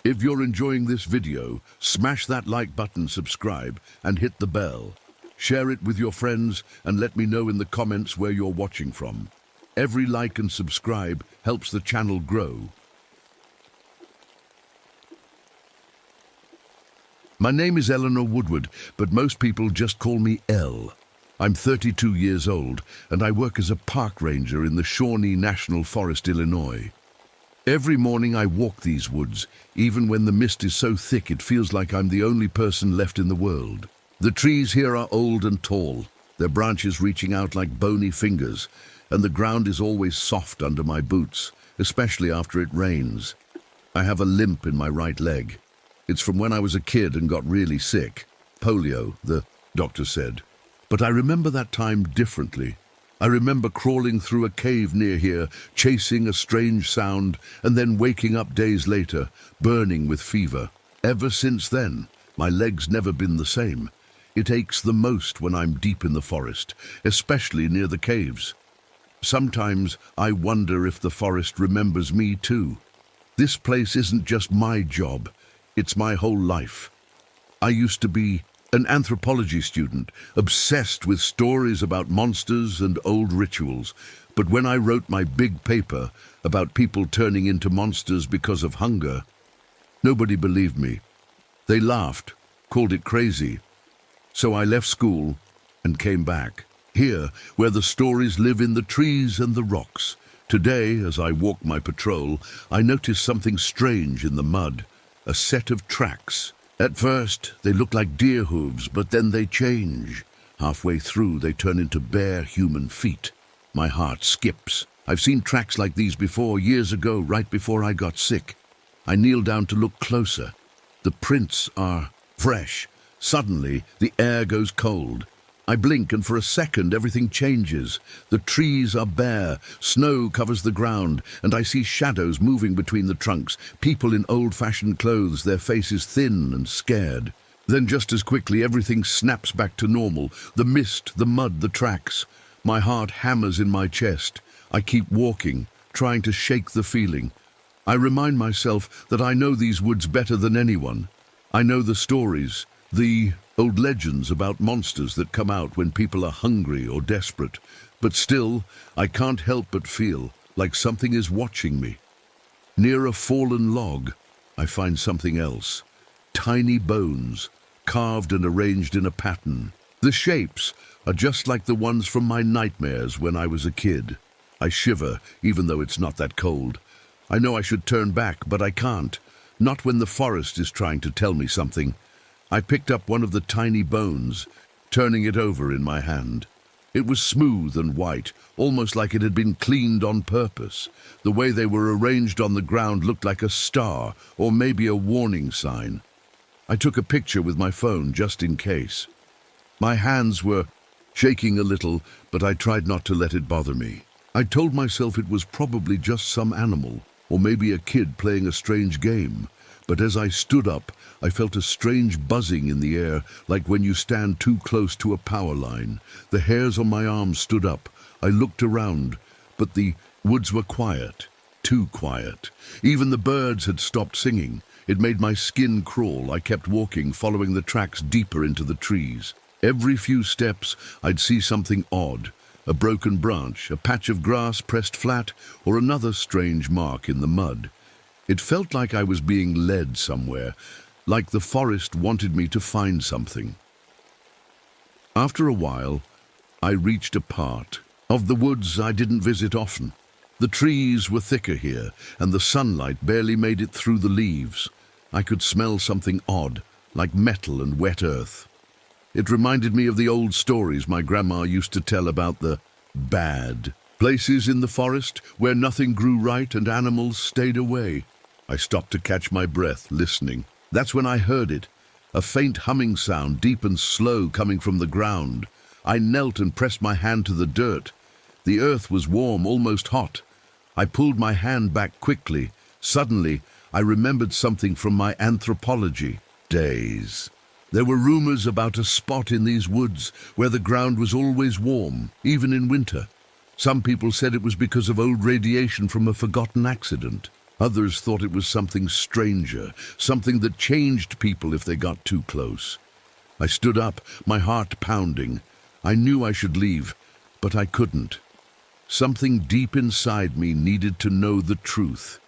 If you're enjoying this video, smash that like button, subscribe, and hit the bell. Share it with your friends and let me know in the comments where you're watching from. Every like and subscribe helps the channel grow. My name is Eleanor Woodward, but most people just call me Elle. I'm 32 years old, and I work as a park ranger in the Shawnee National Forest, Illinois. Every morning I walk these woods, even when the mist is so thick it feels like I'm the only person left in the world. The trees here are old and tall, their branches reaching out like bony fingers, and the ground is always soft under my boots, especially after it rains. I have a limp in my right leg. It's from when I was a kid and got really sick. Polio, the doctor said. But I remember that time differently. I remember crawling through a cave near here, chasing a strange sound, and then waking up days later, burning with fever. Ever since then, my leg's never been the same. It aches the most when I'm deep in the forest, especially near the caves. Sometimes I wonder if the forest remembers me too. This place isn't just my job, it's my whole life. I used to be an anthropology student, obsessed with stories about monsters and old rituals. But when I wrote my big paper about people turning into monsters because of hunger, nobody believed me. They laughed, called it crazy. So I left school and came back, here where the stories live in the trees and the rocks. Today, as I walk my patrol, I notice something strange in the mud, a set of tracks. At first, they look like deer hooves, but then they change. Halfway through, they turn into bare human feet. My heart skips. I've seen tracks like these before, years ago, right before I got sick. I kneel down to look closer. The prints are fresh. Suddenly, the air goes cold. I blink, and for a second, everything changes. The trees are bare, snow covers the ground, and I see shadows moving between the trunks, people in old-fashioned clothes, their faces thin and scared. Then just as quickly, everything snaps back to normal. The mist, the mud, the tracks. My heart hammers in my chest. I keep walking, trying to shake the feeling. I remind myself that I know these woods better than anyone. I know the stories, the old legends about monsters that come out when people are hungry or desperate. But still, I can't help but feel like something is watching me. Near a fallen log, I find something else. Tiny bones, carved and arranged in a pattern. The shapes are just like the ones from my nightmares when I was a kid. I shiver, even though it's not that cold. I know I should turn back, but I can't. Not when the forest is trying to tell me something. I picked up one of the tiny bones, turning it over in my hand. It was smooth and white, almost like it had been cleaned on purpose. The way they were arranged on the ground looked like a star, or maybe a warning sign. I took a picture with my phone just in case. My hands were shaking a little, but I tried not to let it bother me. I told myself it was probably just some animal, or maybe a kid playing a strange game. But as I stood up, I felt a strange buzzing in the air, like when you stand too close to a power line. The hairs on my arms stood up. I looked around, but the woods were quiet, too quiet. Even the birds had stopped singing. It made my skin crawl. I kept walking, following the tracks deeper into the trees. Every few steps, I'd see something odd. A broken branch, a patch of grass pressed flat, or another strange mark in the mud. It felt like I was being led somewhere, like the forest wanted me to find something. After a while, I reached a part of the woods I didn't visit often. The trees were thicker here, and the sunlight barely made it through the leaves. I could smell something odd, like metal and wet earth. It reminded me of the old stories my grandma used to tell about the bad places in the forest where nothing grew right and animals stayed away. I stopped to catch my breath, listening. That's when I heard it, a faint humming sound, deep and slow, coming from the ground. I knelt and pressed my hand to the dirt. The earth was warm, almost hot. I pulled my hand back quickly. Suddenly, I remembered something from my anthropology days. There were rumors about a spot in these woods where the ground was always warm, even in winter. Some people said it was because of old radiation from a forgotten accident. Others thought it was something stranger, something that changed people if they got too close. I stood up, my heart pounding. I knew I should leave, but I couldn't. Something deep inside me needed to know the truth.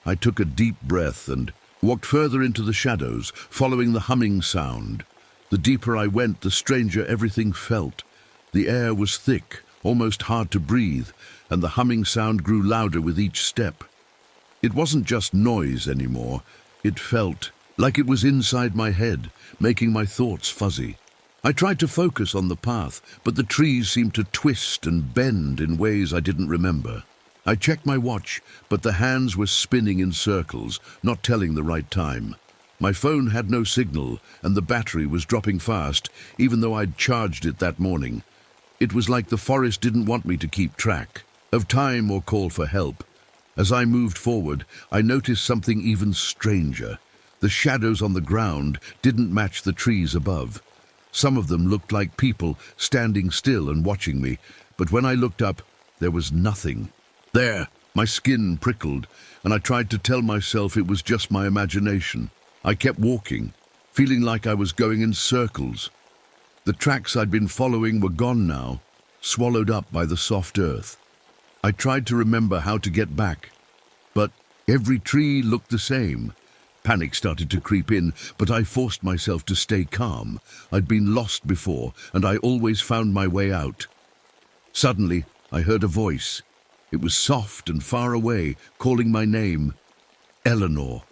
I took a deep breath and walked further into the shadows, following the humming sound. The deeper I went, the stranger everything felt. The air was thick, almost hard to breathe, and the humming sound grew louder with each step. It wasn't just noise anymore. It felt like it was inside my head, making my thoughts fuzzy. I tried to focus on the path, but the trees seemed to twist and bend in ways I didn't remember. I checked my watch, but the hands were spinning in circles, not telling the right time. My phone had no signal, and the battery was dropping fast, even though I'd charged it that morning. It was like the forest didn't want me to keep track of time or call for help. As I moved forward, I noticed something even stranger. The shadows on the ground didn't match the trees above. Some of them looked like people standing still and watching me, but when I looked up, there was nothing. There, my skin prickled, and I tried to tell myself it was just my imagination. I kept walking, feeling like I was going in circles. The tracks I'd been following were gone now, swallowed up by the soft earth. I tried to remember how to get back, but every tree looked the same. Panic started to creep in, but I forced myself to stay calm. I'd been lost before, and I always found my way out. Suddenly, I heard a voice. It was soft and far away, calling my name. Eleanor.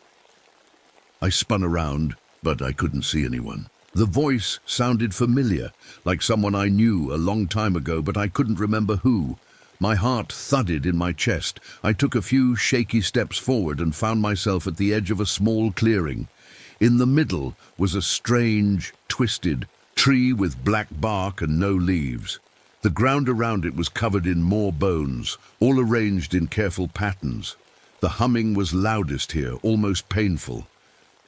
I spun around, but I couldn't see anyone. The voice sounded familiar, like someone I knew a long time ago, but I couldn't remember who. My heart thudded in my chest. I took a few shaky steps forward and found myself at the edge of a small clearing. In the middle was a strange, twisted tree with black bark and no leaves. The ground around it was covered in more bones, all arranged in careful patterns. The humming was loudest here, almost painful.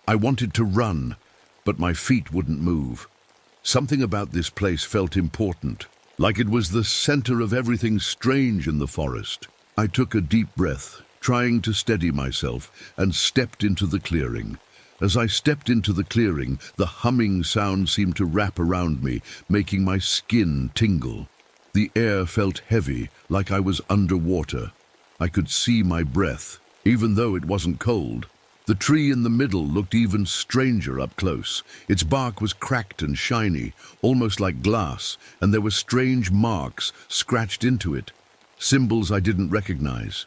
I wanted to run, but my feet wouldn't move. Something about this place felt important, like it was the center of everything strange in the forest. I took a deep breath, trying to steady myself, and stepped into the clearing. As I stepped into the clearing, the humming sound seemed to wrap around me, making my skin tingle. The air felt heavy, like I was underwater. I could see my breath, even though it wasn't cold. The tree in the middle looked even stranger up close. Its bark was cracked and shiny, almost like glass, and there were strange marks scratched into it, symbols I didn't recognize.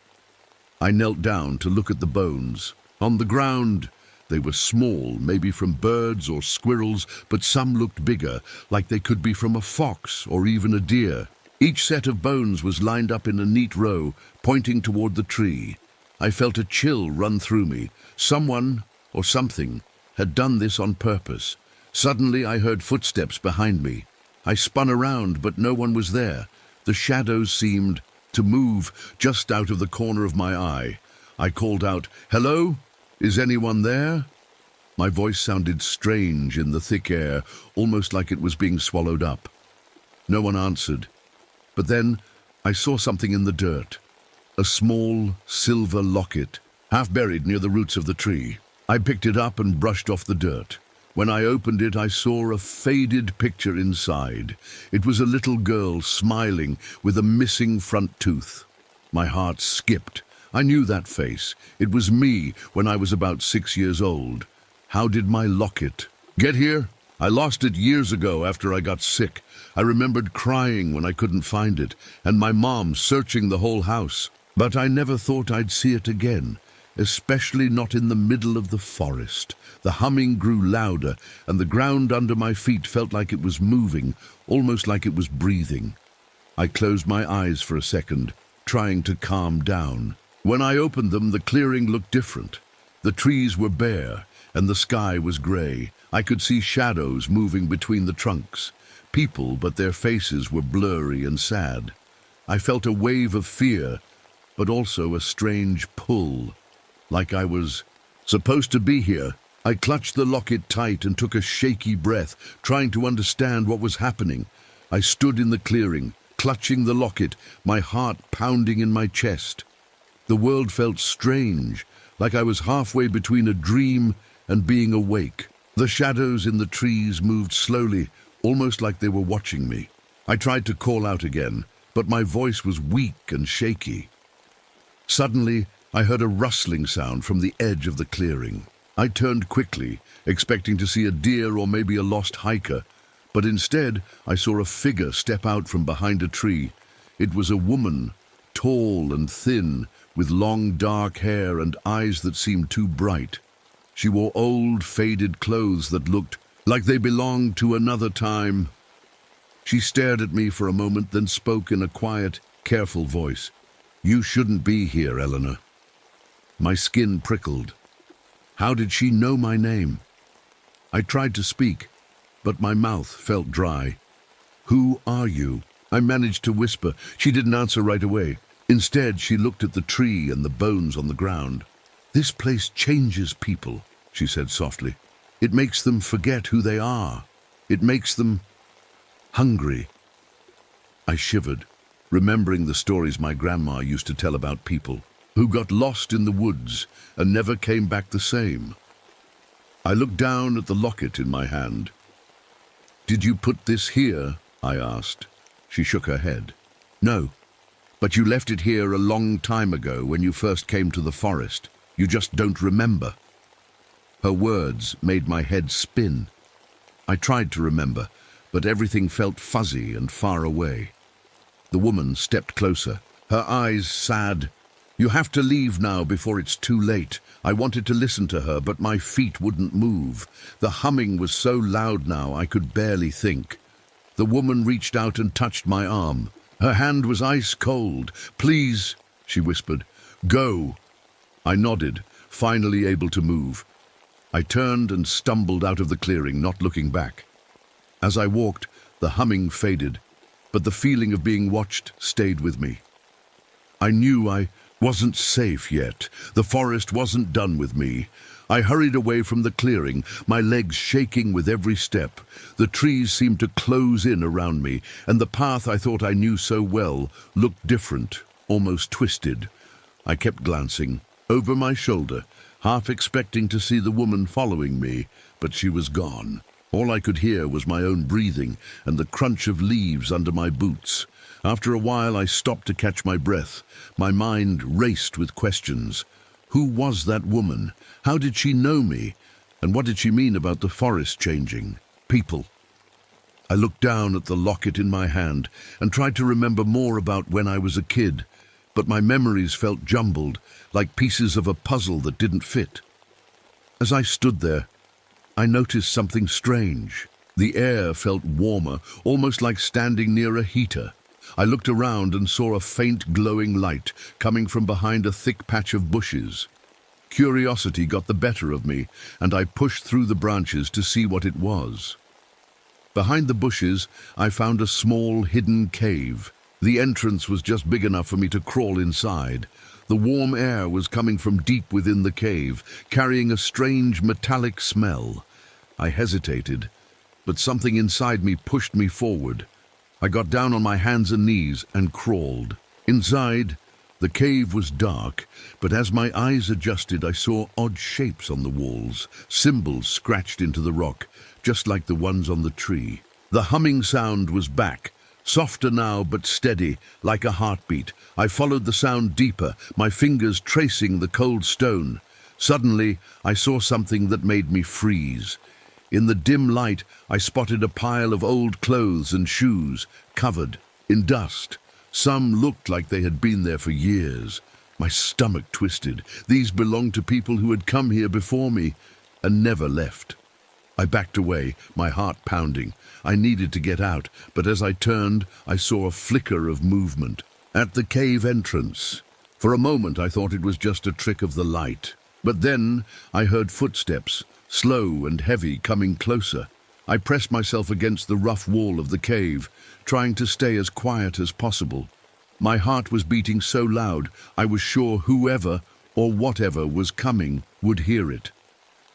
I knelt down to look at the bones. On the ground, they were small, maybe from birds or squirrels, but some looked bigger, like they could be from a fox or even a deer. Each set of bones was lined up in a neat row, pointing toward the tree. I felt a chill run through me. Someone, or something, had done this on purpose. Suddenly I heard footsteps behind me. I spun around, but no one was there. The shadows seemed to move just out of the corner of my eye. I called out, "Hello? Is anyone there?" My voice sounded strange in the thick air, almost like it was being swallowed up. No one answered. But then I saw something in the dirt. A small silver locket, half buried near the roots of the tree. I picked it up and brushed off the dirt. When I opened it, I saw a faded picture inside. It was a little girl smiling with a missing front tooth. My heart skipped. I knew that face. It was me when I was about 6 years old. How did my locket get here? I lost it years ago after I got sick. I remembered crying when I couldn't find it, and my mom searching the whole house. But I never thought I'd see it again, especially not in the middle of the forest. The humming grew louder, and the ground under my feet felt like it was moving, almost like it was breathing. I closed my eyes for a second, trying to calm down. When I opened them, the clearing looked different. The trees were bare, and the sky was gray. I could see shadows moving between the trunks. People, but their faces were blurry and sad. I felt a wave of fear, but also a strange pull, like I was supposed to be here. I clutched the locket tight and took a shaky breath, trying to understand what was happening. I stood in the clearing, clutching the locket, my heart pounding in my chest. The world felt strange, like I was halfway between a dream and being awake. The shadows in the trees moved slowly, almost like they were watching me. I tried to call out again, but my voice was weak and shaky. Suddenly, I heard a rustling sound from the edge of the clearing. I turned quickly, expecting to see a deer or maybe a lost hiker, but instead I saw a figure step out from behind a tree. It was a woman, tall and thin, with long dark hair and eyes that seemed too bright. She wore old, faded clothes that looked like they belonged to another time. She stared at me for a moment, then spoke in a quiet, careful voice. "You shouldn't be here, Eleanor." My skin prickled. How did she know my name? I tried to speak, but my mouth felt dry. "Who are you?" I managed to whisper. She didn't answer right away. Instead, she looked at the tree and the bones on the ground. "This place changes people," she said softly. "It makes them forget who they are. It makes them hungry." I shivered, remembering the stories my grandma used to tell about people who got lost in the woods and never came back the same. I looked down at the locket in my hand. "Did you put this here?" I asked. She shook her head. "No, but you left it here a long time ago when you first came to the forest. You just don't remember." Her words made my head spin. I tried to remember, but everything felt fuzzy and far away. The woman stepped closer, her eyes sad. "You have to leave now before it's too late." I wanted to listen to her, but my feet wouldn't move. The humming was so loud now I could barely think. The woman reached out and touched my arm. Her hand was ice cold. "Please," she whispered, "go." I nodded, finally able to move. I turned and stumbled out of the clearing, not looking back. As I walked, the humming faded, but the feeling of being watched stayed with me. I knew I wasn't safe yet. The forest wasn't done with me. I hurried away from the clearing, my legs shaking with every step. The trees seemed to close in around me, and the path I thought I knew so well looked different, almost twisted. I kept glancing over my shoulder, half expecting to see the woman following me, but she was gone. All I could hear was my own breathing and the crunch of leaves under my boots. After a while, I stopped to catch my breath. My mind raced with questions. Who was that woman? How did she know me? And what did she mean about the forest changing? People. I looked down at the locket in my hand and tried to remember more about when I was a kid, but my memories felt jumbled, like pieces of a puzzle that didn't fit. As I stood there, I noticed something strange. The air felt warmer, almost like standing near a heater. I looked around and saw a faint glowing light coming from behind a thick patch of bushes. Curiosity got the better of me, and I pushed through the branches to see what it was. Behind the bushes, I found a small hidden cave. The entrance was just big enough for me to crawl inside. The warm air was coming from deep within the cave, carrying a strange metallic smell. I hesitated, but something inside me pushed me forward. I got down on my hands and knees and crawled. Inside, the cave was dark, but as my eyes adjusted, I saw odd shapes on the walls, symbols scratched into the rock, just like the ones on the tree. The humming sound was back, softer now but steady, like a heartbeat. I followed the sound deeper, my fingers tracing the cold stone. Suddenly, I saw something that made me freeze. In the dim light, I spotted a pile of old clothes and shoes, covered in dust. Some looked like they had been there for years. My stomach twisted. These belonged to people who had come here before me and never left. I backed away, my heart pounding. I needed to get out, but as I turned, I saw a flicker of movement at the cave entrance. For a moment, I thought it was just a trick of the light. But then I heard footsteps, slow and heavy, coming closer. I pressed myself against the rough wall of the cave, trying to stay as quiet as possible. My heart was beating so loud, I was sure whoever or whatever was coming would hear it.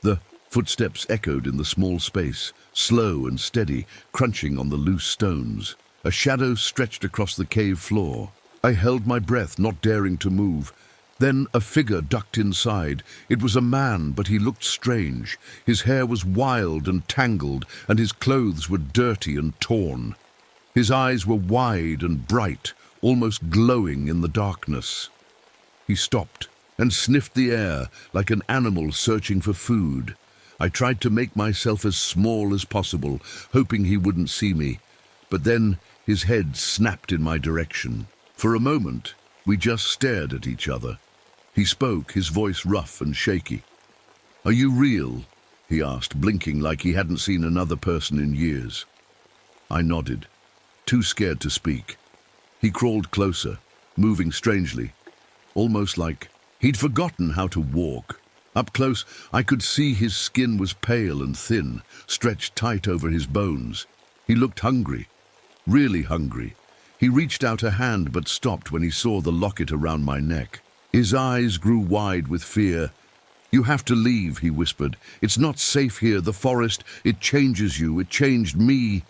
The footsteps echoed in the small space, slow and steady, crunching on the loose stones. A shadow stretched across the cave floor. I held my breath, not daring to move. Then a figure ducked inside. It was a man, but he looked strange. His hair was wild and tangled, and his clothes were dirty and torn. His eyes were wide and bright, almost glowing in the darkness. He stopped and sniffed the air like an animal searching for food. I tried to make myself as small as possible, hoping he wouldn't see me. But then his head snapped in my direction. For a moment, we just stared at each other. He spoke, his voice rough and shaky. "Are you real?" he asked, blinking like he hadn't seen another person in years. I nodded, too scared to speak. He crawled closer, moving strangely, almost like he'd forgotten how to walk. Up close, I could see his skin was pale and thin, stretched tight over his bones. He looked hungry, really hungry. He reached out a hand but stopped when he saw the locket around my neck. His eyes grew wide with fear. "You have to leave," he whispered. "It's not safe here. The forest, it changes you. It changed me."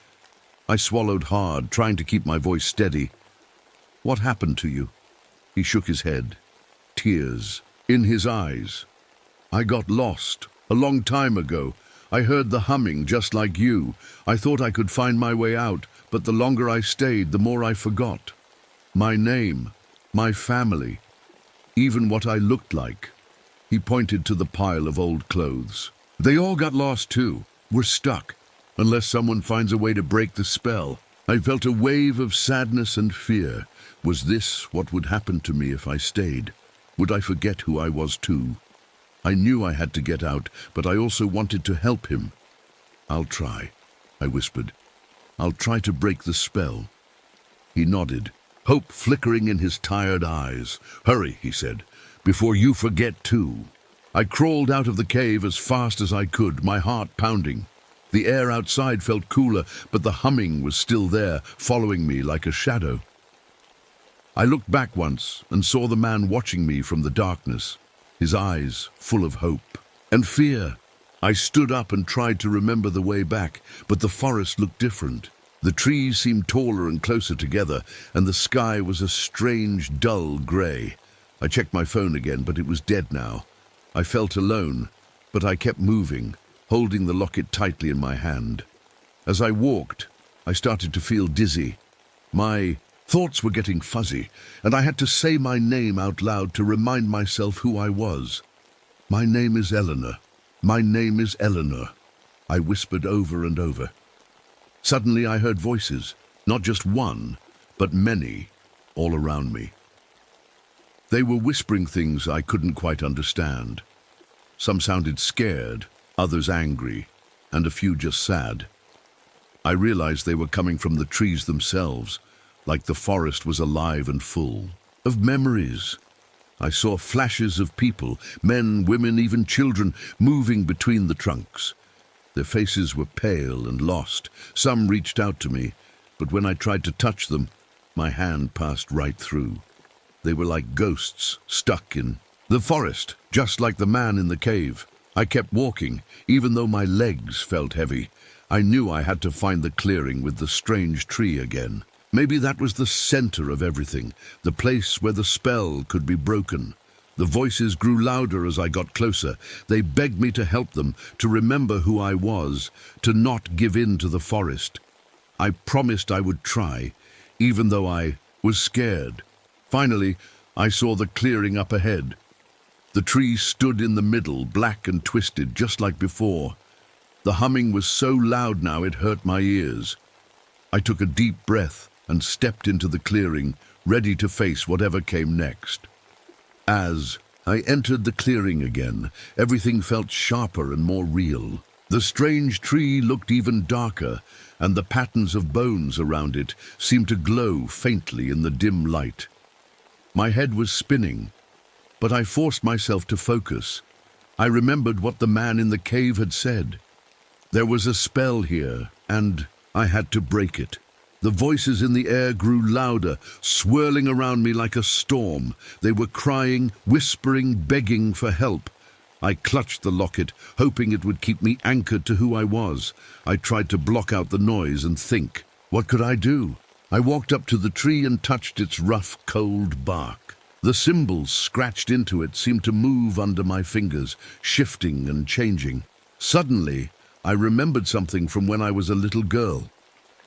I swallowed hard, trying to keep my voice steady. "What happened to you?" He shook his head, tears in his eyes. "I got lost a long time ago. I heard the humming just like you. I thought I could find my way out, but the longer I stayed, the more I forgot. My name, my family, even what I looked like." He pointed to the pile of old clothes. "They all got lost too. We're stuck, unless someone finds a way to break the spell." I felt a wave of sadness and fear. Was this what would happen to me if I stayed? Would I forget who I was too? I knew I had to get out, but I also wanted to help him. "I'll try," I whispered. "I'll try to break the spell." He nodded, hope flickering in his tired eyes. "Hurry," he said, "before you forget too." I crawled out of the cave as fast as I could, my heart pounding. The air outside felt cooler, but the humming was still there, following me like a shadow. I looked back once and saw the man watching me from the darkness, his eyes full of hope and fear. I stood up and tried to remember the way back, but the forest looked different. The trees seemed taller and closer together, and the sky was a strange, dull grey. I checked my phone again, but it was dead now. I felt alone, but I kept moving, holding the locket tightly in my hand. As I walked, I started to feel dizzy. My thoughts were getting fuzzy, and I had to say my name out loud to remind myself who I was. "My name is Eleanor. My name is Eleanor," I whispered over and over. Suddenly I heard voices, not just one, but many, all around me. They were whispering things I couldn't quite understand. Some sounded scared, others angry, and a few just sad. I realized they were coming from the trees themselves, like the forest was alive and full of memories. I saw flashes of people, men, women, even children, moving between the trunks. Their faces were pale and lost. Some reached out to me, but when I tried to touch them, my hand passed right through. They were like ghosts stuck in the forest, just like the man in the cave. I kept walking, even though my legs felt heavy. I knew I had to find the clearing with the strange tree again. Maybe that was the center of everything, the place where the spell could be broken. The voices grew louder as I got closer. They begged me to help them, to remember who I was, to not give in to the forest. I promised I would try, even though I was scared. Finally, I saw the clearing up ahead. The tree stood in the middle, black and twisted, just like before. The humming was so loud now it hurt my ears. I took a deep breath and stepped into the clearing, ready to face whatever came next. As I entered the clearing again, everything felt sharper and more real. The strange tree looked even darker, and the patterns of bones around it seemed to glow faintly in the dim light. My head was spinning, but I forced myself to focus. I remembered what the man in the cave had said. There was a spell here, and I had to break it. The voices in the air grew louder, swirling around me like a storm. They were crying, whispering, begging for help. I clutched the locket, hoping it would keep me anchored to who I was. I tried to block out the noise and think. What could I do? I walked up to the tree and touched its rough, cold bark. The symbols scratched into it seemed to move under my fingers, shifting and changing. Suddenly, I remembered something from when I was a little girl.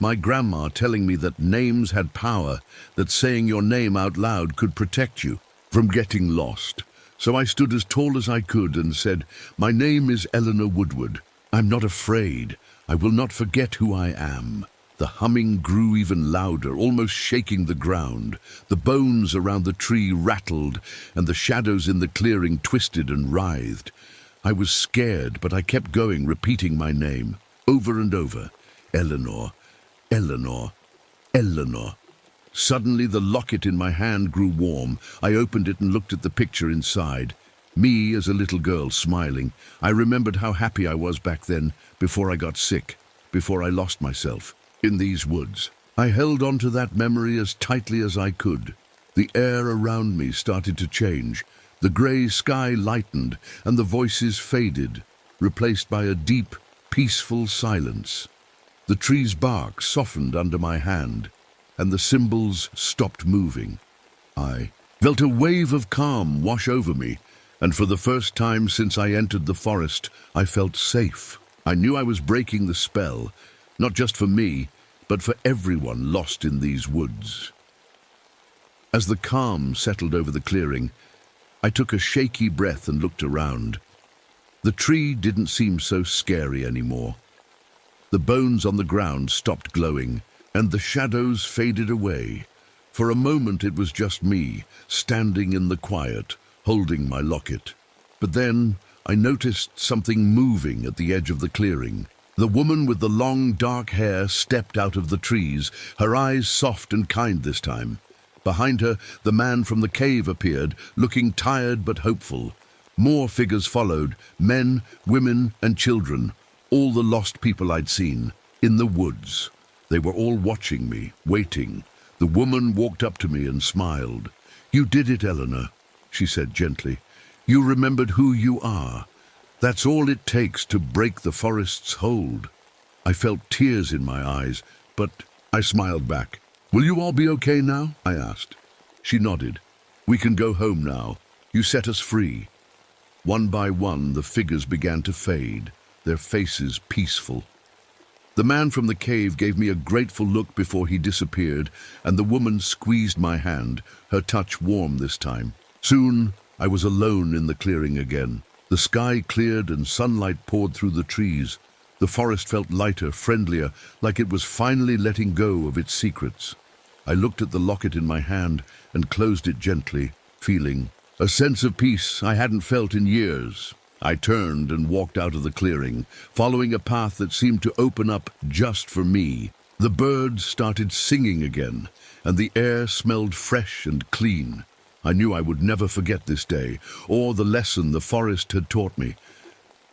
My grandma telling me that names had power, that saying your name out loud could protect you from getting lost. So I stood as tall as I could and said, "My name is Eleanor Woodward. I'm not afraid. I will not forget who I am." The humming grew even louder, almost shaking the ground. The bones around the tree rattled, and the shadows in the clearing twisted and writhed. I was scared, but I kept going, repeating my name, over and over. Eleanor, Eleanor, Eleanor. Suddenly the locket in my hand grew warm. I opened it and looked at the picture inside. Me as a little girl, smiling. I remembered how happy I was back then, before I got sick, before I lost myself. In these woods, I held on to that memory as tightly as I could. The air around me started to change. The grey sky lightened, and the voices faded, replaced by a deep, peaceful silence. The tree's bark softened under my hand, and the symbols stopped moving. I felt a wave of calm wash over me, and for the first time since I entered the forest, I felt safe. I knew I was breaking the spell, not just for me, but for everyone lost in these woods. As the calm settled over the clearing, I took a shaky breath and looked around. The tree didn't seem so scary anymore. The bones on the ground stopped glowing, and the shadows faded away. For a moment it was just me, standing in the quiet, holding my locket. But then I noticed something moving at the edge of the clearing. The woman with the long, dark hair stepped out of the trees, her eyes soft and kind this time. Behind her, the man from the cave appeared, looking tired but hopeful. More figures followed, men, women, and children, all the lost people I'd seen, in the woods. They were all watching me, waiting. The woman walked up to me and smiled. "You did it, Eleanor," she said gently. "You remembered who you are. That's all it takes to break the forest's hold." I felt tears in my eyes, but I smiled back. "Will you all be okay now?" I asked. She nodded. "We can go home now. You set us free." One by one, the figures began to fade, their faces peaceful. The man from the cave gave me a grateful look before he disappeared, and the woman squeezed my hand, her touch warm this time. Soon, I was alone in the clearing again. The sky cleared and sunlight poured through the trees. The forest felt lighter, friendlier, like it was finally letting go of its secrets. I looked at the locket in my hand and closed it gently, feeling a sense of peace I hadn't felt in years. I turned and walked out of the clearing, following a path that seemed to open up just for me. The birds started singing again, and the air smelled fresh and clean. I knew I would never forget this day, or the lesson the forest had taught me.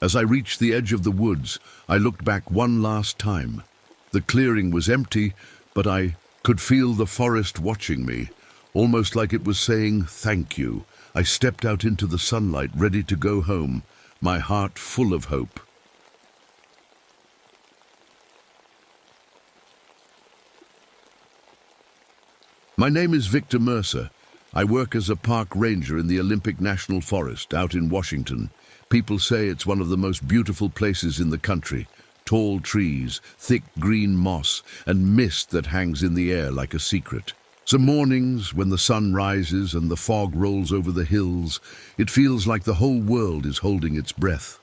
As I reached the edge of the woods, I looked back one last time. The clearing was empty, but I could feel the forest watching me, almost like it was saying thank you. I stepped out into the sunlight, ready to go home, my heart full of hope. My name is Victor Mercer. I work as a park ranger in the Olympic National Forest out in Washington. People say it's one of the most beautiful places in the country. Tall trees, thick green moss, and mist that hangs in the air like a secret. Some mornings, when the sun rises and the fog rolls over the hills, it feels like the whole world is holding its breath.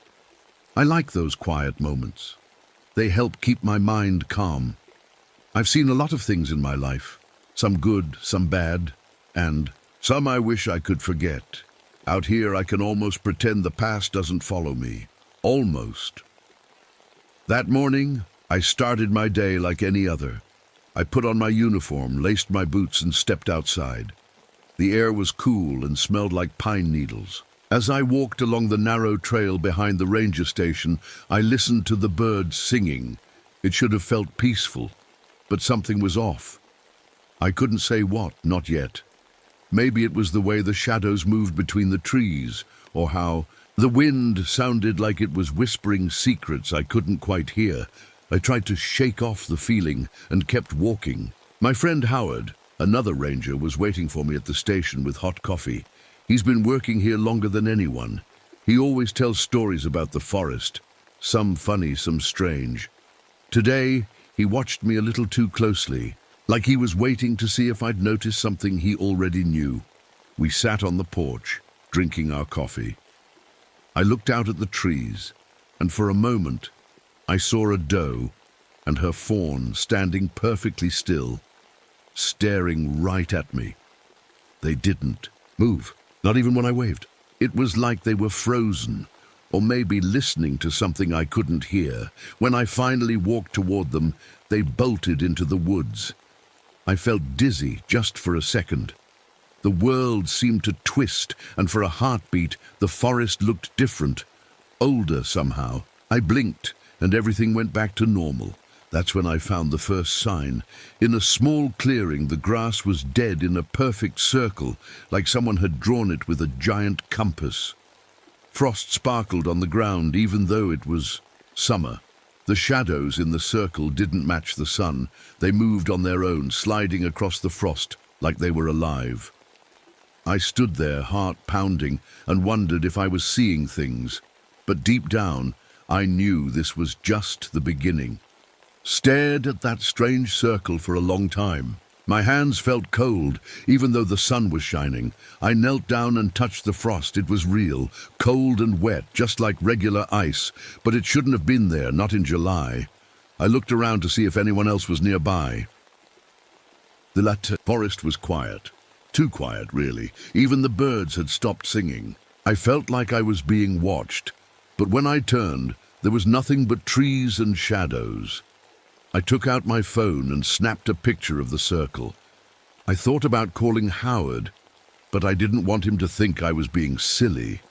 I like those quiet moments. They help keep my mind calm. I've seen a lot of things in my life, some good, some bad, and some I wish I could forget. Out here I can almost pretend the past doesn't follow me. Almost. That morning, I started my day like any other. I put on my uniform, laced my boots, and stepped outside. The air was cool and smelled like pine needles. As I walked along the narrow trail behind the ranger station, I listened to the birds singing. It should have felt peaceful, but something was off. I couldn't say what, not yet. Maybe it was the way the shadows moved between the trees, or how the wind sounded like it was whispering secrets I couldn't quite hear. I tried to shake off the feeling and kept walking. My friend Howard, Another ranger was waiting for me at the station with hot coffee. He's been working here longer than anyone. He always tells stories about the forest, some funny, some strange. Today, he watched me a little too closely, like he was waiting to see if I'd noticed something he already knew. We sat on the porch, drinking our coffee. I looked out at the trees, and for a moment, I saw a doe and her fawn standing perfectly still, staring right at me. They didn't move, not even when I waved. It was like they were frozen, or maybe listening to something I couldn't hear. When I finally walked toward them, they bolted into the woods. I felt dizzy just for a second. The world seemed to twist, and for a heartbeat, the forest looked different, older somehow. I blinked, and everything went back to normal. That's when I found the first sign. In a small clearing, the grass was dead in a perfect circle, like someone had drawn it with a giant compass. Frost sparkled on the ground, even though it was summer. The shadows in the circle didn't match the sun. They moved on their own, sliding across the frost like they were alive. I stood there, heart pounding, and wondered if I was seeing things. But deep down, I knew this was just the beginning. Stared at that strange circle for a long time. My hands felt cold, even though the sun was shining. I knelt down and touched the frost. It was real, cold and wet, just like regular ice, but it shouldn't have been there, not in July. I looked around to see if anyone else was nearby. The forest was quiet. Too quiet, really. Even the birds had stopped singing. I felt like I was being watched, but when I turned, there was nothing but trees and shadows. I took out my phone and snapped a picture of the circle. I thought about calling Howard, but I didn't want him to think I was being silly.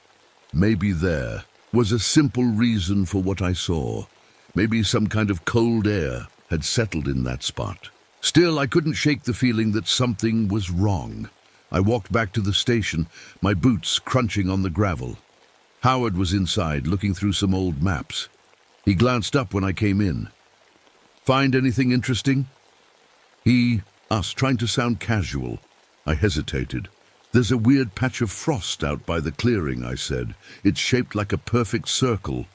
Maybe there was a simple reason for what I saw. Maybe some kind of cold air had settled in that spot. Still, I couldn't shake the feeling that something was wrong. I walked back to the station, my boots crunching on the gravel. Howard was inside, looking through some old maps. He glanced up when I came in. "Find anything interesting?" He asked, trying to sound casual. I hesitated. "There's a weird patch of frost out by the clearing," I said. "It's shaped like a perfect circle."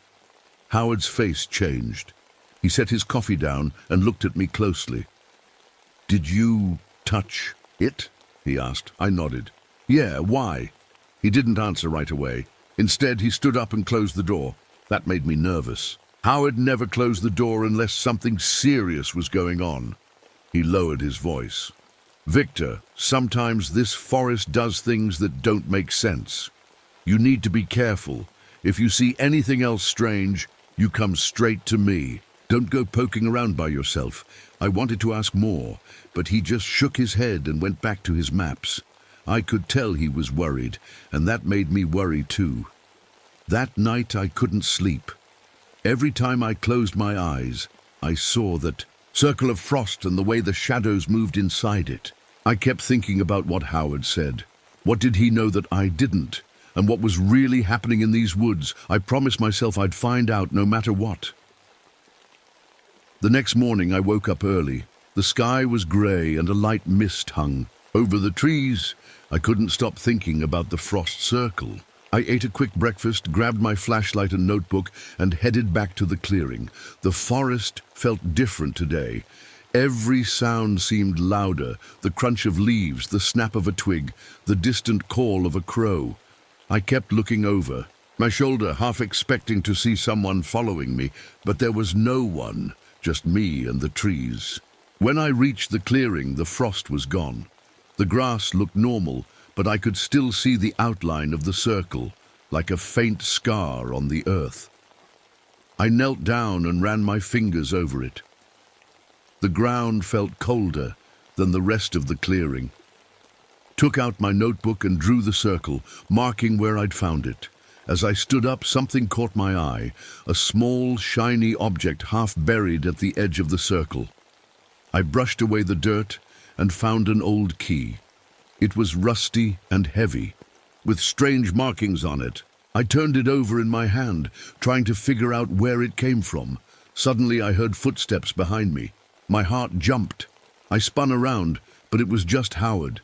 Howard's face changed. He set his coffee down and looked at me closely. "Did you touch it?" he asked. I nodded. "Yeah, why?" He didn't answer right away. Instead, he stood up and closed the door. That made me nervous. Howard never closed the door unless something serious was going on. He lowered his voice. "Victor, sometimes this forest does things that don't make sense. You need to be careful. If you see anything else strange, you come straight to me. Don't go poking around by yourself." I wanted to ask more, but he just shook his head and went back to his maps. I could tell he was worried, and that made me worry too. That night I couldn't sleep. Every time I closed my eyes, I saw that circle of frost and the way the shadows moved inside it. I kept thinking about what Howard said. What did he know that I didn't? And what was really happening in these woods? I promised myself I'd find out no matter what. The next morning I woke up early. The sky was grey and a light mist hung over the trees. I couldn't stop thinking about the frost circle. I ate a quick breakfast, grabbed my flashlight and notebook, and headed back to the clearing. The forest felt different today. Every sound seemed louder, the crunch of leaves, the snap of a twig, the distant call of a crow. I kept looking over, my shoulder half expecting to see someone following me, but there was no one, just me and the trees. When I reached the clearing, the frost was gone. The grass looked normal, but I could still see the outline of the circle, like a faint scar on the earth. I knelt down and ran my fingers over it. The ground felt colder than the rest of the clearing. Took out my notebook and drew the circle, marking where I'd found it. As I stood up, something caught my eye, a small, shiny object half buried at the edge of the circle. I brushed away the dirt and found an old key. It was rusty and heavy, with strange markings on it. I turned it over in my hand, trying to figure out where it came from. Suddenly I heard footsteps behind me. My heart jumped. I spun around, but it was just Howard.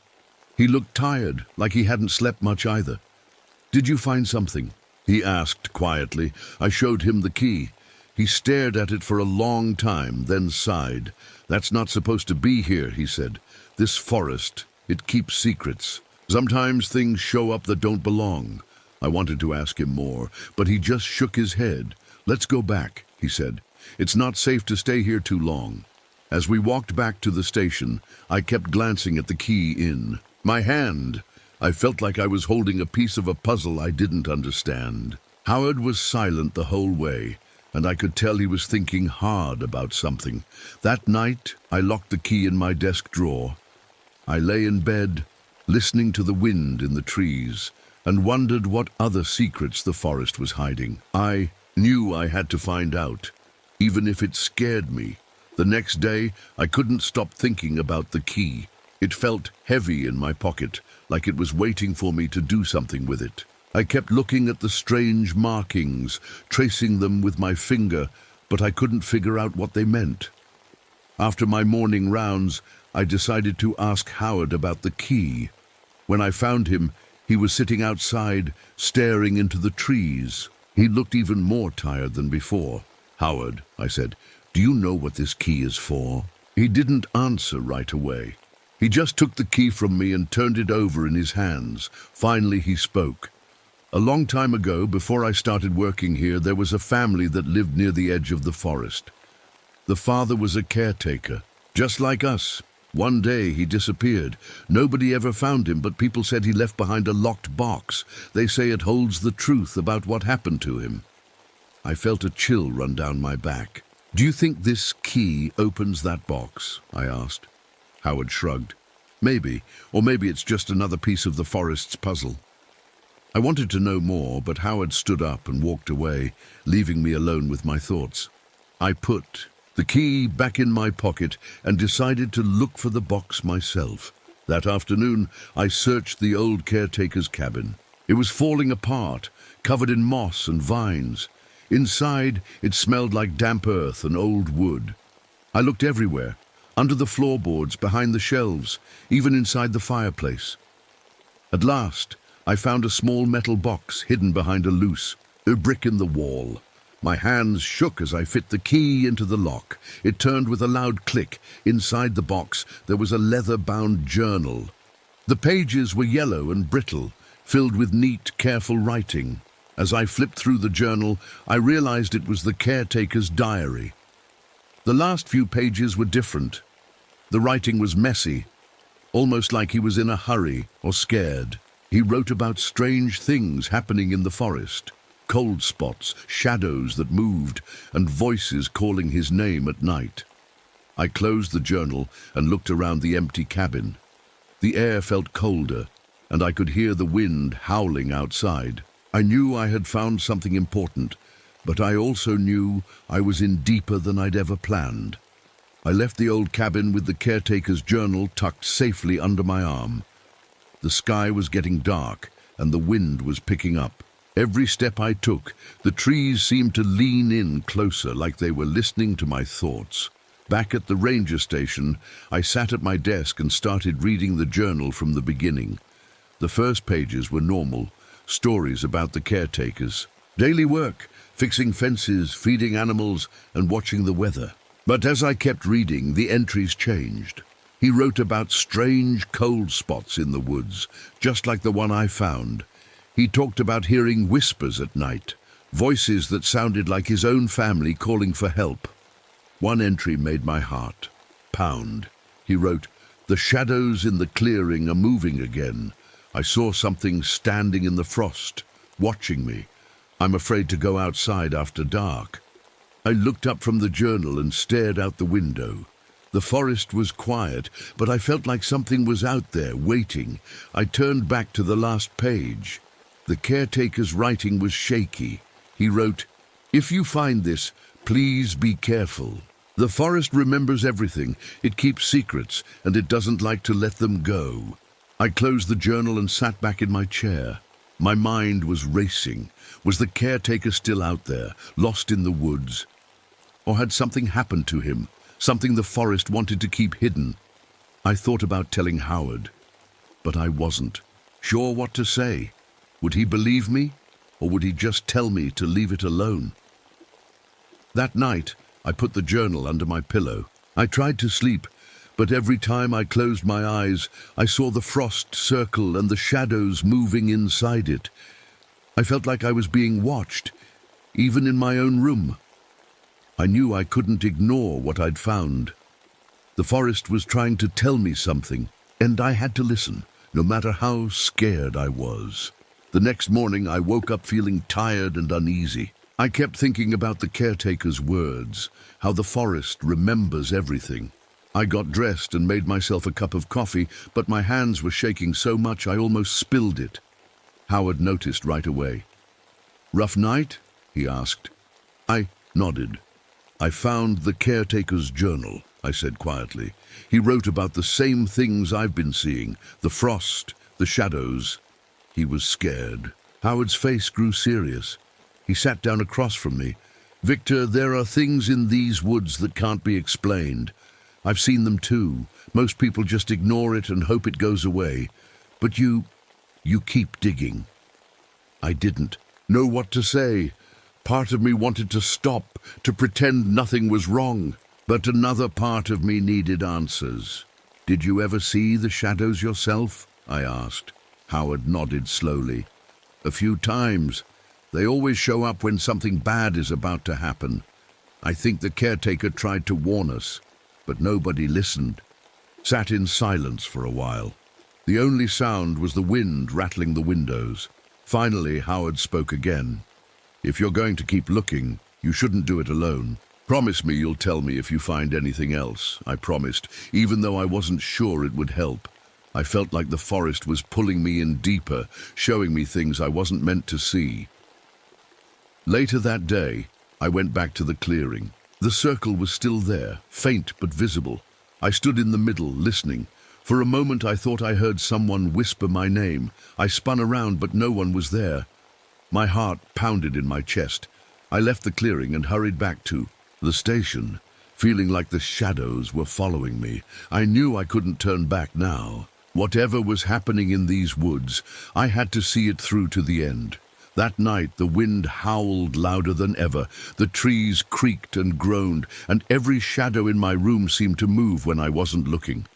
He looked tired, like he hadn't slept much either. "Did you find something?" he asked quietly. I showed him the key. He stared at it for a long time, then sighed. "That's not supposed to be here," he said. "This forest, it keeps secrets. Sometimes things show up that don't belong." I wanted to ask him more, but he just shook his head. "Let's go back," he said. "It's not safe to stay here too long." As we walked back to the station, I kept glancing at the key in my hand. I felt like I was holding a piece of a puzzle I didn't understand. Howard was silent the whole way, and I could tell he was thinking hard about something. That night, I locked the key in my desk drawer. I lay in bed, listening to the wind in the trees, and wondered what other secrets the forest was hiding. I knew I had to find out, even if it scared me. The next day, I couldn't stop thinking about the key. It felt heavy in my pocket, like it was waiting for me to do something with it. I kept looking at the strange markings, tracing them with my finger, but I couldn't figure out what they meant. After my morning rounds, I decided to ask Howard about the key. When I found him, he was sitting outside, staring into the trees. He looked even more tired than before. "Howard," I said, "do you know what this key is for?" He didn't answer right away. He just took the key from me and turned it over in his hands. Finally, he spoke. "A long time ago, before I started working here, there was a family that lived near the edge of the forest. The father was a caretaker, just like us. One day he disappeared. Nobody ever found him, but people said he left behind a locked box. They say it holds the truth about what happened to him." I felt a chill run down my back. "Do you think this key opens that box?" I asked. Howard shrugged. "Maybe, or maybe it's just another piece of the forest's puzzle." I wanted to know more, but Howard stood up and walked away, leaving me alone with my thoughts. I put the key back in my pocket and decided to look for the box myself. That afternoon, I searched the old caretaker's cabin. It was falling apart, covered in moss and vines. Inside, it smelled like damp earth and old wood. I looked everywhere, under the floorboards, behind the shelves, even inside the fireplace. At last, I found a small metal box hidden behind a brick in the wall. My hands shook as I fit the key into the lock. It turned with a loud click. Inside the box, there was a leather-bound journal. The pages were yellow and brittle, filled with neat, careful writing. As I flipped through the journal, I realized it was the caretaker's diary. The last few pages were different. The writing was messy, almost like he was in a hurry or scared. He wrote about strange things happening in the forest, cold spots, shadows that moved, and voices calling his name at night. I closed the journal and looked around the empty cabin. The air felt colder, and I could hear the wind howling outside. I knew I had found something important, but I also knew I was in deeper than I'd ever planned. I left the old cabin with the caretaker's journal tucked safely under my arm. The sky was getting dark, and the wind was picking up. Every step I took, the trees seemed to lean in closer, like they were listening to my thoughts. Back at the ranger station, I sat at my desk and started reading the journal from the beginning. The first pages were normal, stories about the caretakers. Daily work, fixing fences, feeding animals, and watching the weather. But as I kept reading, the entries changed. He wrote about strange cold spots in the woods, just like the one I found. He talked about hearing whispers at night, voices that sounded like his own family calling for help. One entry made my heart pound. He wrote, "The shadows in the clearing are moving again. I saw something standing in the frost, watching me. I'm afraid to go outside after dark." I looked up from the journal and stared out the window. The forest was quiet, but I felt like something was out there, waiting. I turned back to the last page. The caretaker's writing was shaky. He wrote, "If you find this, please be careful. The forest remembers everything. It keeps secrets, and it doesn't like to let them go." I closed the journal and sat back in my chair. My mind was racing. Was the caretaker still out there, lost in the woods? Or had something happened to him, something the forest wanted to keep hidden? I thought about telling Howard, but I wasn't sure what to say. Would he believe me, or would he just tell me to leave it alone? That night, I put the journal under my pillow. I tried to sleep, but every time I closed my eyes, I saw the frost circle and the shadows moving inside it. I felt like I was being watched, even in my own room. I knew I couldn't ignore what I'd found. The forest was trying to tell me something, and I had to listen, no matter how scared I was. The next morning, I woke up feeling tired and uneasy. I kept thinking about the caretaker's words, how the forest remembers everything. I got dressed and made myself a cup of coffee, but my hands were shaking so much I almost spilled it. Howard noticed right away. "Rough night?" he asked. I nodded. "I found the caretaker's journal," I said quietly. "He wrote about the same things I've been seeing, the frost, the shadows." He was scared. Howard's face grew serious. He sat down across from me. "Victor, there are things in these woods that can't be explained. I've seen them too. Most people just ignore it and hope it goes away. But you keep digging." I didn't know what to say. Part of me wanted to stop, to pretend nothing was wrong. But another part of me needed answers. "Did you ever see the shadows yourself?" I asked. Howard nodded slowly. "A few times. They always show up when something bad is about to happen. I think the caretaker tried to warn us, but nobody listened." Sat in silence for a while. The only sound was the wind rattling the windows. Finally, Howard spoke again. "If you're going to keep looking, you shouldn't do it alone. Promise me you'll tell me if you find anything else," I promised, even though I wasn't sure it would help. I felt like the forest was pulling me in deeper, showing me things I wasn't meant to see. Later that day, I went back to the clearing. The circle was still there, faint but visible. I stood in the middle, listening. For a moment I thought I heard someone whisper my name. I spun around, but no one was there. My heart pounded in my chest. I left the clearing and hurried back to the station, feeling like the shadows were following me. I knew I couldn't turn back now. Whatever was happening in these woods, I had to see it through to the end. That night the wind howled louder than ever, the trees creaked and groaned, and every shadow in my room seemed to move when I wasn't looking.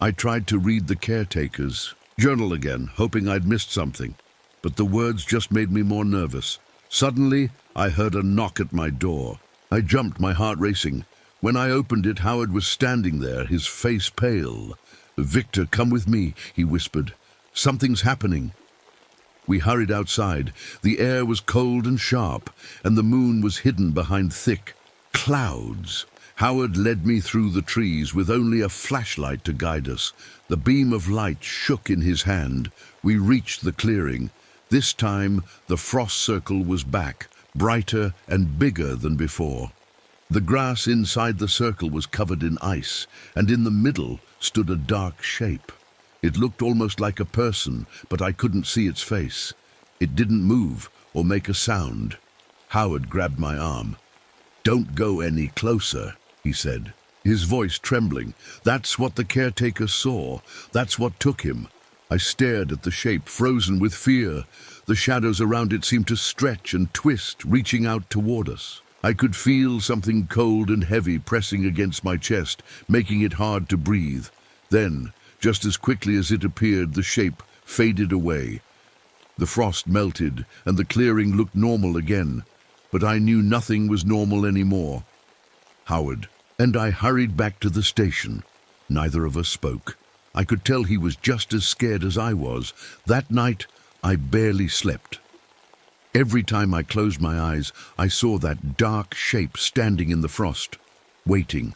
I tried to read the caretaker's journal again, hoping I'd missed something, but the words just made me more nervous. Suddenly, I heard a knock at my door. I jumped, my heart racing. When I opened it, Howard was standing there, his face pale. "Victor, come with me," he whispered. "Something's happening." We hurried outside. The air was cold and sharp, and the moon was hidden behind thick clouds. Howard led me through the trees with only a flashlight to guide us. The beam of light shook in his hand. We reached the clearing. This time, the frost circle was back, brighter and bigger than before. The grass inside the circle was covered in ice, and in the middle stood a dark shape. It looked almost like a person, but I couldn't see its face. It didn't move or make a sound. Howard grabbed my arm. "Don't go any closer," he said, his voice trembling. "That's what the caretaker saw. That's what took him." I stared at the shape, frozen with fear. The shadows around it seemed to stretch and twist, reaching out toward us. I could feel something cold and heavy pressing against my chest, making it hard to breathe. Then, just as quickly as it appeared, the shape faded away. The frost melted, and the clearing looked normal again, but I knew nothing was normal anymore. Howard and I hurried back to the station. Neither of us spoke. I could tell he was just as scared as I was. That night, I barely slept. Every time I closed my eyes, I saw that dark shape standing in the frost, waiting.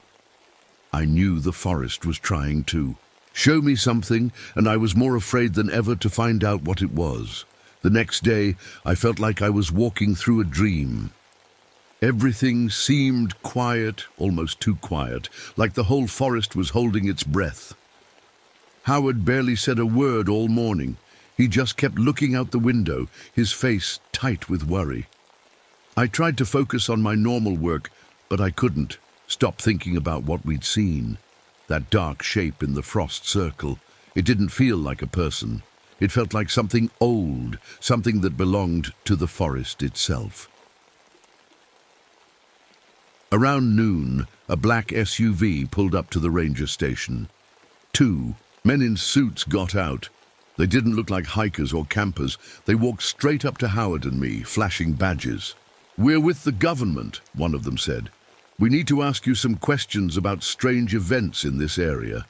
I knew the forest was trying to show me something, and I was more afraid than ever to find out what it was. The next day, I felt like I was walking through a dream. Everything seemed quiet, almost too quiet, like the whole forest was holding its breath. Howard barely said a word all morning. He just kept looking out the window, his face tight with worry. I tried to focus on my normal work, but I couldn't stop thinking about what we'd seen. that dark shape in the frost circle. It didn't feel like a person. It felt like something old, something that belonged to the forest itself. Around noon, a black SUV pulled up to the ranger station. 2 men in suits got out. They didn't look like hikers or campers. They walked straight up to Howard and me, flashing badges. "We're with the government," one of them said. "We need to ask you some questions about strange events in this area."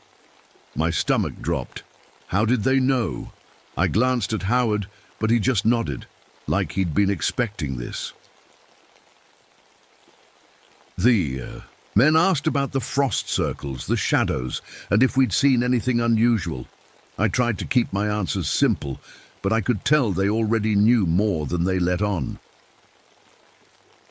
My stomach dropped. How did they know? I glanced at Howard, but he just nodded, like he'd been expecting this. The men asked about the frost circles, the shadows, and if we'd seen anything unusual. I tried to keep my answers simple, but I could tell they already knew more than they let on.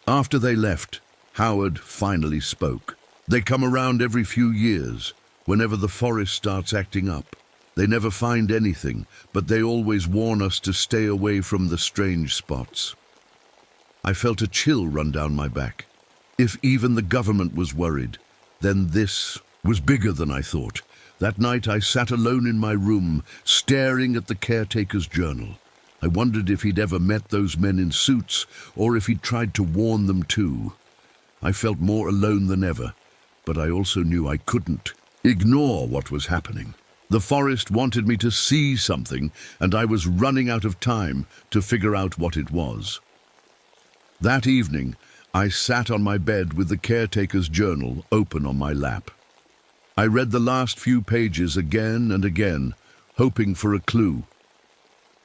After they left, Howard finally spoke. "They come around every few years, whenever the forest starts acting up. They never find anything, but they always warn us to stay away from the strange spots." I felt a chill run down my back. If even the government was worried, then this was bigger than I thought. That night I sat alone in my room, staring at the caretaker's journal. I wondered if he'd ever met those men in suits, or if he'd tried to warn them too. I felt more alone than ever, but I also knew I couldn't ignore what was happening. The forest wanted me to see something, and I was running out of time to figure out what it was. That evening, I sat on my bed with the caretaker's journal open on my lap. I read the last few pages again and again, hoping for a clue.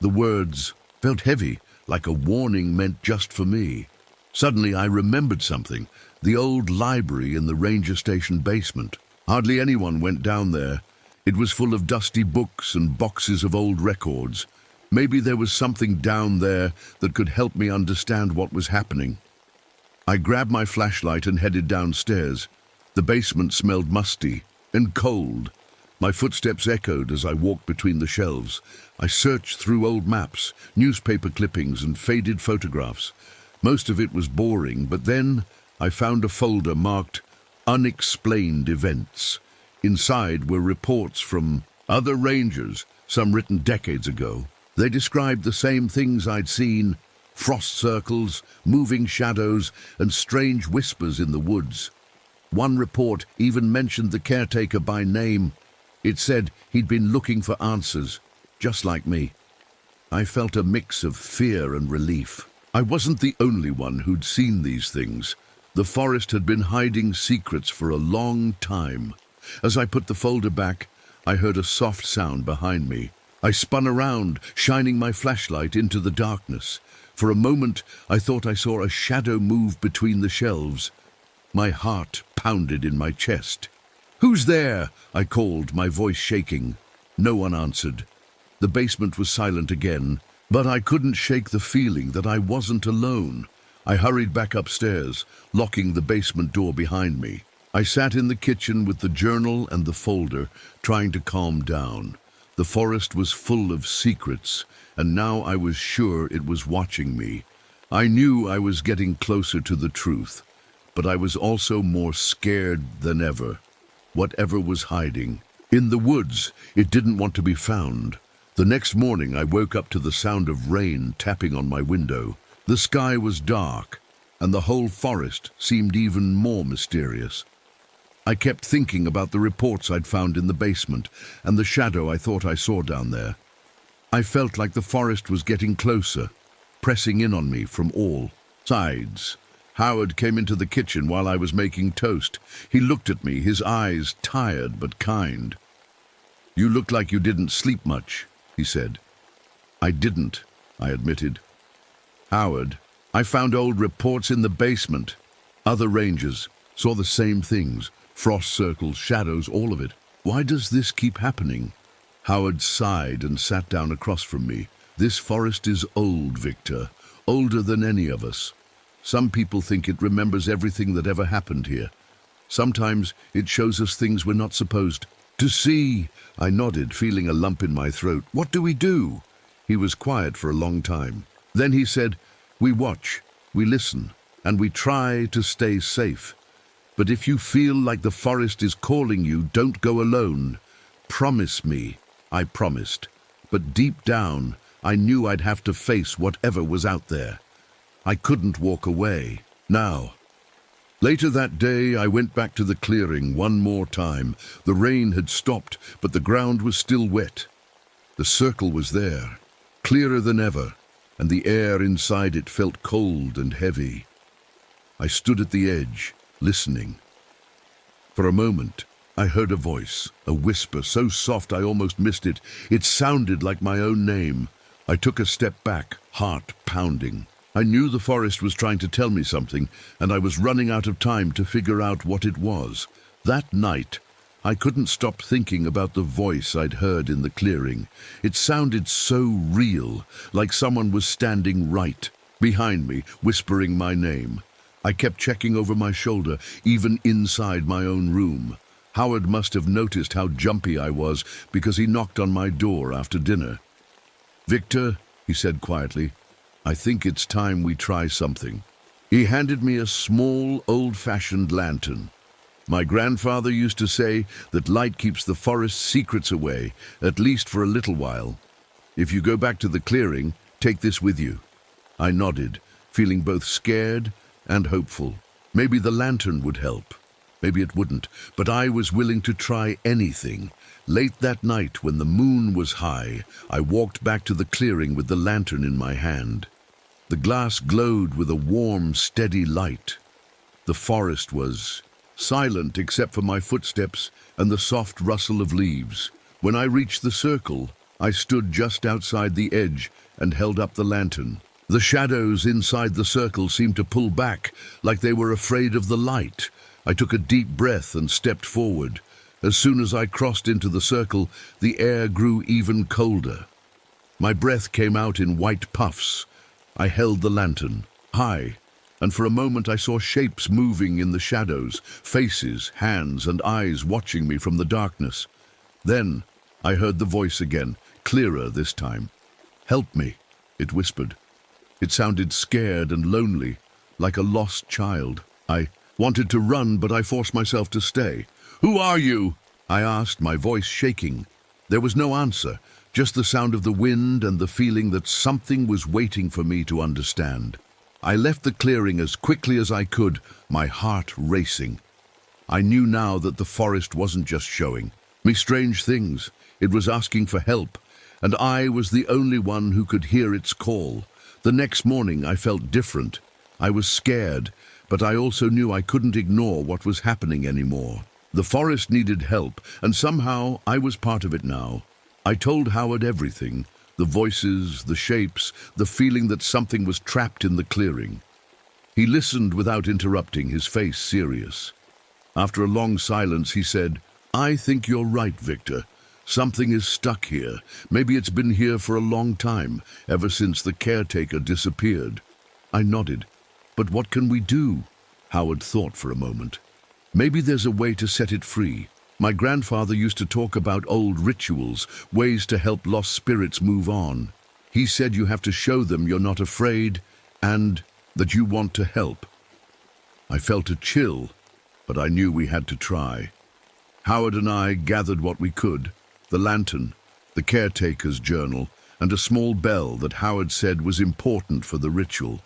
The words felt heavy, like a warning meant just for me. Suddenly I remembered something, the old library in the ranger station basement. Hardly anyone went down there. It was full of dusty books and boxes of old records. Maybe there was something down there that could help me understand what was happening. I grabbed my flashlight and headed downstairs. The basement smelled musty and cold. My footsteps echoed as I walked between the shelves. I searched through old maps, newspaper clippings, and faded photographs. Most of it was boring, but then I found a folder marked Unexplained Events. Inside were reports from other rangers, some written decades ago. They described the same things I'd seen: frost circles, moving shadows, and strange whispers in the woods. One report even mentioned the caretaker by name. It said he'd been looking for answers, just like me. I felt a mix of fear and relief. I wasn't the only one who'd seen these things. The forest had been hiding secrets for a long time. As I put the folder back, I heard a soft sound behind me. I spun around, shining my flashlight into the darkness. For a moment, I thought I saw a shadow move between the shelves. My heart pounded in my chest. "Who's there?" I called, my voice shaking. No one answered. The basement was silent again, but I couldn't shake the feeling that I wasn't alone. I hurried back upstairs, locking the basement door behind me. I sat in the kitchen with the journal and the folder, trying to calm down. The forest was full of secrets, and now I was sure it was watching me. I knew I was getting closer to the truth, but I was also more scared than ever. Whatever was hiding. In the woods, it didn't want to be found. The next morning, I woke up to the sound of rain tapping on my window. The sky was dark, and the whole forest seemed even more mysterious. I kept thinking about the reports I'd found in the basement and the shadow I thought I saw down there. I felt like the forest was getting closer, pressing in on me from all sides. Howard came into the kitchen while I was making toast. He looked at me, his eyes tired but kind. "You look like you didn't sleep much," he said. "I didn't," I admitted. "Howard, I found old reports in the basement. Other rangers saw the same things. Frost circles, shadows, all of it. Why does this keep happening?" Howard sighed and sat down across from me. "This forest is old, Victor. Older than any of us. Some people think it remembers everything that ever happened here. Sometimes it shows us things we're not supposed to see." I nodded, feeling a lump in my throat. "What do we do?" He was quiet for a long time. Then he said, "We watch, we listen, and we try to stay safe. But if you feel like the forest is calling you, don't go alone. Promise me." I promised. But deep down, I knew I'd have to face whatever was out there. I couldn't walk away. Now. Later that day, I went back to the clearing one more time. The rain had stopped, but the ground was still wet. The circle was there, clearer than ever, and the air inside it felt cold and heavy. I stood at the edge, listening. For a moment, I heard a voice, a whisper so soft I almost missed it. It sounded like my own name. I took a step back, heart pounding. I knew the forest was trying to tell me something, and I was running out of time to figure out what it was. That night, I couldn't stop thinking about the voice I'd heard in the clearing. It sounded so real, like someone was standing right behind me, whispering my name. I kept checking over my shoulder, even inside my own room. Howard must have noticed how jumpy I was because he knocked on my door after dinner. "Victor," he said quietly, "I think it's time we try something." He handed me a small, old-fashioned lantern. My grandfather used to say that light keeps the forest's secrets away, at least for a little while. "If you go back to the clearing, take this with you." I nodded, feeling both scared and hopeful. Maybe the lantern would help. Maybe it wouldn't, but I was willing to try anything. Late that night, when the moon was high, I walked back to the clearing with the lantern in my hand. The glass glowed with a warm, steady light. The forest was silent except for my footsteps and the soft rustle of leaves. When I reached the circle, I stood just outside the edge and held up the lantern. The shadows inside the circle seemed to pull back, like they were afraid of the light. I took a deep breath and stepped forward. As soon as I crossed into the circle, the air grew even colder. My breath came out in white puffs. I held the lantern high, and for a moment I saw shapes moving in the shadows, faces, hands, and eyes watching me from the darkness. Then I heard the voice again, clearer this time. "Help me," it whispered. It sounded scared and lonely, like a lost child. I wanted to run, but I forced myself to stay. "Who are you?" I asked, my voice shaking. There was no answer, just the sound of the wind and the feeling that something was waiting for me to understand. I left the clearing as quickly as I could, my heart racing. I knew now that the forest wasn't just showing me strange things. It was asking for help, and I was the only one who could hear its call. The next morning I felt different. I was scared, but I also knew I couldn't ignore what was happening anymore. The forest needed help, and somehow I was part of it now. I told Howard everything, the voices, the shapes, the feeling that something was trapped in the clearing. He listened without interrupting, his face serious. After a long silence, he said, "I think you're right, Victor. Something is stuck here. Maybe it's been here for a long time, ever since the caretaker disappeared." I nodded. "But what can we do?" Howard thought for a moment. "Maybe there's a way to set it free. My grandfather used to talk about old rituals, ways to help lost spirits move on. He said you have to show them you're not afraid and that you want to help." I felt a chill, but I knew we had to try. Howard and I gathered what we could, the lantern, the caretaker's journal, and a small bell that Howard said was important for the ritual.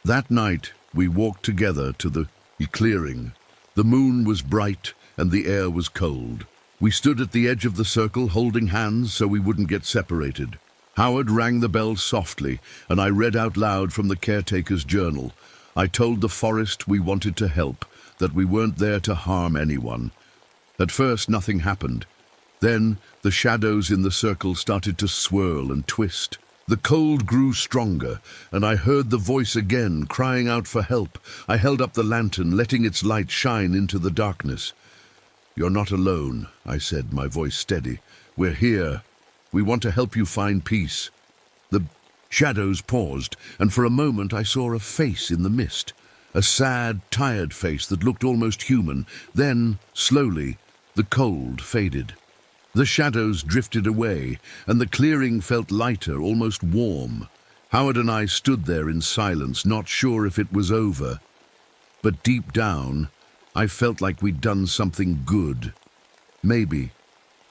That night, we walked together to the clearing. The moon was bright and the air was cold. We stood at the edge of the circle, holding hands so we wouldn't get separated. Howard rang the bell softly, and I read out loud from the caretaker's journal. I told the forest we wanted to help, that we weren't there to harm anyone. At first, nothing happened. Then, the shadows in the circle started to swirl and twist. The cold grew stronger, and I heard the voice again, crying out for help. I held up the lantern, letting its light shine into the darkness. "You're not alone," I said, my voice steady. "We're here. We want to help you find peace." The shadows paused, and for a moment I saw a face in the mist. A sad, tired face that looked almost human. Then, slowly, the cold faded. The shadows drifted away, and the clearing felt lighter, almost warm. Howard and I stood there in silence, not sure if it was over. But deep down, I felt like we'd done something good. Maybe,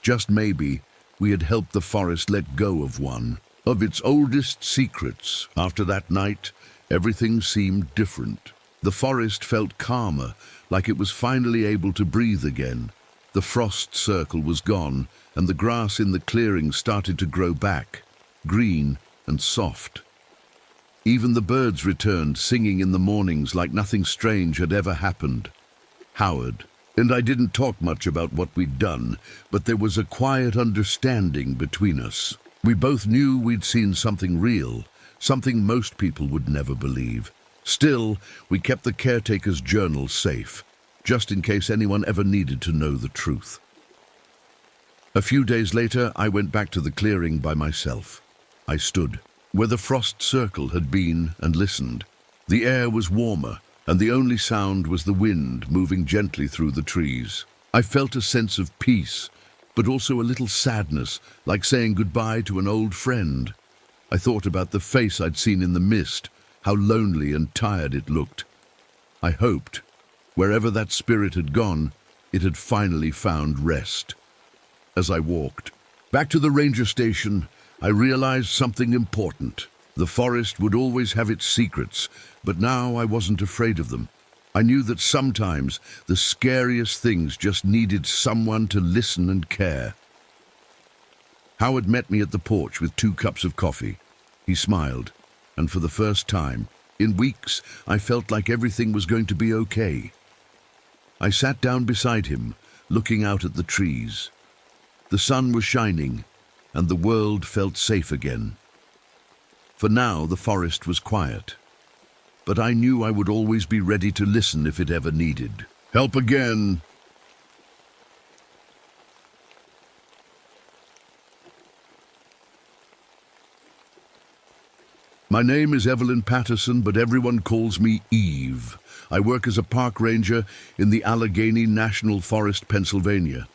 just maybe, we had helped the forest let go of one of its oldest secrets. After that night, everything seemed different. The forest felt calmer, like it was finally able to breathe again. The frost circle was gone, and the grass in the clearing started to grow back, green and soft. Even the birds returned, singing in the mornings like nothing strange had ever happened. Howard and I didn't talk much about what we'd done, but there was a quiet understanding between us. We both knew we'd seen something real, something most people would never believe. Still, we kept the caretaker's journal safe, just in case anyone ever needed to know the truth. A few days later, I went back to the clearing by myself. I stood where the frost circle had been and listened. The air was warmer, and the only sound was the wind moving gently through the trees. I felt a sense of peace, but also a little sadness, like saying goodbye to an old friend. I thought about the face I'd seen in the mist, how lonely and tired it looked. I hoped, wherever that spirit had gone, it had finally found rest. As I walked back to the ranger station, I realized something important. The forest would always have its secrets, but now I wasn't afraid of them. I knew that sometimes the scariest things just needed someone to listen and care. Howard met me at the porch with 2 cups of coffee. He smiled, and for the first time in weeks, I felt like everything was going to be okay. I sat down beside him, looking out at the trees. The sun was shining, and the world felt safe again. For now, the forest was quiet, but I knew I would always be ready to listen if it ever needed help again. My name is Evelyn Patterson, but everyone calls me Eve. I work as a park ranger in the Allegheny National Forest, Pennsylvania.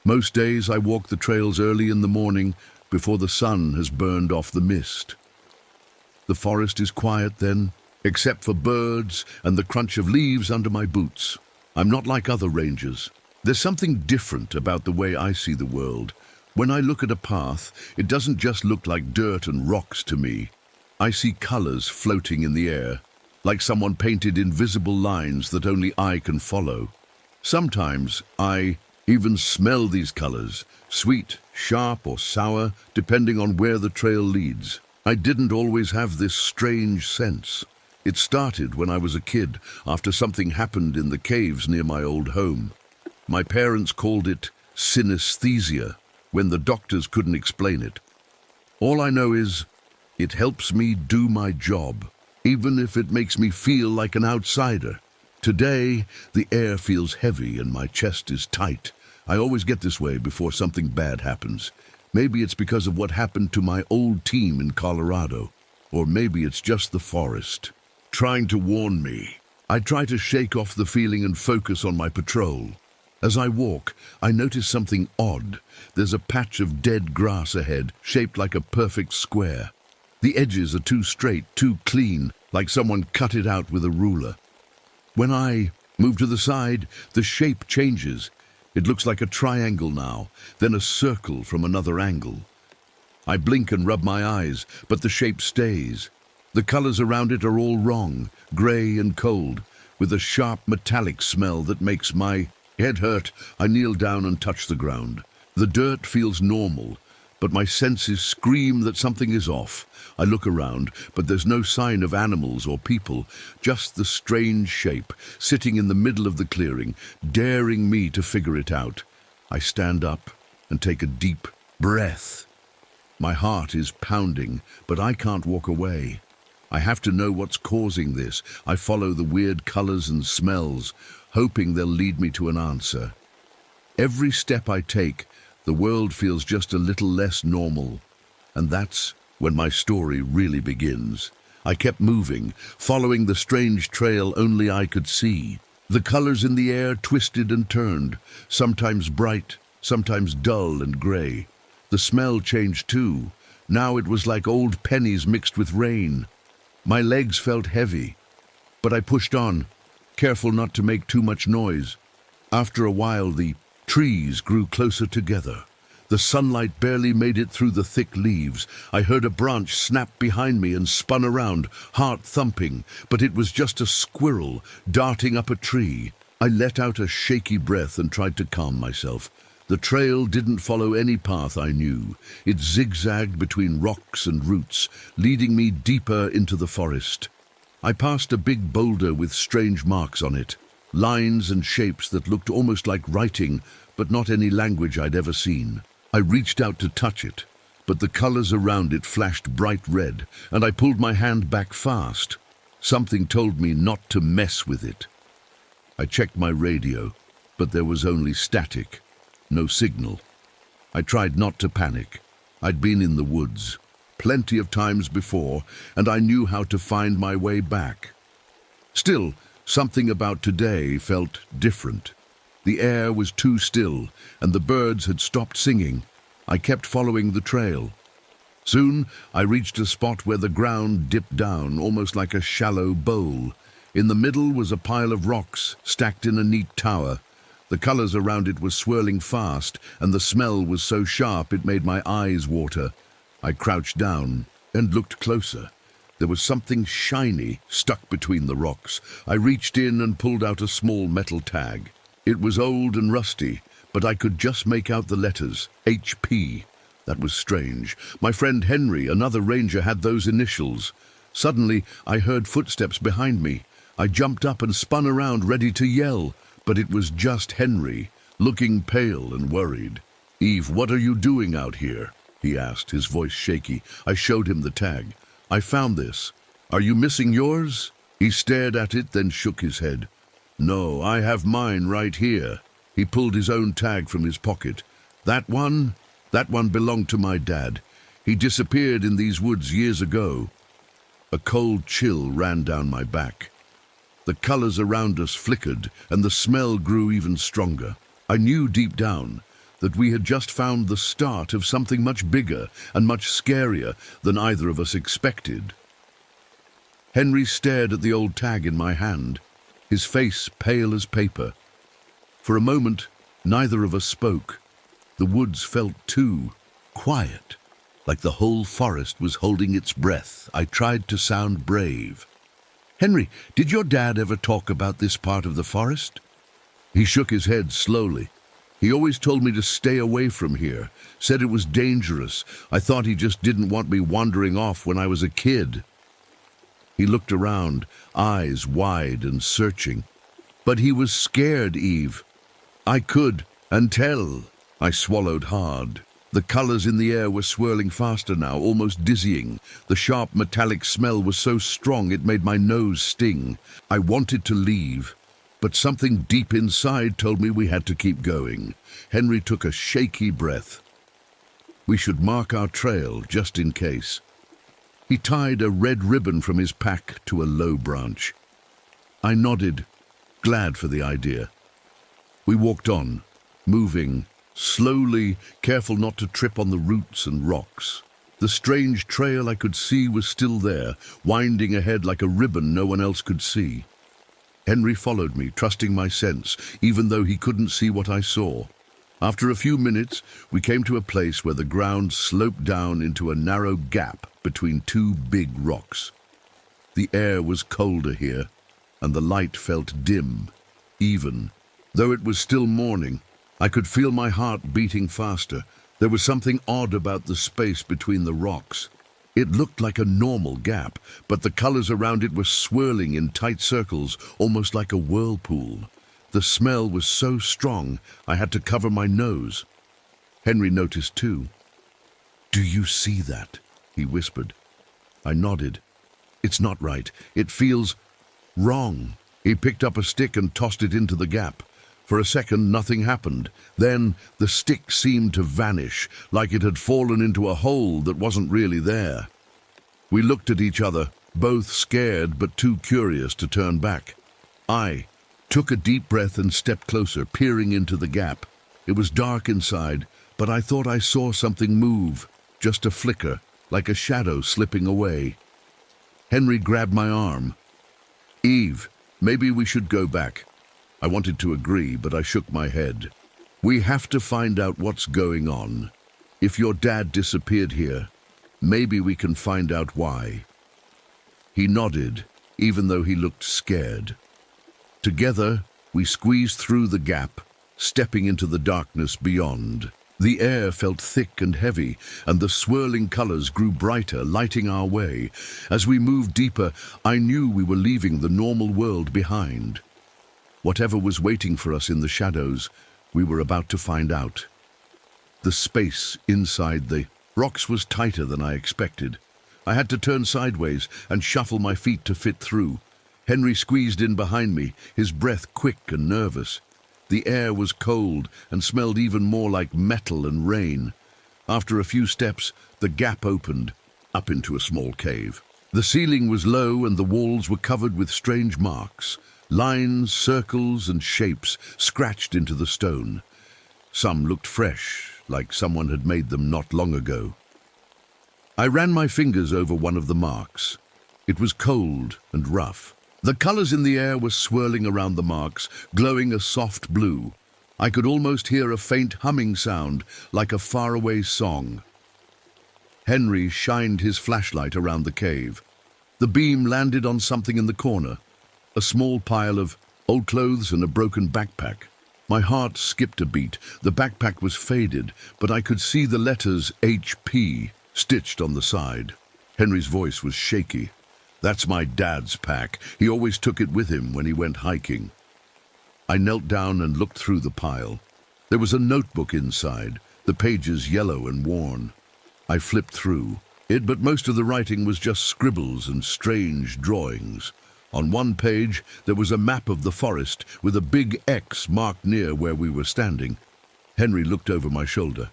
Most days I walk the trails early in the morning before the sun has burned off the mist. The forest is quiet then, except for birds and the crunch of leaves under my boots. I'm not like other rangers. There's something different about the way I see the world. When I look at a path, it doesn't just look like dirt and rocks to me. I see colors floating in the air, like someone painted invisible lines that only I can follow. Sometimes I even smell these colors, sweet, sharp, or sour, depending on where the trail leads. I didn't always have this strange sense. It started when I was a kid, after something happened in the caves near my old home. My parents called it synesthesia, when the doctors couldn't explain it. All I know is, it helps me do my job, even if it makes me feel like an outsider. Today, the air feels heavy and my chest is tight. I always get this way before something bad happens. Maybe it's because of what happened to my old team in Colorado. Or maybe it's just the forest trying to warn me. I try to shake off the feeling and focus on my patrol. As I walk, I notice something odd. There's a patch of dead grass ahead, shaped like a perfect square. The edges are too straight, too clean, like someone cut it out with a ruler. When I move to the side, the shape changes. It looks like a triangle now, then a circle from another angle. I blink and rub my eyes, but the shape stays. The colors around it are all wrong, gray and cold, with a sharp metallic smell that makes my head hurt. I kneel down and touch the ground. The dirt feels normal, but my senses scream that something is off. I look around, but there's no sign of animals or people, just the strange shape, sitting in the middle of the clearing, daring me to figure it out. I stand up and take a deep breath. My heart is pounding, but I can't walk away. I have to know what's causing this. I follow the weird colors and smells, hoping they'll lead me to an answer. Every step I take, the world feels just a little less normal, and that's when my story really begins. I kept moving, following the strange trail only I could see. The colors in the air twisted and turned, sometimes bright, sometimes dull and gray. The smell changed too. Now it was like old pennies mixed with rain. My legs felt heavy, but I pushed on. careful not to make too much noise. After a while, the trees grew closer together. The sunlight barely made it through the thick leaves. I heard a branch snap behind me and spun around, heart thumping, but it was just a squirrel darting up a tree. I let out a shaky breath and tried to calm myself. The trail didn't follow any path I knew. It zigzagged between rocks and roots, leading me deeper into the forest. I passed a big boulder with strange marks on it, lines and shapes that looked almost like writing, but not any language I'd ever seen. I reached out to touch it, but the colors around it flashed bright red, and I pulled my hand back fast. Something told me not to mess with it. I checked my radio, but there was only static, no signal. I tried not to panic. I'd been in the woods plenty of times before, and I knew how to find my way back. Still, something about today felt different. The air was too still, and the birds had stopped singing. I kept following the trail. Soon, I reached a spot where the ground dipped down, almost like a shallow bowl. In the middle was a pile of rocks, stacked in a neat tower. The colors around it were swirling fast, and the smell was so sharp it made my eyes water. I crouched down and looked closer. There was something shiny stuck between the rocks. I reached in and pulled out a small metal tag. It was old and rusty, but I could just make out the letters, HP. That was strange. My friend Henry, another ranger, had those initials. Suddenly, I heard footsteps behind me. I jumped up and spun around, ready to yell, but it was just Henry, looking pale and worried. "Eve, what are you doing out here?" he asked, his voice shaky. I showed him the tag. "I found this. Are you missing yours?" He stared at it, then shook his head. "No, I have mine right here." He pulled his own tag from his pocket. That one belonged to my dad. He disappeared in these woods years ago." A cold chill ran down my back. The colors around us flickered, and the smell grew even stronger. I knew deep down that we had just found the start of something much bigger and much scarier than either of us expected. Henry stared at the old tag in my hand, his face pale as paper. For a moment, neither of us spoke. The woods felt too quiet, like the whole forest was holding its breath. I tried to sound brave. "Henry, did your dad ever talk about this part of the forest?" He shook his head slowly. "He always told me to stay away from here, said it was dangerous. I thought he just didn't want me wandering off when I was a kid." He looked around, eyes wide and searching. "But he was scared, Eve. I could tell." I swallowed hard. The colors in the air were swirling faster now, almost dizzying. The sharp metallic smell was so strong it made my nose sting. I wanted to leave, but something deep inside told me we had to keep going. Henry took a shaky breath. "We should mark our trail, just in case." He tied a red ribbon from his pack to a low branch. I nodded, glad for the idea. We walked on, moving slowly, careful not to trip on the roots and rocks. The strange trail I could see was still there, winding ahead like a ribbon no one else could see. Henry followed me, trusting my sense, even though he couldn't see what I saw. After a few minutes, we came to a place where the ground sloped down into a narrow gap between two big rocks. The air was colder here, and the light felt dim, even. Though it was still morning, I could feel my heart beating faster. There was something odd about the space between the rocks. It looked like a normal gap, but the colors around it were swirling in tight circles, almost like a whirlpool. The smell was so strong, I had to cover my nose. Henry noticed too. "Do you see that?" he whispered. I nodded. "It's not right. It feels wrong." He picked up a stick and tossed it into the gap. For a second, nothing happened. Then the stick seemed to vanish, like it had fallen into a hole that wasn't really there. We looked at each other, both scared but too curious to turn back. I took a deep breath and stepped closer, peering into the gap. It was dark inside, but I thought I saw something move, just a flicker, like a shadow slipping away. Henry grabbed my arm. "Eve, Maybe we should go back. I wanted to agree, but I shook my head. We have to find out what's going on. If your dad disappeared here, maybe we can find out why. He nodded, even though he looked scared. Together, we squeezed through the gap, stepping into the darkness beyond. The air felt thick and heavy, and the swirling colors grew brighter, lighting our way. As we moved deeper, I knew we were leaving the normal world behind. Whatever was waiting for us in the shadows, we were about to find out. The space inside the rocks was tighter than I expected. I had to turn sideways and shuffle my feet to fit through. Henry squeezed in behind me, his breath quick and nervous. The air was cold and smelled even more like metal and rain. After a few steps, the gap opened, up into a small cave. The ceiling was low and the walls were covered with strange marks, lines, circles, and shapes scratched into the stone. Some looked fresh, like someone had made them not long ago. I ran my fingers over one of the marks. It was cold and rough. The colors in the air were swirling around the marks, glowing a soft blue. I could almost hear a faint humming sound, like a faraway song. Henry shined his flashlight around the cave. The beam landed on something in the corner, a small pile of old clothes and a broken backpack. My heart skipped a beat. The backpack was faded, but I could see the letters HP stitched on the side. Henry's voice was shaky. That's my dad's pack. He always took it with him when he went hiking. I knelt down and looked through the pile. There was a notebook inside, the pages yellow and worn. I flipped through it, but most of the writing was just scribbles and strange drawings. On one page, there was a map of the forest with a big X marked near where we were standing. Henry looked over my shoulder.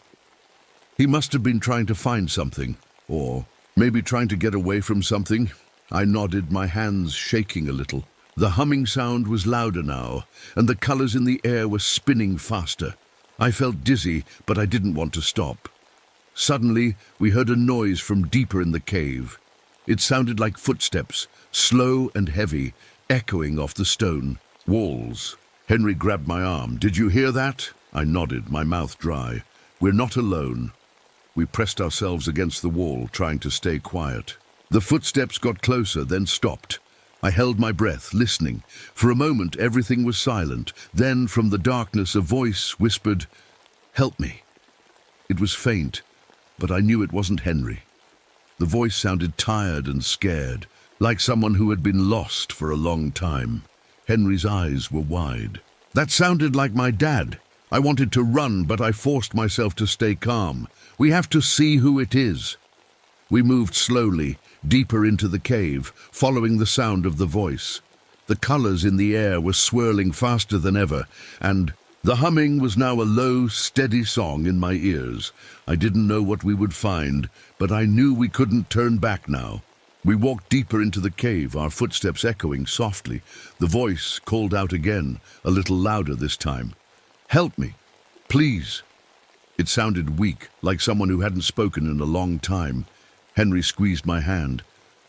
He must have been trying to find something, or maybe trying to get away from something. I nodded, my hands shaking a little. The humming sound was louder now, and the colors in the air were spinning faster. I felt dizzy, but I didn't want to stop. Suddenly, we heard a noise from deeper in the cave. It sounded like footsteps, slow and heavy, echoing off the stone walls. Henry grabbed my arm. Did you hear that? I nodded, my mouth dry. We're not alone. We pressed ourselves against the wall, trying to stay quiet. The footsteps got closer, then stopped. I held my breath, listening. For a moment, everything was silent. Then, from the darkness, a voice whispered, "Help me." It was faint, but I knew it wasn't Henry. The voice sounded tired and scared, like someone who had been lost for a long time. Henry's eyes were wide. That sounded like my dad. I wanted to run, but I forced myself to stay calm. We have to see who it is. We moved slowly, deeper into the cave, following the sound of the voice. The colors in the air were swirling faster than ever, and the humming was now a low, steady song in my ears. I didn't know what we would find, but I knew we couldn't turn back now. We walked deeper into the cave, our footsteps echoing softly. The voice called out again, a little louder this time. "Help me, please." It sounded weak, like someone who hadn't spoken in a long time. Henry squeezed my hand.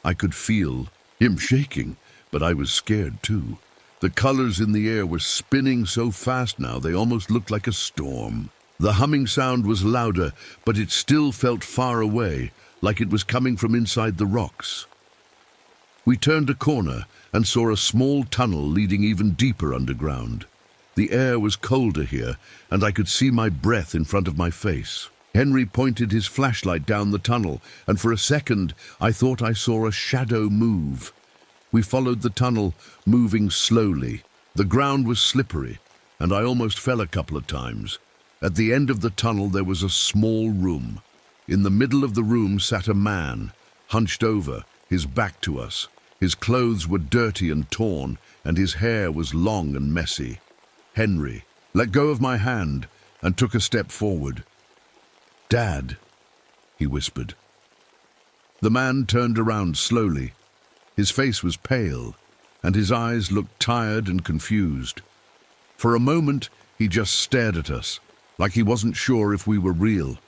I could feel him shaking, but I was scared too. The colors in the air were spinning so fast now they almost looked like a storm. The humming sound was louder, but it still felt far away, like it was coming from inside the rocks. We turned a corner and saw a small tunnel leading even deeper underground. The air was colder here, and I could see my breath in front of my face. Henry pointed his flashlight down the tunnel, and for a second I thought I saw a shadow move. We followed the tunnel, moving slowly. The ground was slippery, and I almost fell a couple of times. At the end of the tunnel there was a small room. In the middle of the room sat a man, hunched over, his back to us. His clothes were dirty and torn, and his hair was long and messy. Henry let go of my hand and took a step forward. "Dad," he whispered. The man turned around slowly. His face was pale, and his eyes looked tired and confused. For a moment, he just stared at us, like he wasn't sure if we were real.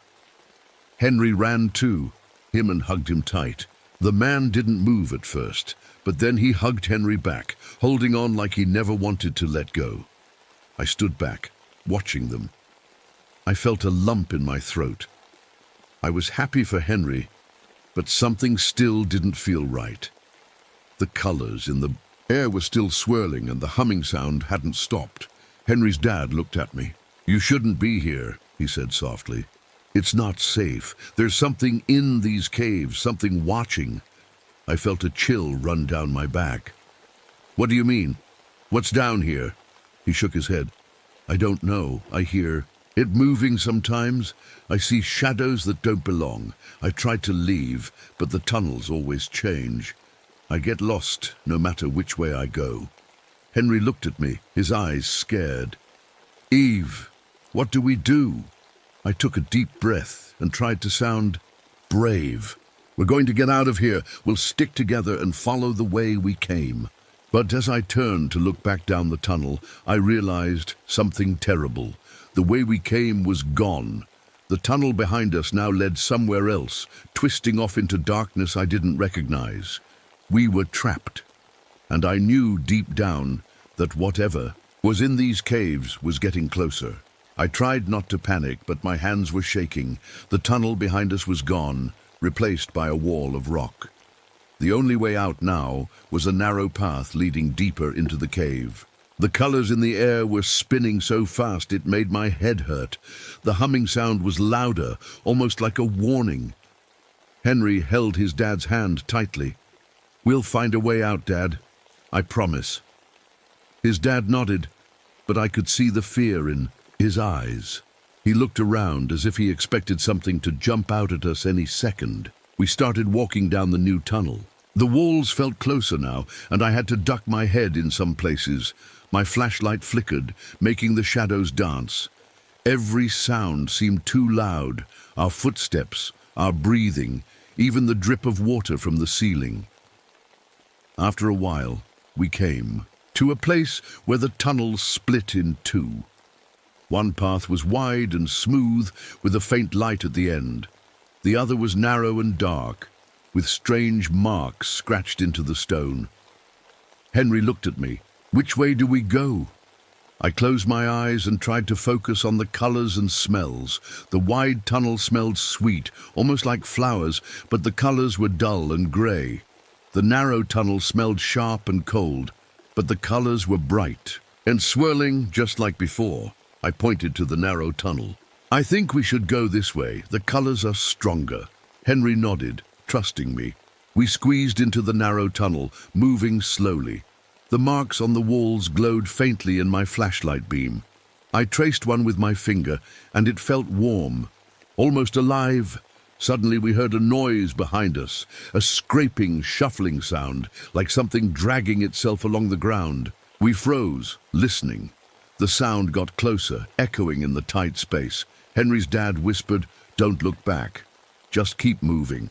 Henry ran too, him and hugged him tight. The man didn't move at first, but then he hugged Henry back, holding on like he never wanted to let go. I stood back, watching them. I felt a lump in my throat. I was happy for Henry, but something still didn't feel right. The colors in the air were still swirling and the humming sound hadn't stopped. Henry's dad looked at me. "You shouldn't be here," he said softly. "It's not safe. There's something in these caves, something watching." I felt a chill run down my back. "What do you mean? What's down here?" He shook his head. "I don't know. I hear it moving sometimes. I see shadows that don't belong. I tried to leave, but the tunnels always change. I get lost no matter which way I go." Henry looked at me, his eyes scared. "Eve, what do we do?" I took a deep breath and tried to sound brave. "We're going to get out of here. We'll stick together and follow the way we came." But as I turned to look back down the tunnel, I realized something terrible. The way we came was gone. The tunnel behind us now led somewhere else, twisting off into darkness I didn't recognize. We were trapped, and I knew deep down that whatever was in these caves was getting closer. I tried not to panic, but my hands were shaking. The tunnel behind us was gone, replaced by a wall of rock. The only way out now was a narrow path leading deeper into the cave. The colors in the air were spinning so fast it made my head hurt. The humming sound was louder, almost like a warning. Henry held his dad's hand tightly. "We'll find a way out, Dad. I promise." His dad nodded, but I could see the fear in his eyes. He looked around as if he expected something to jump out at us any second. We started walking down the new tunnel. The walls felt closer now, and I had to duck my head in some places. My flashlight flickered, making the shadows dance. Every sound seemed too loud, our footsteps, our breathing, even the drip of water from the ceiling. After a while, we came to a place where the tunnel split in two. One path was wide and smooth, with a faint light at the end. The other was narrow and dark, with strange marks scratched into the stone. Henry looked at me. "Which way do we go?" I closed my eyes and tried to focus on the colors and smells. The wide tunnel smelled sweet, almost like flowers, but the colors were dull and gray. The narrow tunnel smelled sharp and cold, but the colors were bright and swirling just like before. I pointed to the narrow tunnel. "I think we should go this way. The colors are stronger." Henry nodded, trusting me. We squeezed into the narrow tunnel, moving slowly. The marks on the walls glowed faintly in my flashlight beam. I traced one with my finger, and it felt warm, almost alive. Suddenly we heard a noise behind us, a scraping, shuffling sound, like something dragging itself along the ground. We froze, listening. The sound got closer, echoing in the tight space. Henry's dad whispered, "Don't look back. Just keep moving."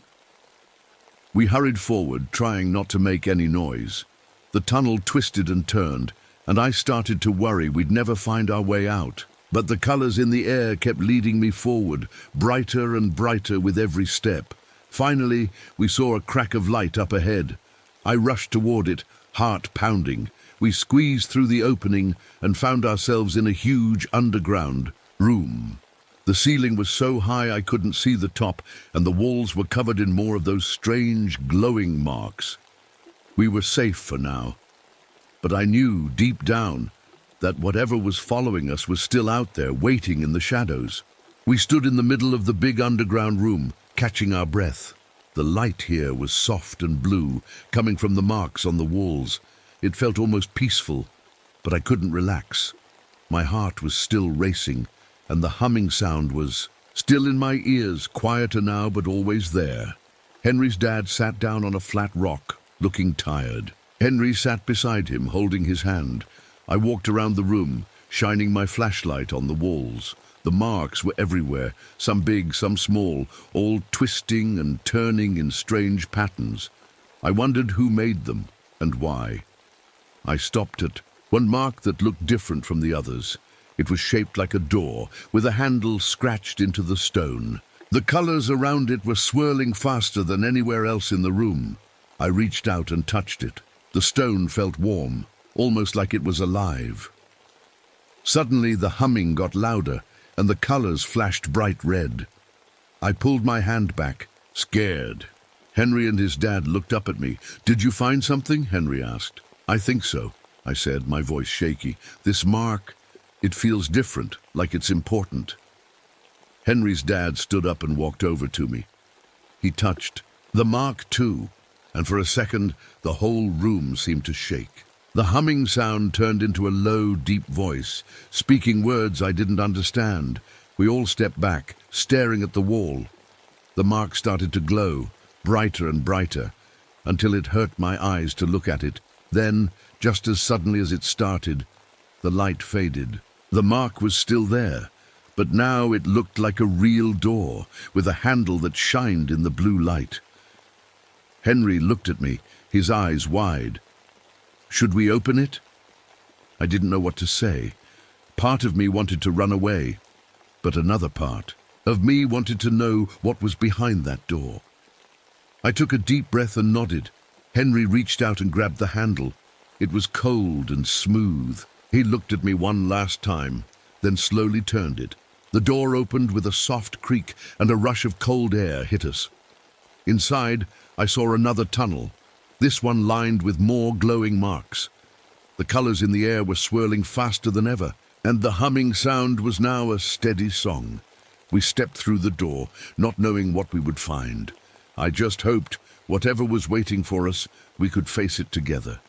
We hurried forward, trying not to make any noise. The tunnel twisted and turned, and I started to worry we'd never find our way out. But the colors in the air kept leading me forward, brighter and brighter with every step. Finally, we saw a crack of light up ahead. I rushed toward it, heart pounding. We squeezed through the opening and found ourselves in a huge underground room. The ceiling was so high I couldn't see the top, and the walls were covered in more of those strange glowing marks. We were safe for now, but I knew deep down that whatever was following us was still out there, waiting in the shadows. We stood in the middle of the big underground room, catching our breath. The light here was soft and blue, coming from the marks on the walls. It felt almost peaceful, but I couldn't relax. My heart was still racing, and the humming sound was still in my ears, quieter now but always there. Henry's dad sat down on a flat rock, looking tired. Henry sat beside him, holding his hand. I walked around the room, shining my flashlight on the walls. The marks were everywhere, some big, some small, all twisting and turning in strange patterns. I wondered who made them and why. I stopped at one mark that looked different from the others. It was shaped like a door, with a handle scratched into the stone. The colors around it were swirling faster than anywhere else in the room. I reached out and touched it. The stone felt warm, almost like it was alive. Suddenly the humming got louder, and the colors flashed bright red. I pulled my hand back, scared. Henry and his dad looked up at me. "Did you find something?" Henry asked. "I think so," I said, my voice shaky. "This mark, it feels different, like it's important." Henry's dad stood up and walked over to me. He touched the mark too, and for a second the whole room seemed to shake. The humming sound turned into a low, deep voice, speaking words I didn't understand. We all stepped back, staring at the wall. The mark started to glow, brighter and brighter, until it hurt my eyes to look at it. Then, just as suddenly as it started, the light faded. The mark was still there, but now it looked like a real door, with a handle that shined in the blue light. Henry looked at me, his eyes wide. "Should we open it?" I didn't know what to say. Part of me wanted to run away, but another part of me wanted to know what was behind that door. I took a deep breath and nodded. Henry reached out and grabbed the handle. It was cold and smooth. He looked at me one last time, then slowly turned it. The door opened with a soft creak, and a rush of cold air hit us. Inside, I saw another tunnel, this one lined with more glowing marks. The colors in the air were swirling faster than ever, and the humming sound was now a steady song. We stepped through the door, not knowing what we would find. I just hoped, whatever was waiting for us, we could face it together.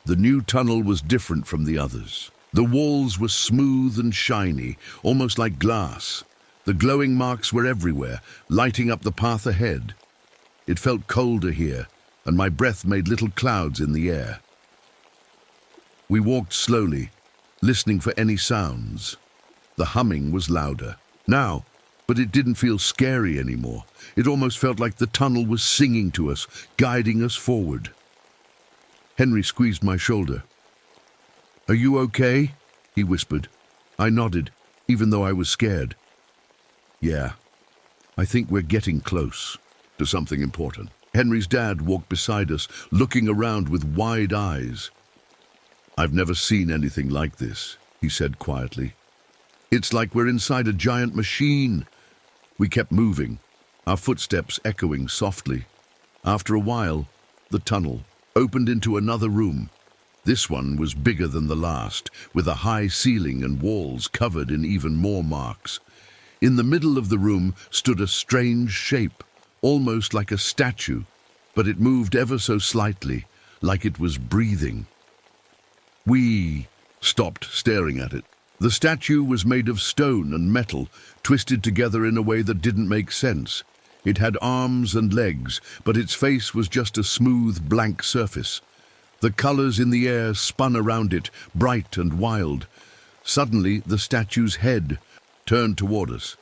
The new tunnel was different from the others. The walls were smooth and shiny, almost like glass. The glowing marks were everywhere, lighting up the path ahead. It felt colder here, and my breath made little clouds in the air. We walked slowly, listening for any sounds. The humming was louder now, but it didn't feel scary anymore. It almost felt like the tunnel was singing to us, guiding us forward. Henry squeezed my shoulder. "Are you okay?" he whispered. I nodded, even though I was scared. "Yeah, I think we're getting close to something important." Henry's dad walked beside us, looking around with wide eyes. "I've never seen anything like this," he said quietly. "It's like we're inside a giant machine." We kept moving, our footsteps echoing softly. After a while, the tunnel opened into another room. This one was bigger than the last, with a high ceiling and walls covered in even more marks. In the middle of the room stood a strange shape, almost like a statue, but it moved ever so slightly, like it was breathing. We stopped staring at it. The statue was made of stone and metal, twisted together in a way that didn't make sense. It had arms and legs, but its face was just a smooth, blank surface. The colors in the air spun around it, bright and wild. Suddenly, the statue's head turned toward us.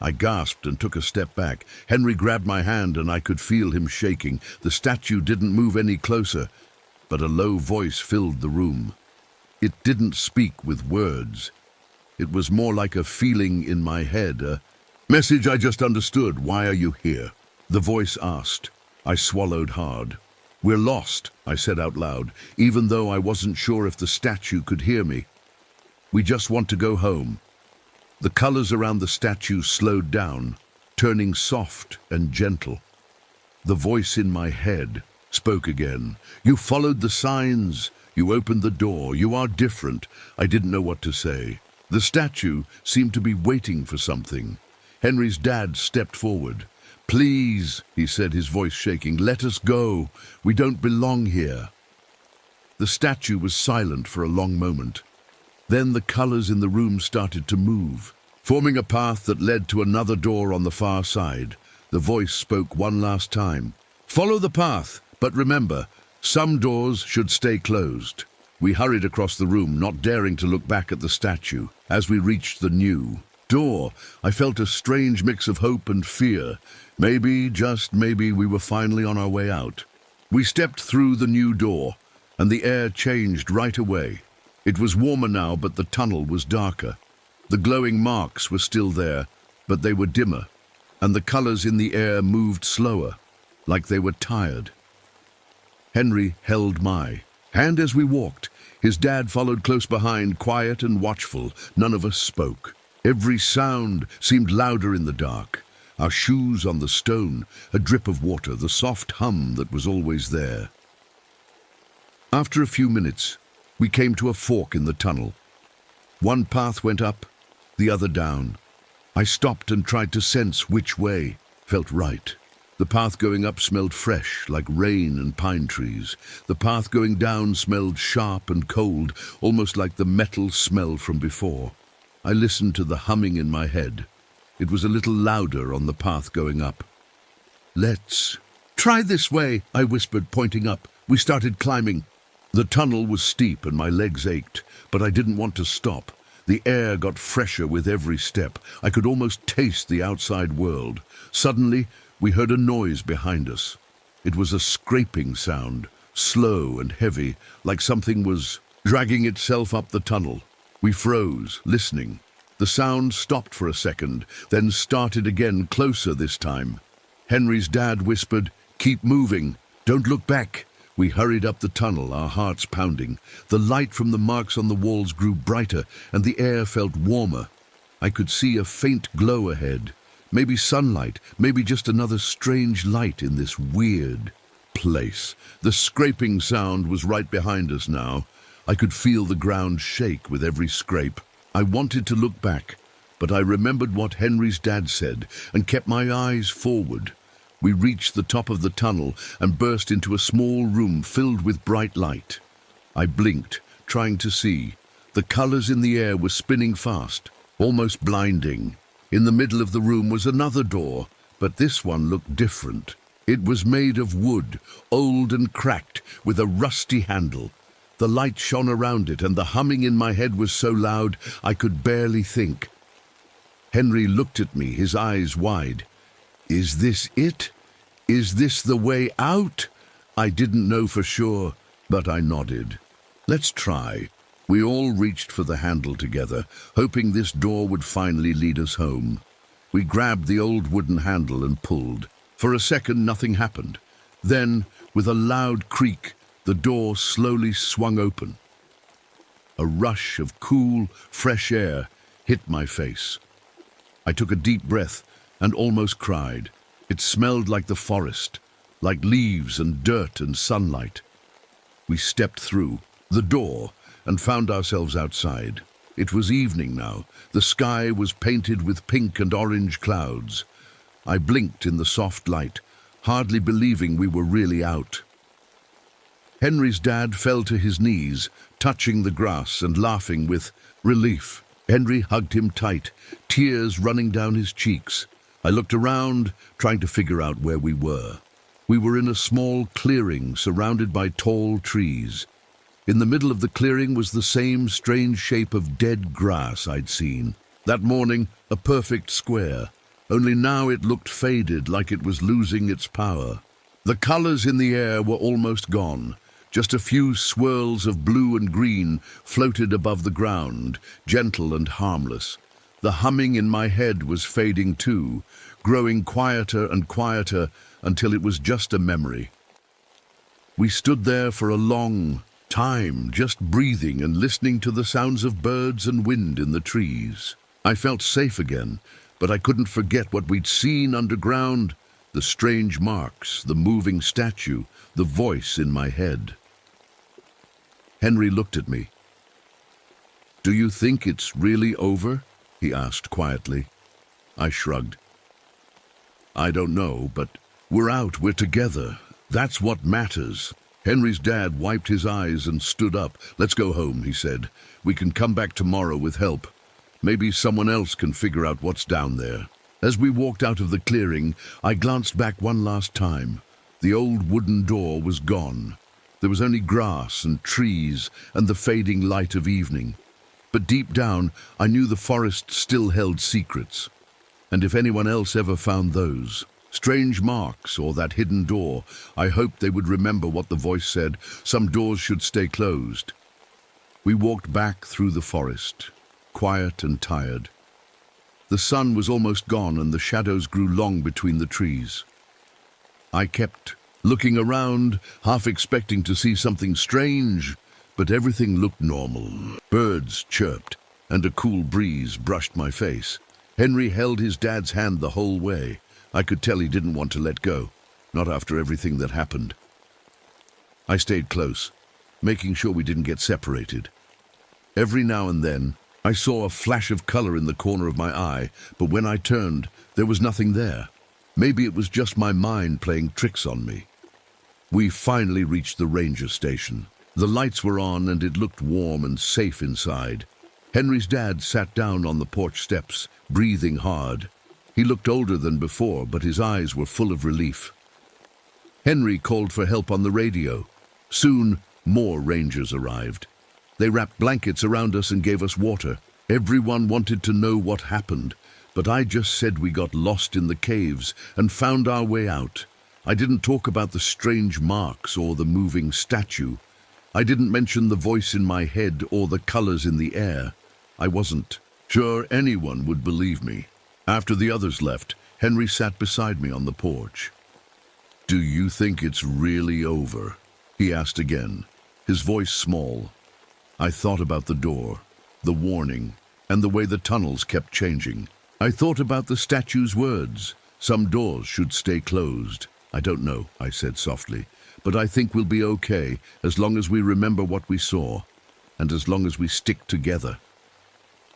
I gasped and took a step back. Henry grabbed my hand and I could feel him shaking. The statue didn't move any closer, but a low voice filled the room. It didn't speak with words. It was more like a feeling in my head, a message I just understood. "Why are you here?" the voice asked. I swallowed hard. "We're lost," I said out loud, even though I wasn't sure if the statue could hear me. "We just want to go home." The colors around the statue slowed down, turning soft and gentle. The voice in my head spoke again. "You followed the signs. You opened the door. You are different." I didn't know what to say. The statue seemed to be waiting for something. Henry's dad stepped forward. "Please," he said, his voice shaking, "let us go. We don't belong here." The statue was silent for a long moment. Then the colors in the room started to move, forming a path that led to another door on the far side. The voice spoke one last time. "Follow the path, but remember, some doors should stay closed." We hurried across the room, not daring to look back at the statue. As we reached the new door, I felt a strange mix of hope and fear. Maybe, just maybe, we were finally on our way out. We stepped through the new door, and the air changed right away. It was warmer now, but the tunnel was darker. The glowing marks were still there, but they were dimmer, and the colors in the air moved slower, like they were tired. Henry held my hand as we walked. His dad followed close behind, quiet and watchful. None of us spoke. Every sound seemed louder in the dark. Our shoes on the stone, a drip of water, the soft hum that was always there. After a few minutes, we came to a fork in the tunnel. One path went up, the other down. I stopped and tried to sense which way felt right. The path going up smelled fresh, like rain and pine trees. The path going down smelled sharp and cold, almost like the metal smell from before. I listened to the humming in my head. It was a little louder on the path going up. "Let's try this way," I whispered, pointing up. We started climbing. The tunnel was steep and my legs ached, but I didn't want to stop. The air got fresher with every step. I could almost taste the outside world. Suddenly, we heard a noise behind us. It was a scraping sound, slow and heavy, like something was dragging itself up the tunnel. We froze, listening. The sound stopped for a second, then started again, closer this time. Henry's dad whispered, "Keep moving, don't look back." We hurried up the tunnel, our hearts pounding. The light from the marks on the walls grew brighter, and the air felt warmer. I could see a faint glow ahead. Maybe sunlight, maybe just another strange light in this weird place. The scraping sound was right behind us now. I could feel the ground shake with every scrape. I wanted to look back, but I remembered what Henry's dad said and kept my eyes forward. We reached the top of the tunnel and burst into a small room filled with bright light. I blinked, trying to see. The colors in the air were spinning fast, almost blinding. In the middle of the room was another door, but this one looked different. It was made of wood, old and cracked, with a rusty handle. The light shone around it, and the humming in my head was so loud I could barely think. Henry looked at me, his eyes wide. "Is this it? Is this the way out?" I didn't know for sure, but I nodded. "Let's try." We all reached for the handle together, hoping this door would finally lead us home. We grabbed the old wooden handle and pulled. For a second, nothing happened. Then, with a loud creak, the door slowly swung open. A rush of cool, fresh air hit my face. I took a deep breath and almost cried. It smelled like the forest, like leaves and dirt and sunlight. We stepped through the door and found ourselves outside. It was evening now. The sky was painted with pink and orange clouds. I blinked in the soft light, hardly believing we were really out. Henry's dad fell to his knees, touching the grass and laughing with relief. Henry hugged him tight, tears running down his cheeks. I looked around, trying to figure out where we were. We were in a small clearing surrounded by tall trees. In the middle of the clearing was the same strange shape of dead grass I'd seen. That morning, a perfect square. Only now it looked faded, like it was losing its power. The colors in the air were almost gone. Just a few swirls of blue and green floated above the ground, gentle and harmless. The humming in my head was fading too, growing quieter and quieter until it was just a memory. We stood there for a long time, just breathing and listening to the sounds of birds and wind in the trees. I felt safe again, but I couldn't forget what we'd seen underground. The strange marks, the moving statue, the voice in my head. Henry looked at me. "Do you think it's really over?" he asked quietly. I shrugged. "I don't know, but we're out, we're together. That's what matters." Henry's dad wiped his eyes and stood up. "Let's go home," he said. "We can come back tomorrow with help. Maybe someone else can figure out what's down there." As we walked out of the clearing, I glanced back one last time. The old wooden door was gone. There was only grass and trees and the fading light of evening. But deep down, I knew the forest still held secrets. And if anyone else ever found those strange marks or that hidden door, I hoped they would remember what the voice said: some doors should stay closed. We walked back through the forest, quiet and tired. The sun was almost gone and the shadows grew long between the trees. I kept looking around, half expecting to see something strange, but everything looked normal. Birds chirped, and a cool breeze brushed my face. Henry held his dad's hand the whole way. I could tell he didn't want to let go, not after everything that happened. I stayed close, making sure we didn't get separated. Every now and then, I saw a flash of color in the corner of my eye, but when I turned, there was nothing there. Maybe it was just my mind playing tricks on me. We finally reached the ranger station. The lights were on and it looked warm and safe inside. Henry's dad sat down on the porch steps, breathing hard. He looked older than before, but his eyes were full of relief. Henry called for help on the radio. Soon, more rangers arrived. They wrapped blankets around us and gave us water. Everyone wanted to know what happened, but I just said we got lost in the caves and found our way out. I didn't talk about the strange marks or the moving statue. I didn't mention the voice in my head or the colors in the air. I wasn't sure anyone would believe me. After the others left, Henry sat beside me on the porch. "Do you think it's really over?" he asked again, his voice small. I thought about the door, the warning, and the way the tunnels kept changing. I thought about the statue's words. Some doors should stay closed. "I don't know," I said softly, "but I think we'll be okay as long as we remember what we saw, and as long as we stick together."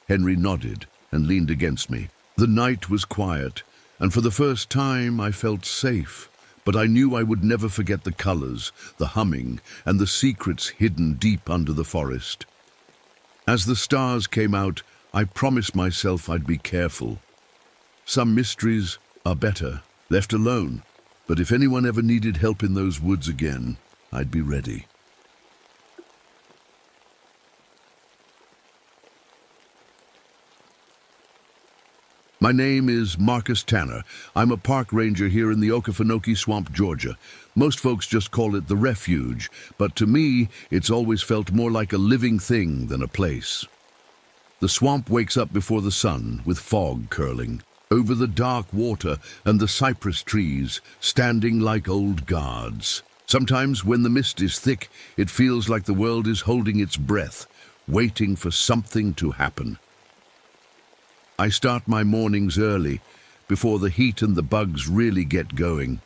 Henry nodded and leaned against me. The night was quiet, and for the first time I felt safe, but I knew I would never forget the colors, the humming, and the secrets hidden deep under the forest. As the stars came out, I promised myself I'd be careful. Some mysteries are better left alone, but if anyone ever needed help in those woods again, I'd be ready. My name is Marcus Tanner. I'm a park ranger here in the Okefenokee Swamp, Georgia. Most folks just call it the refuge, but to me, it's always felt more like a living thing than a place. The swamp wakes up before the sun, with fog curling over the dark water and the cypress trees standing like old guards. Sometimes when the mist is thick, it feels like the world is holding its breath, waiting for something to happen. I start my mornings early, before the heat and the bugs really get going.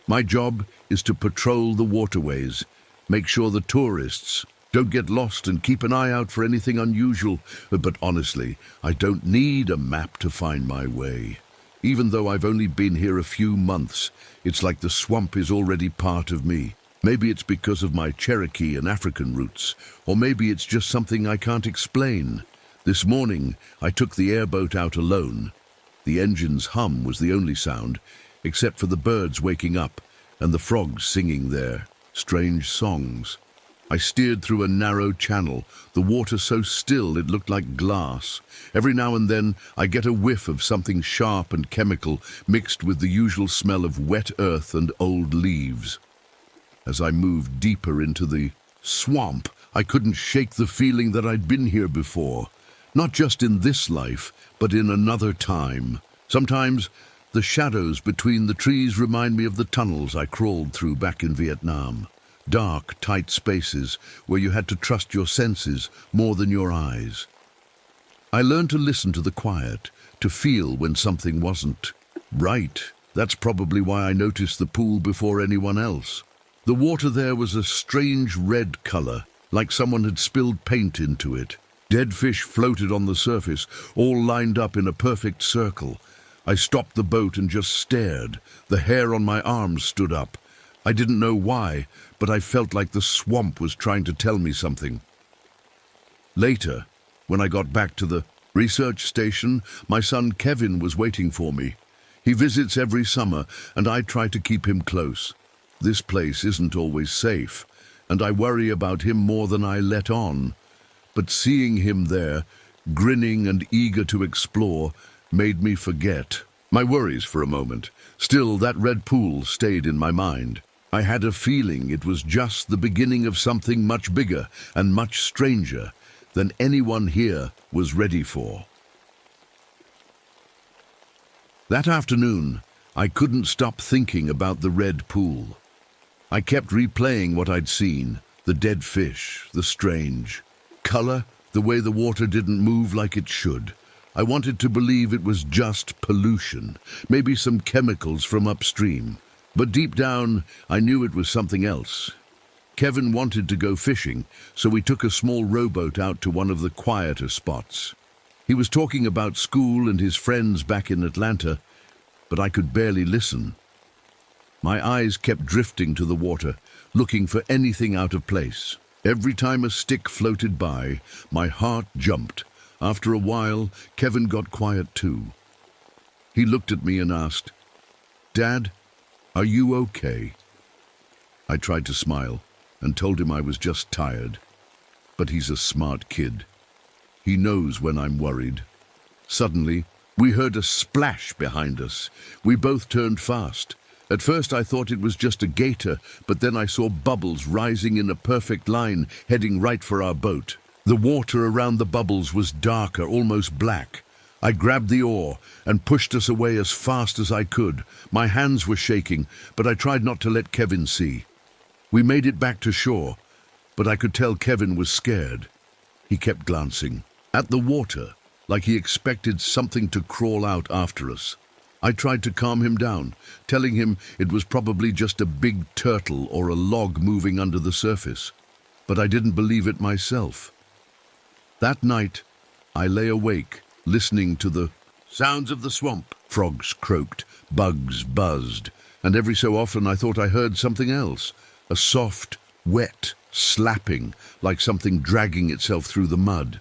My job is to patrol the waterways, make sure the tourists don't get lost and keep an eye out for anything unusual. But honestly, I don't need a map to find my way. Even though I've only been here a few months, it's like the swamp is already part of me. Maybe it's because of my Cherokee and African roots, or maybe it's just something I can't explain. This morning, I took the airboat out alone. The engine's hum was the only sound, except for the birds waking up and the frogs singing their strange songs. I steered through a narrow channel, the water so still it looked like glass. Every now and then, I get a whiff of something sharp and chemical mixed with the usual smell of wet earth and old leaves. As I moved deeper into the swamp, I couldn't shake the feeling that I'd been here before. Not just in this life, but in another time. Sometimes, the shadows between the trees remind me of the tunnels I crawled through back in Vietnam. Dark, tight spaces where you had to trust your senses more than your eyes. I learned to listen to the quiet, to feel when something wasn't right. That's probably why I noticed the pool before anyone else. The water there was a strange red color, like someone had spilled paint into it. Dead fish floated on the surface, all lined up in a perfect circle. I stopped the boat and just stared. The hair on my arms stood up. I didn't know why, but I felt like the swamp was trying to tell me something. Later, when I got back to the research station, my son Kevin was waiting for me. He visits every summer, and I try to keep him close. This place isn't always safe, and I worry about him more than I let on. But seeing him there, grinning and eager to explore, made me forget my worries for a moment. Still, that red pool stayed in my mind. I had a feeling it was just the beginning of something much bigger and much stranger than anyone here was ready for. That afternoon, I couldn't stop thinking about the red pool. I kept replaying what I'd seen, the dead fish, the strange color, the way the water didn't move like it should. I wanted to believe it was just pollution, maybe some chemicals from upstream. But deep down, I knew it was something else. Kevin wanted to go fishing, so we took a small rowboat out to one of the quieter spots. He was talking about school and his friends back in Atlanta, but I could barely listen. My eyes kept drifting to the water, looking for anything out of place. Every time a stick floated by, my heart jumped. After a while, Kevin got quiet too. He looked at me and asked, "Dad, are you okay?" I tried to smile and told him I was just tired. But he's a smart kid. He knows when I'm worried. Suddenly, we heard a splash behind us. We both turned fast. At first I thought it was just a gator, but then I saw bubbles rising in a perfect line, heading right for our boat. The water around the bubbles was darker, almost black. I grabbed the oar and pushed us away as fast as I could. My hands were shaking, but I tried not to let Kevin see. We made it back to shore, but I could tell Kevin was scared. He kept glancing at the water, like he expected something to crawl out after us. I tried to calm him down, telling him it was probably just a big turtle or a log moving under the surface. But I didn't believe it myself. That night, I lay awake, listening to the sounds of the swamp. Frogs croaked, bugs buzzed, and every so often I thought I heard something else, a soft, wet slapping, like something dragging itself through the mud.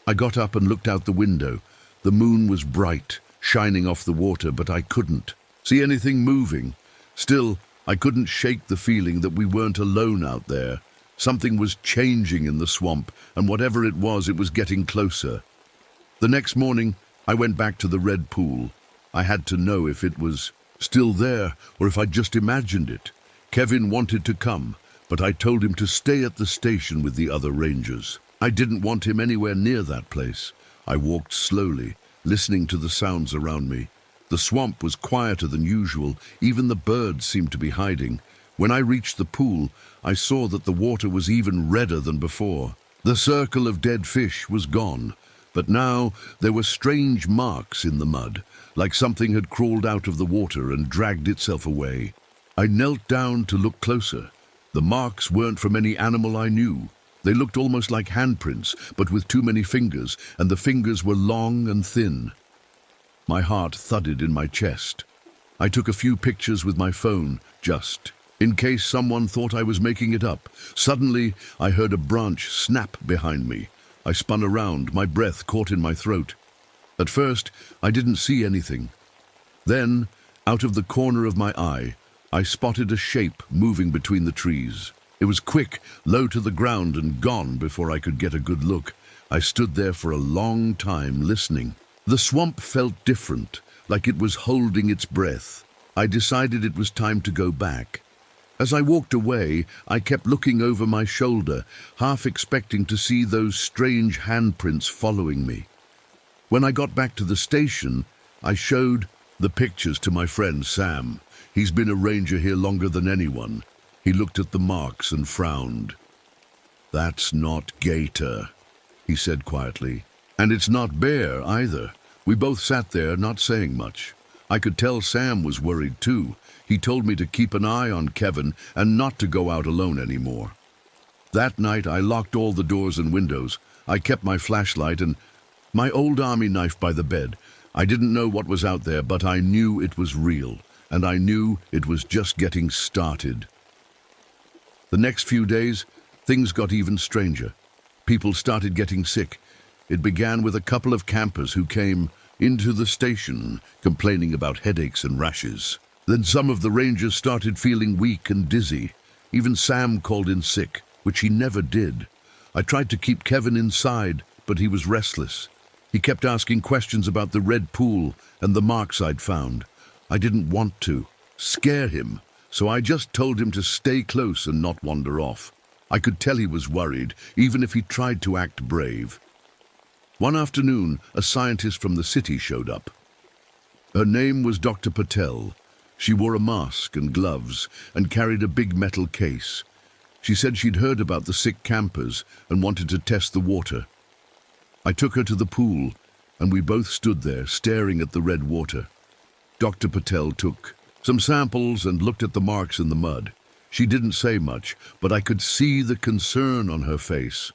I got up and looked out the window. The moon was bright, shining off the water, but I couldn't see anything moving. Still, I couldn't shake the feeling that we weren't alone out there. Something was changing in the swamp, and whatever it was getting closer. The next morning, I went back to the red pool. I had to know if it was still there or if I'd just imagined it. Kevin wanted to come, but I told him to stay at the station with the other rangers. I didn't want him anywhere near that place. I walked slowly, listening to the sounds around me. The swamp was quieter than usual. Even the birds seemed to be hiding. When I reached the pool, I saw that the water was even redder than before. The circle of dead fish was gone, but now there were strange marks in the mud, like something had crawled out of the water and dragged itself away. I knelt down to look closer. The marks weren't from any animal I knew. They looked almost like handprints, but with too many fingers, and the fingers were long and thin. My heart thudded in my chest. I took a few pictures with my phone, just in case someone thought I was making it up. Suddenly, I heard a branch snap behind me. I spun around, my breath caught in my throat. At first, I didn't see anything. Then, out of the corner of my eye, I spotted a shape moving between the trees. It was quick, low to the ground, and gone before I could get a good look. I stood there for a long time, listening. The swamp felt different, like it was holding its breath. I decided it was time to go back. As I walked away, I kept looking over my shoulder, half expecting to see those strange handprints following me. When I got back to the station, I showed the pictures to my friend Sam. He's been a ranger here longer than anyone. He looked at the marks and frowned. "That's not gator," he said quietly. "And it's not bear either." We both sat there, not saying much. I could tell Sam was worried too. He told me to keep an eye on Kevin and not to go out alone anymore. That night I locked all the doors and windows. I kept my flashlight and my old army knife by the bed. I didn't know what was out there, but I knew it was real, and I knew it was just getting started. The next few days, things got even stranger. People started getting sick. It began with a couple of campers who came into the station complaining about headaches and rashes. Then some of the rangers started feeling weak and dizzy. Even Sam called in sick, which he never did. I tried to keep Kevin inside, but he was restless. He kept asking questions about the red pool and the marks I'd found. I didn't want to scare him, so I just told him to stay close and not wander off. I could tell he was worried, even if he tried to act brave. One afternoon, a scientist from the city showed up. Her name was Dr. Patel. She wore a mask and gloves and carried a big metal case. She said she'd heard about the sick campers and wanted to test the water. I took her to the pool, and we both stood there staring at the red water. Dr. Patel took some samples and looked at the marks in the mud. She didn't say much, but I could see the concern on her face.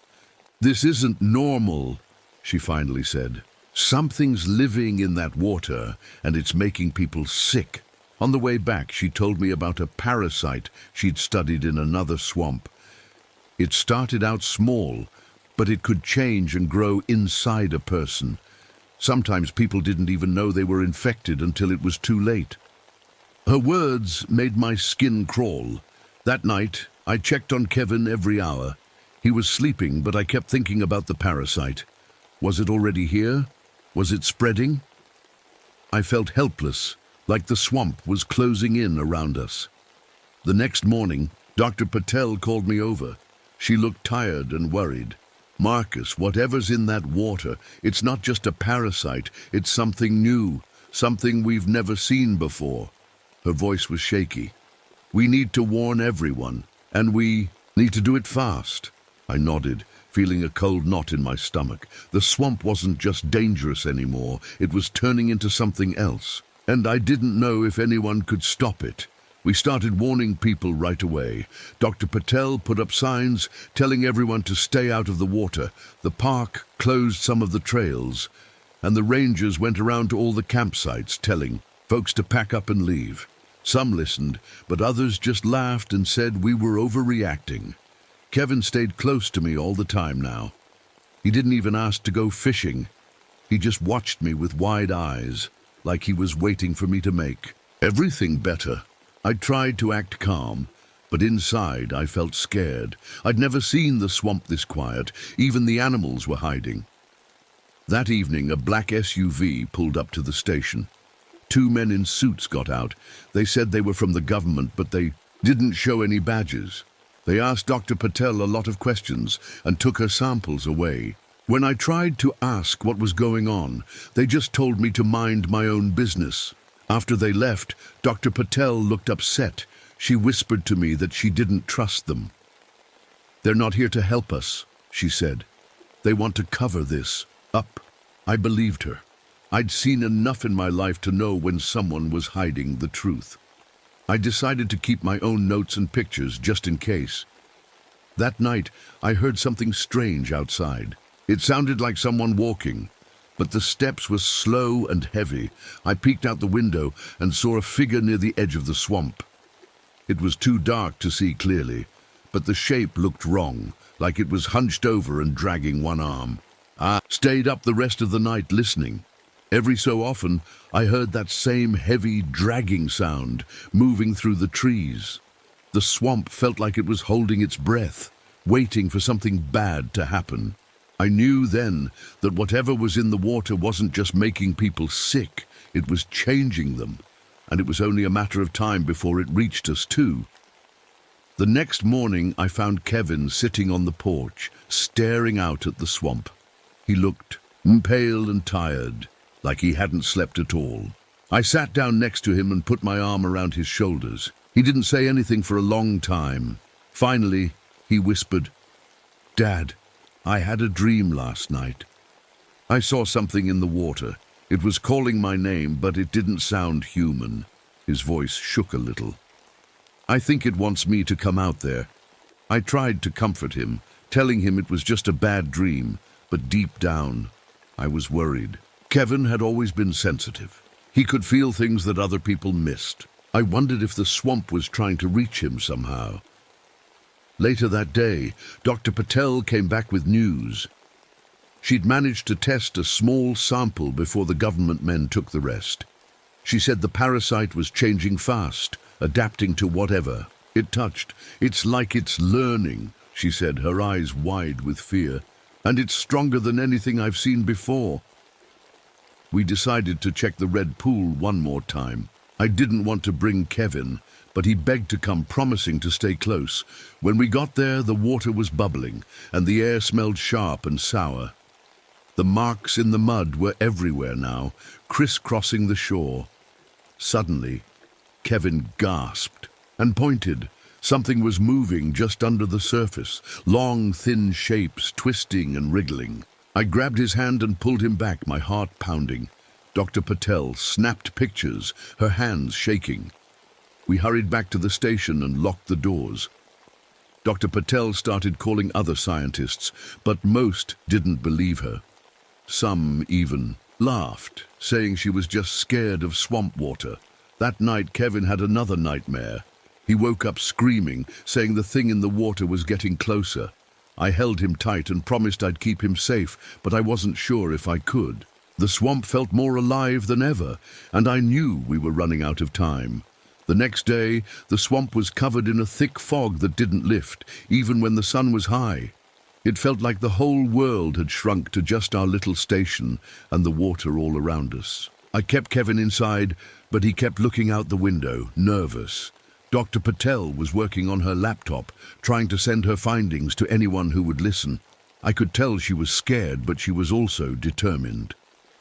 "This isn't normal," she finally said. "Something's living in that water, and it's making people sick." On the way back, she told me about a parasite she'd studied in another swamp. It started out small, but it could change and grow inside a person. Sometimes people didn't even know they were infected until it was too late. Her words made my skin crawl. That night, I checked on Kevin every hour. He was sleeping, but I kept thinking about the parasite. Was it already here? Was it spreading? I felt helpless, like the swamp was closing in around us. The next morning, Dr. Patel called me over. She looked tired and worried. "Marcus, whatever's in that water, it's not just a parasite, it's something new, something we've never seen before." Her voice was shaky. "We need to warn everyone, and we need to do it fast." I nodded, feeling a cold knot in my stomach. The swamp wasn't just dangerous anymore, it was turning into something else. And I didn't know if anyone could stop it. We started warning people right away. Dr. Patel put up signs telling everyone to stay out of the water. The park closed some of the trails, and the rangers went around to all the campsites telling folks to pack up and leave. Some listened, but others just laughed and said we were overreacting. Kevin stayed close to me all the time now. He didn't even ask to go fishing. He just watched me with wide eyes, like he was waiting for me to make everything better. I tried to act calm, but inside I felt scared. I'd never seen the swamp this quiet. Even the animals were hiding. That evening, a black SUV pulled up to the station. 2 men in suits got out. They said they were from the government, but they didn't show any badges. They asked Dr. Patel a lot of questions and took her samples away. When I tried to ask what was going on, they just told me to mind my own business. After they left, Dr. Patel looked upset. She whispered to me that she didn't trust them. "They're not here to help us," she said. "They want to cover this up." I believed her. I'd seen enough in my life to know when someone was hiding the truth. I decided to keep my own notes and pictures just in case. That night, I heard something strange outside. It sounded like someone walking, but the steps were slow and heavy. I peeked out the window and saw a figure near the edge of the swamp. It was too dark to see clearly, but the shape looked wrong, like it was hunched over and dragging one arm. I stayed up the rest of the night listening. Every so often, I heard that same heavy dragging sound moving through the trees. The swamp felt like it was holding its breath, waiting for something bad to happen. I knew then that whatever was in the water wasn't just making people sick, it was changing them, and it was only a matter of time before it reached us too. The next morning I found Kevin sitting on the porch, staring out at the swamp. He looked pale and tired, like he hadn't slept at all. I sat down next to him and put my arm around his shoulders. He didn't say anything for a long time. Finally, he whispered, "Dad, I had a dream last night. I saw something in the water. It was calling my name, but it didn't sound human." His voice shook a little. "I think it wants me to come out there." I tried to comfort him, telling him it was just a bad dream, but deep down, I was worried. Kevin had always been sensitive. He could feel things that other people missed. I wondered if the swamp was trying to reach him somehow. Later that day, Dr. Patel came back with news. She'd managed to test a small sample before the government men took the rest. She said the parasite was changing fast, adapting to whatever it touched. "It's like it's learning," she said, her eyes wide with fear. "And it's stronger than anything I've seen before." We decided to check the red pool one more time. I didn't want to bring Kevin, but he begged to come, promising to stay close. When we got there, the water was bubbling, and the air smelled sharp and sour. The marks in the mud were everywhere now, crisscrossing the shore. Suddenly, Kevin gasped and pointed. Something was moving just under the surface, long, thin shapes twisting and wriggling. I grabbed his hand and pulled him back, my heart pounding. Dr. Patel snapped pictures, her hands shaking. We hurried back to the station and locked the doors. Dr. Patel started calling other scientists, but most didn't believe her. Some even laughed, saying she was just scared of swamp water. That night, Kevin had another nightmare. He woke up screaming, saying the thing in the water was getting closer. I held him tight and promised I'd keep him safe, but I wasn't sure if I could. The swamp felt more alive than ever, and I knew we were running out of time. The next day, the swamp was covered in a thick fog that didn't lift, even when the sun was high. It felt like the whole world had shrunk to just our little station and the water all around us. I kept Kevin inside, but he kept looking out the window, nervous. Dr. Patel was working on her laptop, trying to send her findings to anyone who would listen. I could tell she was scared, but she was also determined.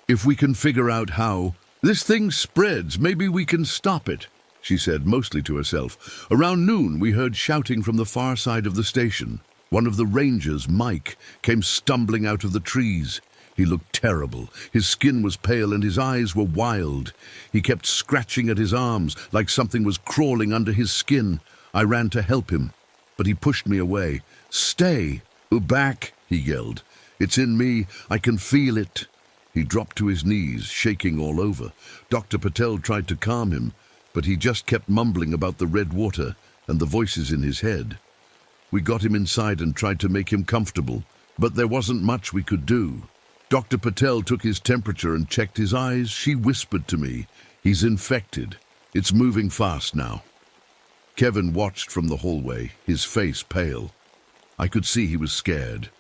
"If we can figure out how this thing spreads, maybe we can stop it," she said, mostly to herself. Around noon, we heard shouting from the far side of the station. One of the rangers, Mike, came stumbling out of the trees. He looked terrible. His skin was pale and his eyes were wild. He kept scratching at his arms like something was crawling under his skin. I ran to help him, but he pushed me away. "Stay! Back!" he yelled. "It's in me. I can feel it." He dropped to his knees, shaking all over. Dr. Patel tried to calm him, but he just kept mumbling about the red water and the voices in his head. We got him inside and tried to make him comfortable, but there wasn't much we could do. Dr. Patel took his temperature and checked his eyes. She whispered to me, "He's infected. It's moving fast now." Kevin watched from the hallway, his face pale. I could see he was scared,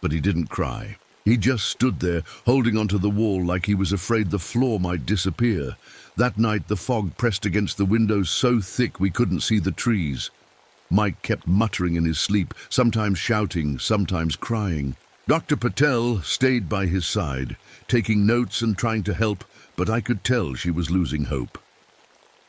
but he didn't cry. He just stood there, holding onto the wall like he was afraid the floor might disappear. That night, the fog pressed against the windows so thick we couldn't see the trees. Mike kept muttering in his sleep, sometimes shouting, sometimes crying. Dr. Patel stayed by his side, taking notes and trying to help, but I could tell she was losing hope.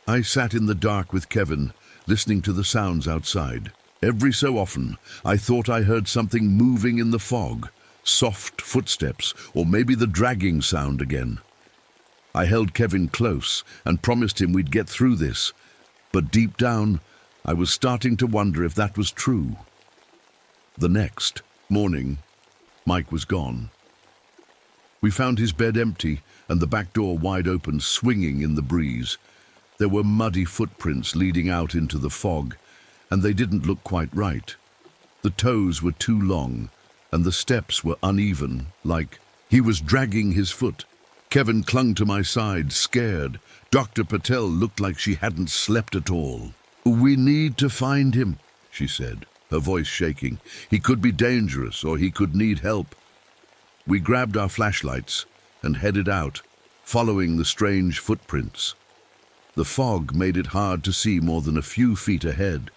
I sat in the dark with Kevin, listening to the sounds outside. Every so often, I thought I heard something moving in the fog, soft footsteps, or maybe the dragging sound again. I held Kevin close and promised him we'd get through this, but deep down, I was starting to wonder if that was true. The next morning, Mike was gone. We found his bed empty and the back door wide open, swinging in the breeze. There were muddy footprints leading out into the fog, and they didn't look quite right. The toes were too long, and the steps were uneven, like he was dragging his foot. Kevin clung to my side, scared. Dr. Patel looked like she hadn't slept at all. "We need to find him," she said, her voice shaking. "He could be dangerous, or he could need help." We grabbed our flashlights and headed out, following the strange footprints. The fog made it hard to see more than a few feet ahead.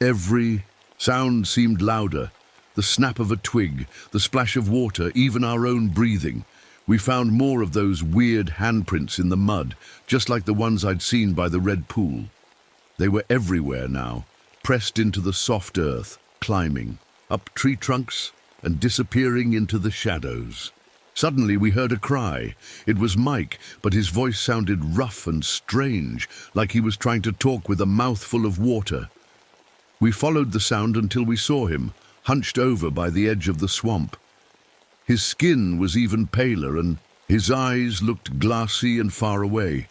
Every sound seemed louder. The snap of a twig, the splash of water, even our own breathing. We found more of those weird handprints in the mud, just like the ones I'd seen by the red pool. They were everywhere now, pressed into the soft earth, climbing up tree trunks and disappearing into the shadows. Suddenly we heard a cry. It was Mike, but his voice sounded rough and strange, like he was trying to talk with a mouthful of water. We followed the sound until we saw him, hunched over by the edge of the swamp. His skin was even paler and his eyes looked glassy and far away.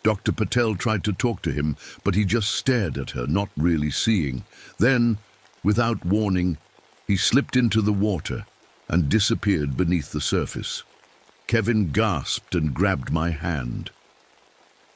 Dr. Patel tried to talk to him, but he just stared at her, not really seeing. Then, without warning, he slipped into the water and disappeared beneath the surface. Kevin gasped and grabbed my hand.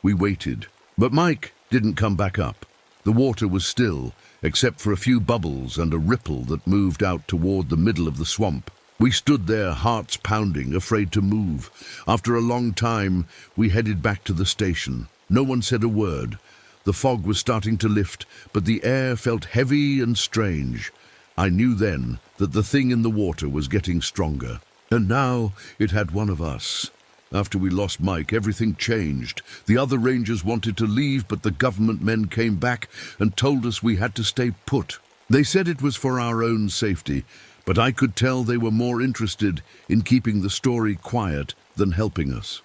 We waited, but Mike didn't come back up. The water was still, except for a few bubbles and a ripple that moved out toward the middle of the swamp. We stood there, hearts pounding, afraid to move. After a long time, we headed back to the station. No one said a word. The fog was starting to lift, but the air felt heavy and strange. I knew then that the thing in the water was getting stronger. And now it had one of us. After we lost Mike, everything changed. The other rangers wanted to leave, but the government men came back and told us we had to stay put. They said it was for our own safety, but I could tell they were more interested in keeping the story quiet than helping us.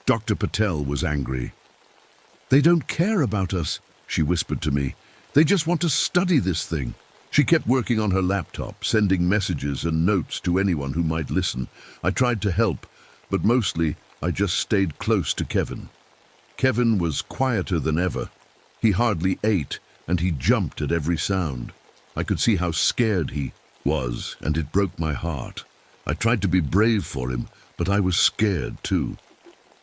Dr. Patel was angry. "They don't care about us," she whispered to me. "They just want to study this thing." She kept working on her laptop, sending messages and notes to anyone who might listen. I tried to help, but mostly I just stayed close to Kevin. Kevin was quieter than ever. He hardly ate, and he jumped at every sound. I could see how scared he was, and it broke my heart. I tried to be brave for him, but I was scared too.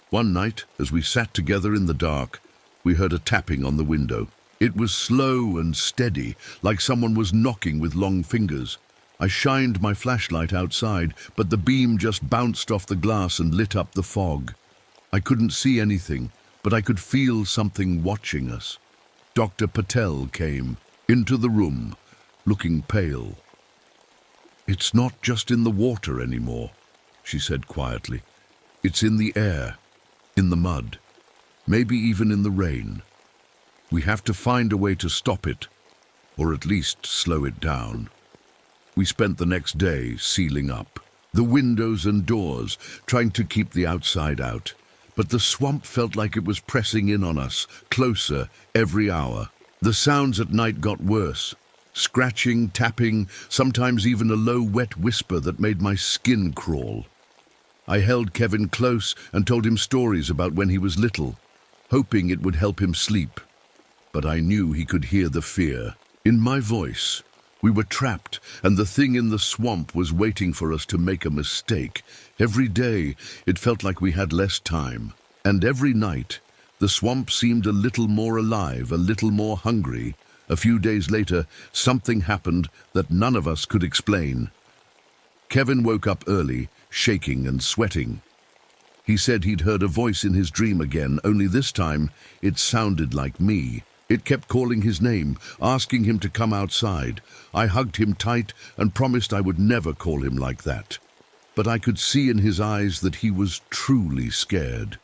One night, as we sat together in the dark, we heard a tapping on the window. It was slow and steady, like someone was knocking with long fingers. I shined my flashlight outside, but the beam just bounced off the glass and lit up the fog. I couldn't see anything, but I could feel something watching us. Dr. Patel came into the room, looking pale. "It's not just in the water anymore," she said quietly. "It's in the air, in the mud, maybe even in the rain. We have to find a way to stop it, or at least slow it down." We spent the next day sealing up the windows and doors, trying to keep the outside out. But the swamp felt like it was pressing in on us, closer every hour. The sounds at night got worse. Scratching, tapping, sometimes even a low, wet whisper that made my skin crawl. I held Kevin close and told him stories about when he was little, hoping it would help him sleep. But I knew he could hear the fear in my voice. We were trapped, and the thing in the swamp was waiting for us to make a mistake. Every day, it felt like we had less time. And every night, the swamp seemed a little more alive, a little more hungry. A few days later, something happened that none of us could explain. Kevin woke up early, shaking and sweating. He said he'd heard a voice in his dream again, only this time it sounded like me. It kept calling his name, asking him to come outside. I hugged him tight and promised I would never call him like that. But I could see in his eyes that he was truly scared.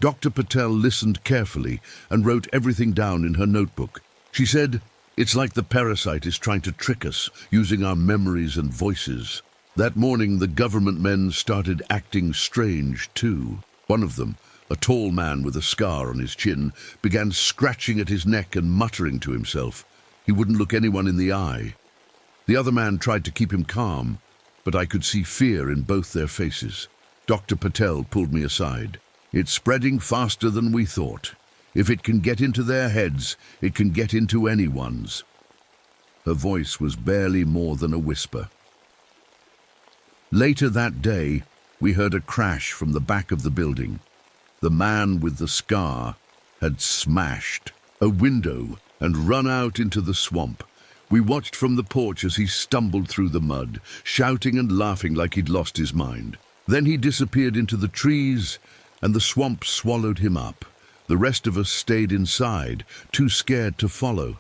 Dr. Patel listened carefully and wrote everything down in her notebook. She said, "It's like the parasite is trying to trick us, using our memories and voices." That morning, the government men started acting strange too. One of them, a tall man with a scar on his chin, began scratching at his neck and muttering to himself. He wouldn't look anyone in the eye. The other man tried to keep him calm, but I could see fear in both their faces. Dr. Patel pulled me aside. "It's spreading faster than we thought. If it can get into their heads, it can get into anyone's." Her voice was barely more than a whisper. Later that day, we heard a crash from the back of the building. The man with the scar had smashed a window and run out into the swamp. We watched from the porch as he stumbled through the mud, shouting and laughing like he'd lost his mind. Then he disappeared into the trees, and the swamp swallowed him up. The rest of us stayed inside, too scared to follow.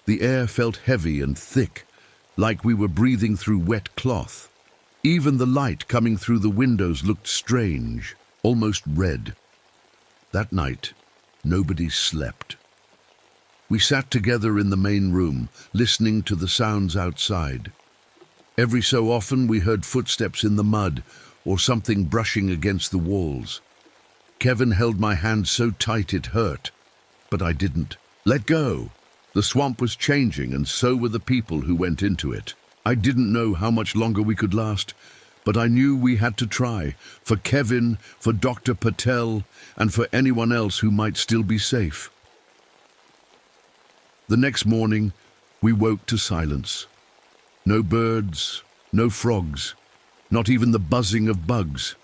The air felt heavy and thick, like we were breathing through wet cloth. Even the light coming through the windows looked strange, almost red. That night, nobody slept. We sat together in the main room, listening to the sounds outside. Every so often we heard footsteps in the mud or something brushing against the walls. Kevin held my hand so tight it hurt, but I didn't let go. The swamp was changing, and so were the people who went into it. I didn't know how much longer we could last, but I knew we had to try, for Kevin, for Dr. Patel, and for anyone else who might still be safe. The next morning, we woke to silence. No birds, no frogs, not even the buzzing of bugs.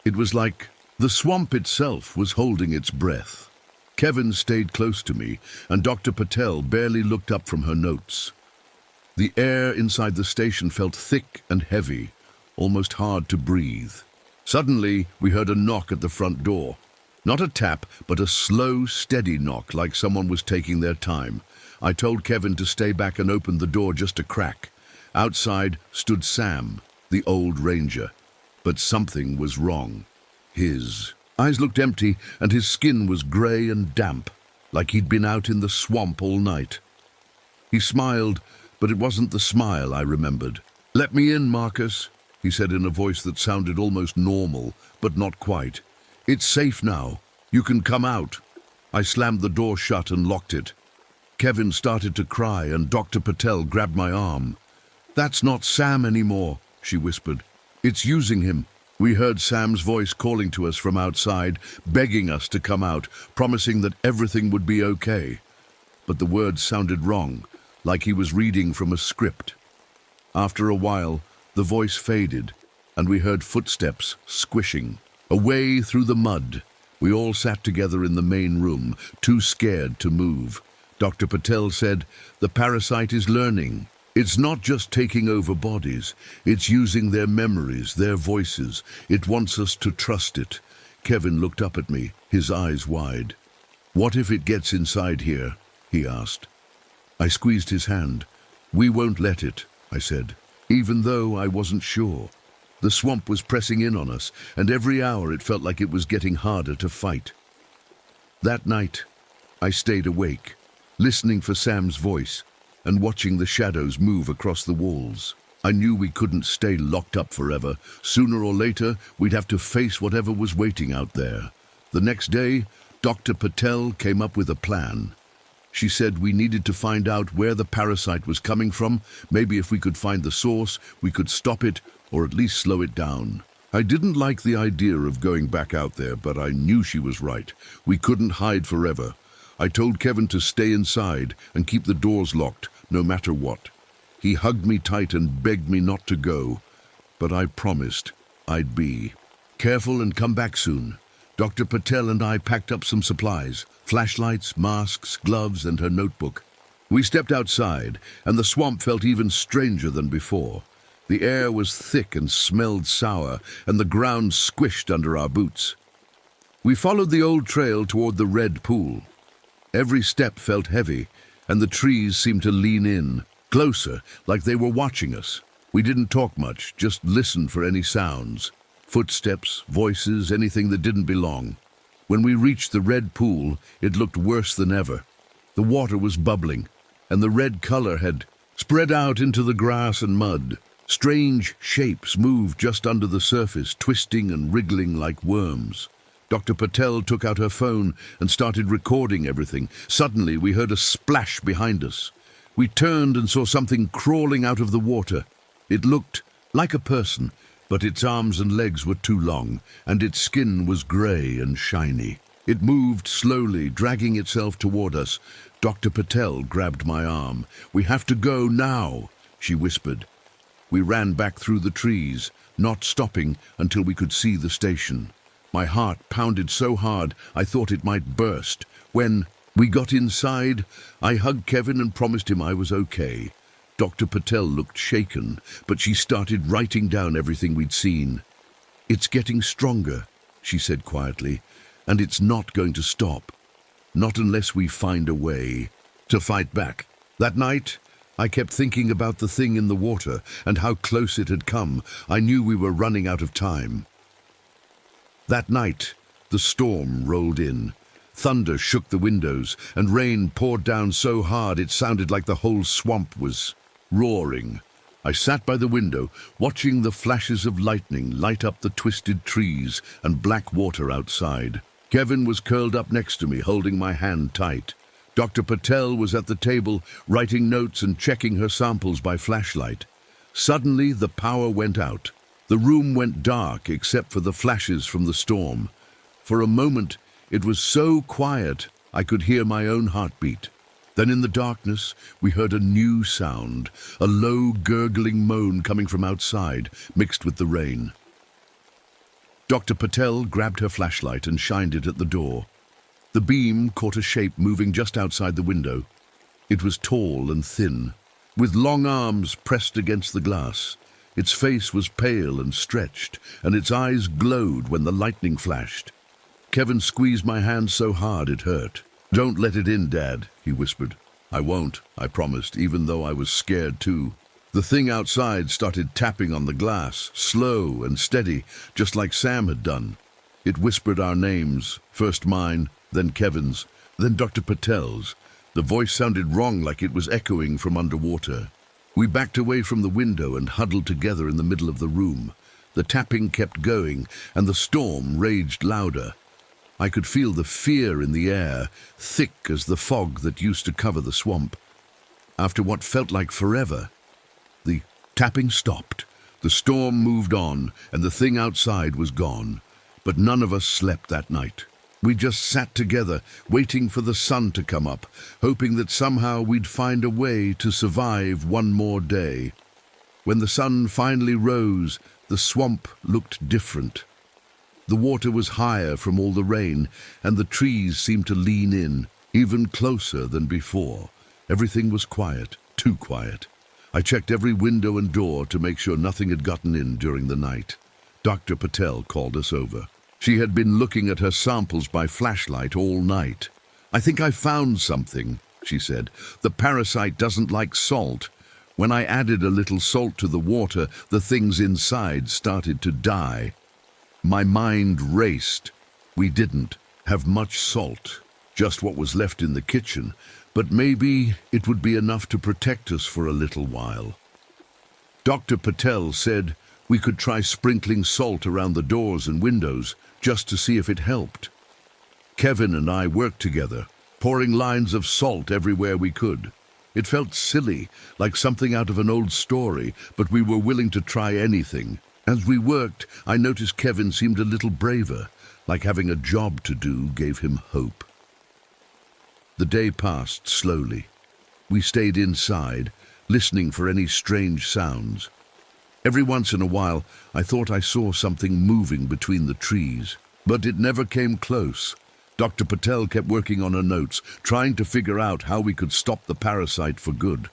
It was like the swamp itself was holding its breath. Kevin stayed close to me, and Dr. Patel barely looked up from her notes. The air inside the station felt thick and heavy, almost hard to breathe. Suddenly, we heard a knock at the front door. Not a tap, but a slow, steady knock, like someone was taking their time. I told Kevin to stay back and opened the door just a crack. Outside stood Sam, the old ranger. But something was wrong. His eyes looked empty, and his skin was grey and damp, like he'd been out in the swamp all night. He smiled, but it wasn't the smile I remembered. "Let me in, Marcus," he said in a voice that sounded almost normal, but not quite. "It's safe now. You can come out." I slammed the door shut and locked it. Kevin started to cry, and Dr. Patel grabbed my arm. "That's not Sam anymore," she whispered. "It's using him." We heard Sam's voice calling to us from outside, begging us to come out, promising that everything would be okay. But the words sounded wrong, like he was reading from a script. After a while, the voice faded, and we heard footsteps squishing. Away through the mud, we all sat together in the main room, too scared to move. Dr. Patel said, "The parasite is learning. It's not just taking over bodies. It's using their memories, their voices. It wants us to trust it." Kevin looked up at me, his eyes wide. "What if it gets inside here?" he asked. I squeezed his hand. "We won't let it," I said, even though I wasn't sure. The swamp was pressing in on us, and every hour it felt like it was getting harder to fight. That night, I stayed awake, listening for Sam's voice and watching the shadows move across the walls. I knew we couldn't stay locked up forever. Sooner or later, we'd have to face whatever was waiting out there. The next day, Dr. Patel came up with a plan. She said we needed to find out where the parasite was coming from. Maybe if we could find the source, we could stop it, or at least slow it down. I didn't like the idea of going back out there, but I knew she was right. We couldn't hide forever. I told Kevin to stay inside and keep the doors locked, no matter what. He hugged me tight and begged me not to go, but I promised I'd be careful and come back soon. Dr. Patel and I packed up some supplies, flashlights, masks, gloves, and her notebook. We stepped outside, and the swamp felt even stranger than before. The air was thick and smelled sour, and the ground squished under our boots. We followed the old trail toward the red pool. Every step felt heavy, and the trees seemed to lean in, closer, like they were watching us. We didn't talk much, just listened for any sounds. Footsteps, voices, anything that didn't belong. When we reached the red pool, it looked worse than ever. The water was bubbling, and the red color had spread out into the grass and mud. Strange shapes moved just under the surface, twisting and wriggling like worms. Dr. Patel took out her phone and started recording everything. Suddenly, we heard a splash behind us. We turned and saw something crawling out of the water. It looked like a person, but its arms and legs were too long, and its skin was grey and shiny. It moved slowly, dragging itself toward us. Dr. Patel grabbed my arm. "We have to go now," she whispered. We ran back through the trees, not stopping until we could see the station. My heart pounded so hard I thought it might burst. When we got inside, I hugged Kevin and promised him I was okay. Dr. Patel looked shaken, but she started writing down everything we'd seen. "It's getting stronger," she said quietly, "and it's not going to stop. Not unless we find a way to fight back." That night, I kept thinking about the thing in the water and how close it had come. I knew we were running out of time. That night, the storm rolled in. Thunder shook the windows, and rain poured down so hard it sounded like the whole swamp was roaring. I sat by the window, watching the flashes of lightning light up the twisted trees and black water outside. Kevin was curled up next to me, holding my hand tight. Dr. Patel was at the table, writing notes and checking her samples by flashlight. Suddenly, the power went out. The room went dark except for the flashes from the storm. For a moment, it was so quiet I could hear my own heartbeat. Then in the darkness, we heard a new sound, a low, gurgling moan coming from outside, mixed with the rain. Dr. Patel grabbed her flashlight and shined it at the door. The beam caught a shape moving just outside the window. It was tall and thin, with long arms pressed against the glass. Its face was pale and stretched, and its eyes glowed when the lightning flashed. Kevin squeezed my hand so hard it hurt. "Don't let it in, Dad," he whispered. "I won't," I promised, even though I was scared too. The thing outside started tapping on the glass, slow and steady, just like Sam had done. It whispered our names, first mine, then Kevin's, then Dr. Patel's. The voice sounded wrong, like it was echoing from underwater. We backed away from the window and huddled together in the middle of the room. The tapping kept going, and the storm raged louder. I could feel the fear in the air, thick as the fog that used to cover the swamp. After what felt like forever, the tapping stopped. The storm moved on, and the thing outside was gone. But none of us slept that night. We just sat together, waiting for the sun to come up, hoping that somehow we'd find a way to survive one more day. When the sun finally rose, the swamp looked different. The water was higher from all the rain, and the trees seemed to lean in, even closer than before. Everything was quiet, too quiet. I checked every window and door to make sure nothing had gotten in during the night. Dr. Patel called us over. She had been looking at her samples by flashlight all night. "I think I found something," she said. "The parasite doesn't like salt. When I added a little salt to the water, the things inside started to die." My mind raced. We didn't have much salt, just what was left in the kitchen, but maybe it would be enough to protect us for a little while. Dr. Patel said we could try sprinkling salt around the doors and windows just to see if it helped. Kevin and I worked together, pouring lines of salt everywhere we could. It felt silly, like something out of an old story, but we were willing to try anything. As we worked, I noticed Kevin seemed a little braver, like having a job to do gave him hope. The day passed slowly. We stayed inside, listening for any strange sounds. Every once in a while, I thought I saw something moving between the trees, but it never came close. Dr. Patel kept working on her notes, trying to figure out how we could stop the parasite for good.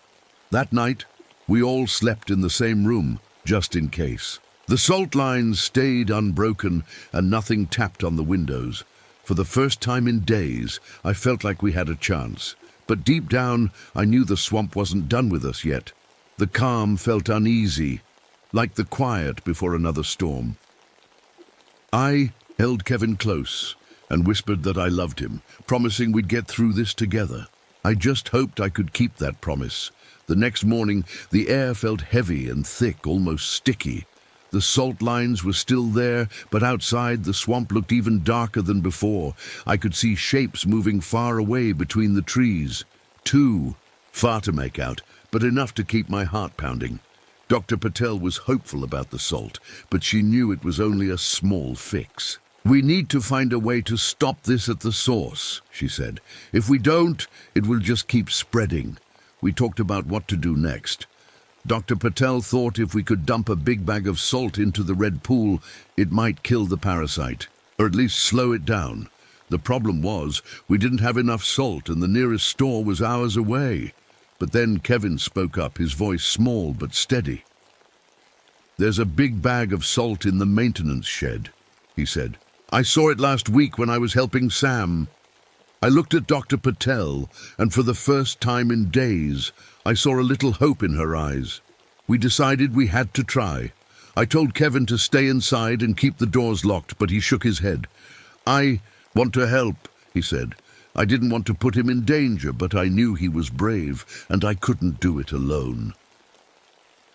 That night, we all slept in the same room, just in case. The salt lines stayed unbroken, and nothing tapped on the windows. For the first time in days, I felt like we had a chance. But deep down, I knew the swamp wasn't done with us yet. The calm felt uneasy, like the quiet before another storm. I held Kevin close and whispered that I loved him, promising we'd get through this together. I just hoped I could keep that promise. The next morning, the air felt heavy and thick, almost sticky. The salt lines were still there, but outside the swamp looked even darker than before. I could see shapes moving far away between the trees. Too far to make out, but enough to keep my heart pounding. Dr. Patel was hopeful about the salt, but she knew it was only a small fix. "We need to find a way to stop this at the source," she said. "If we don't, it will just keep spreading." We talked about what to do next. Dr. Patel thought if we could dump a big bag of salt into the red pool, it might kill the parasite, or at least slow it down. The problem was, we didn't have enough salt and the nearest store was hours away. But then Kevin spoke up, his voice small but steady. "There's a big bag of salt in the maintenance shed," he said. "I saw it last week when I was helping Sam." I looked at Dr. Patel, and for the first time in days, I saw a little hope in her eyes. We decided we had to try. I told Kevin to stay inside and keep the doors locked, but he shook his head. "I want to help," he said. "I didn't want to put him in danger, but I knew he was brave, and I couldn't do it alone."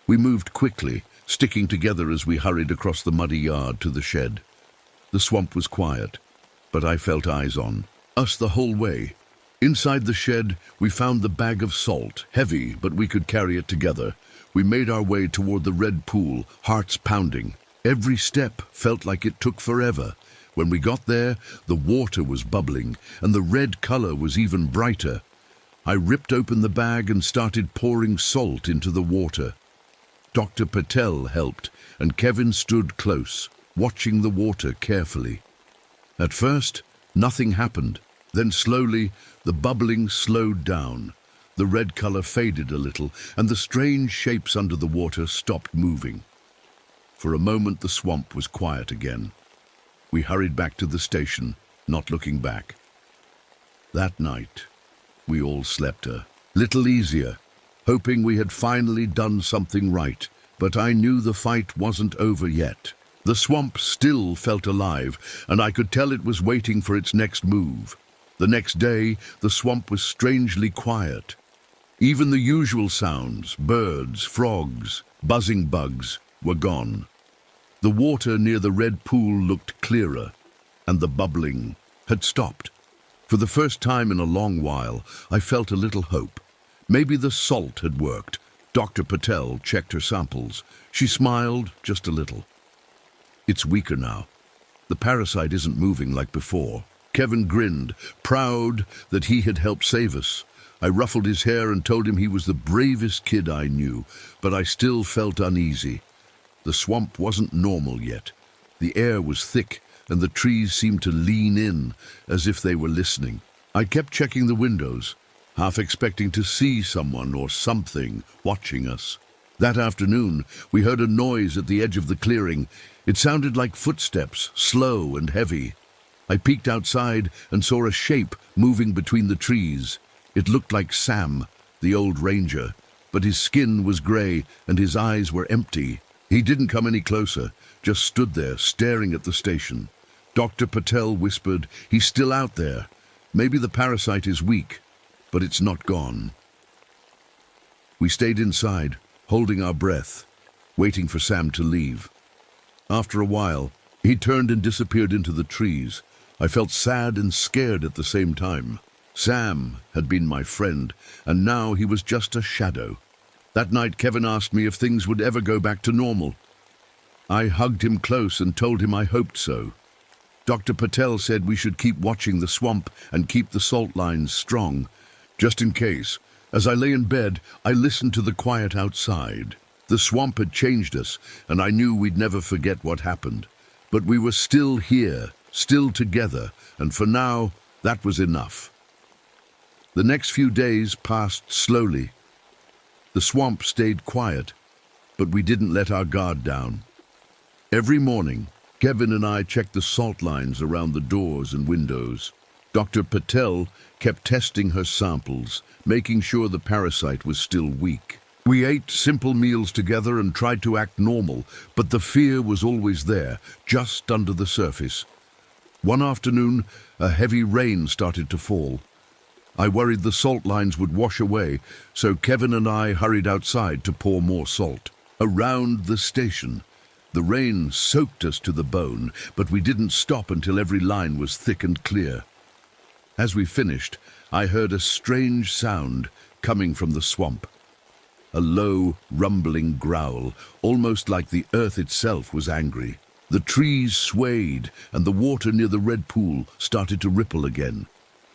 We moved quickly, sticking together as we hurried across the muddy yard to the shed. The swamp was quiet, but I felt eyes on us the whole way. Inside the shed, we found the bag of salt, heavy, but we could carry it together. We made our way toward the red pool, hearts pounding. Every step felt like it took forever. When we got there, the water was bubbling, and the red color was even brighter. I ripped open the bag and started pouring salt into the water. Dr. Patel helped, and Kevin stood close, watching the water carefully. At first, nothing happened. Then slowly, the bubbling slowed down. The red color faded a little, and the strange shapes under the water stopped moving. For a moment, the swamp was quiet again. We hurried back to the station, not looking back. That night, we all slept a little easier. hoping we had finally done something right. But I knew the fight wasn't over yet. The swamp still felt alive, and I could tell it was waiting for its next move. The next day, the swamp was strangely quiet. Even the usual sounds, birds, frogs, buzzing bugs, were gone. The water near the red pool looked clearer, and the bubbling had stopped. For the first time in a long while, I felt a little hope. Maybe the salt had worked. Dr. Patel checked her samples. She smiled just a little. It's weaker now. The parasite isn't moving like before. Kevin grinned, proud that he had helped save us. I ruffled his hair and told him he was the bravest kid I knew, but I still felt uneasy. The swamp wasn't normal yet. The air was thick, and the trees seemed to lean in, as if they were listening. I kept checking the windows, half expecting to see someone or something watching us. That afternoon, we heard a noise at the edge of the clearing. It sounded like footsteps, slow and heavy. I peeked outside and saw a shape moving between the trees. It looked like Sam, the old ranger, but his skin was grey and his eyes were empty. He didn't come any closer, just stood there staring at the station. Dr. Patel whispered, "He's still out there. Maybe the parasite is weak, but it's not gone." We stayed inside, holding our breath, waiting for Sam to leave. After a while, he turned and disappeared into the trees. I felt sad and scared at the same time. Sam had been my friend, and now he was just a shadow. That night, Kevin asked me if things would ever go back to normal. I hugged him close and told him I hoped so. Dr. Patel said we should keep watching the swamp and keep the salt lines strong, just in case. As I lay in bed, I listened to the quiet outside. The swamp had changed us, and I knew we'd never forget what happened. But we were still here, still together, and for now, that was enough. The next few days passed slowly. The swamp stayed quiet, but we didn't let our guard down. Every morning, Kevin and I checked the salt lines around the doors and windows. Dr. Patel kept testing her samples, making sure the parasite was still weak. We ate simple meals together and tried to act normal, but the fear was always there, just under the surface. One afternoon, a heavy rain started to fall. I worried the salt lines would wash away, so Kevin and I hurried outside to pour more salt. Around the station, the rain soaked us to the bone, but we didn't stop until every line was thick and clear. As we finished, I heard a strange sound coming from the swamp. A low, rumbling growl, almost like the earth itself was angry. The trees swayed, and the water near the red pool started to ripple again.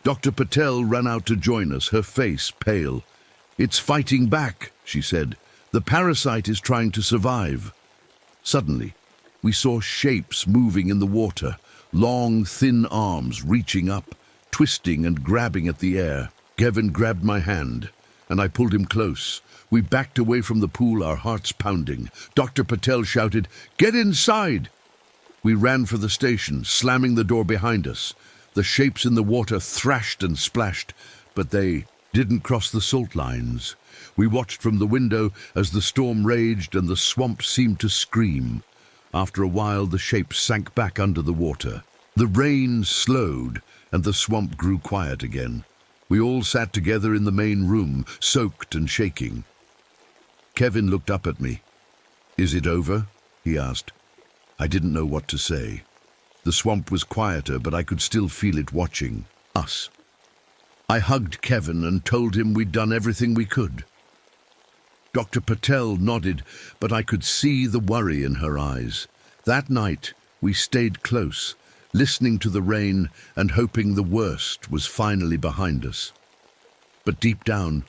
Dr. Patel ran out to join us, her face pale. "It's fighting back," she said. "The parasite is trying to survive." Suddenly, we saw shapes moving in the water, long, thin arms reaching up, twisting and grabbing at the air. Kevin grabbed my hand, and I pulled him close. We backed away from the pool, our hearts pounding. Dr. Patel shouted, "Get inside!" We ran for the station, slamming the door behind us. The shapes in the water thrashed and splashed, but they didn't cross the salt lines. We watched from the window as the storm raged and the swamp seemed to scream. After a while, the shapes sank back under the water. The rain slowed, and the swamp grew quiet again. We all sat together in the main room, soaked and shaking. Kevin looked up at me. "Is it over?" he asked. I didn't know what to say. The swamp was quieter, but I could still feel it watching us. I hugged Kevin and told him we'd done everything we could. Dr. Patel nodded, but I could see the worry in her eyes. That night, we stayed close, listening to the rain and hoping the worst was finally behind us. But deep down,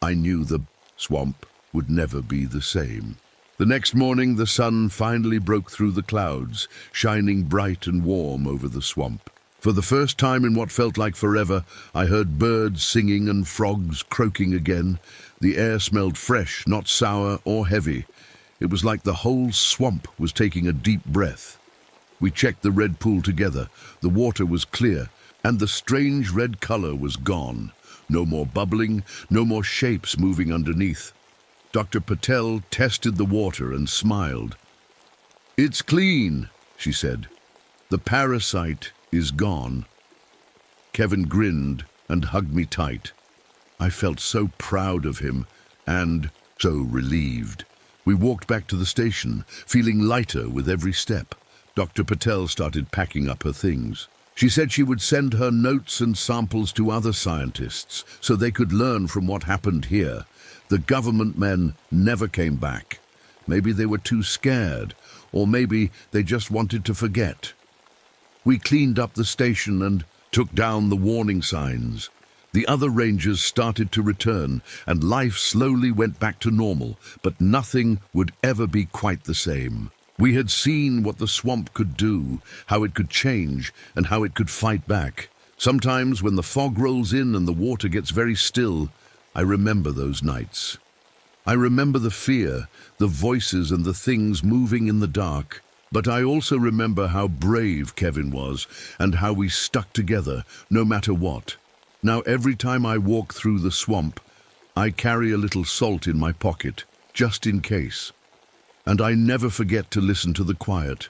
I knew the swamp would never be the same. The next morning, the sun finally broke through the clouds, shining bright and warm over the swamp. For the first time in what felt like forever, I heard birds singing and frogs croaking again. The air smelled fresh, not sour or heavy. It was like the whole swamp was taking a deep breath. We checked the red pool together. The water was clear, and the strange red color was gone. No more bubbling, no more shapes moving underneath. Dr. Patel tested the water and smiled. "It's clean," she said. "The parasite is gone." Kevin grinned and hugged me tight. I felt so proud of him and so relieved. We walked back to the station, feeling lighter with every step. Dr. Patel started packing up her things. She said she would send her notes and samples to other scientists so they could learn from what happened here. The government men never came back. Maybe they were too scared, or maybe they just wanted to forget. We cleaned up the station and took down the warning signs. The other rangers started to return, and life slowly went back to normal, but nothing would ever be quite the same. We had seen what the swamp could do, how it could change, and how it could fight back. Sometimes when the fog rolls in and the water gets very still, I remember those nights. I remember the fear, the voices and the things moving in the dark. But I also remember how brave Kevin was and how we stuck together, no matter what. Now every time I walk through the swamp, I carry a little salt in my pocket, just in case. And I never forget to listen to the quiet,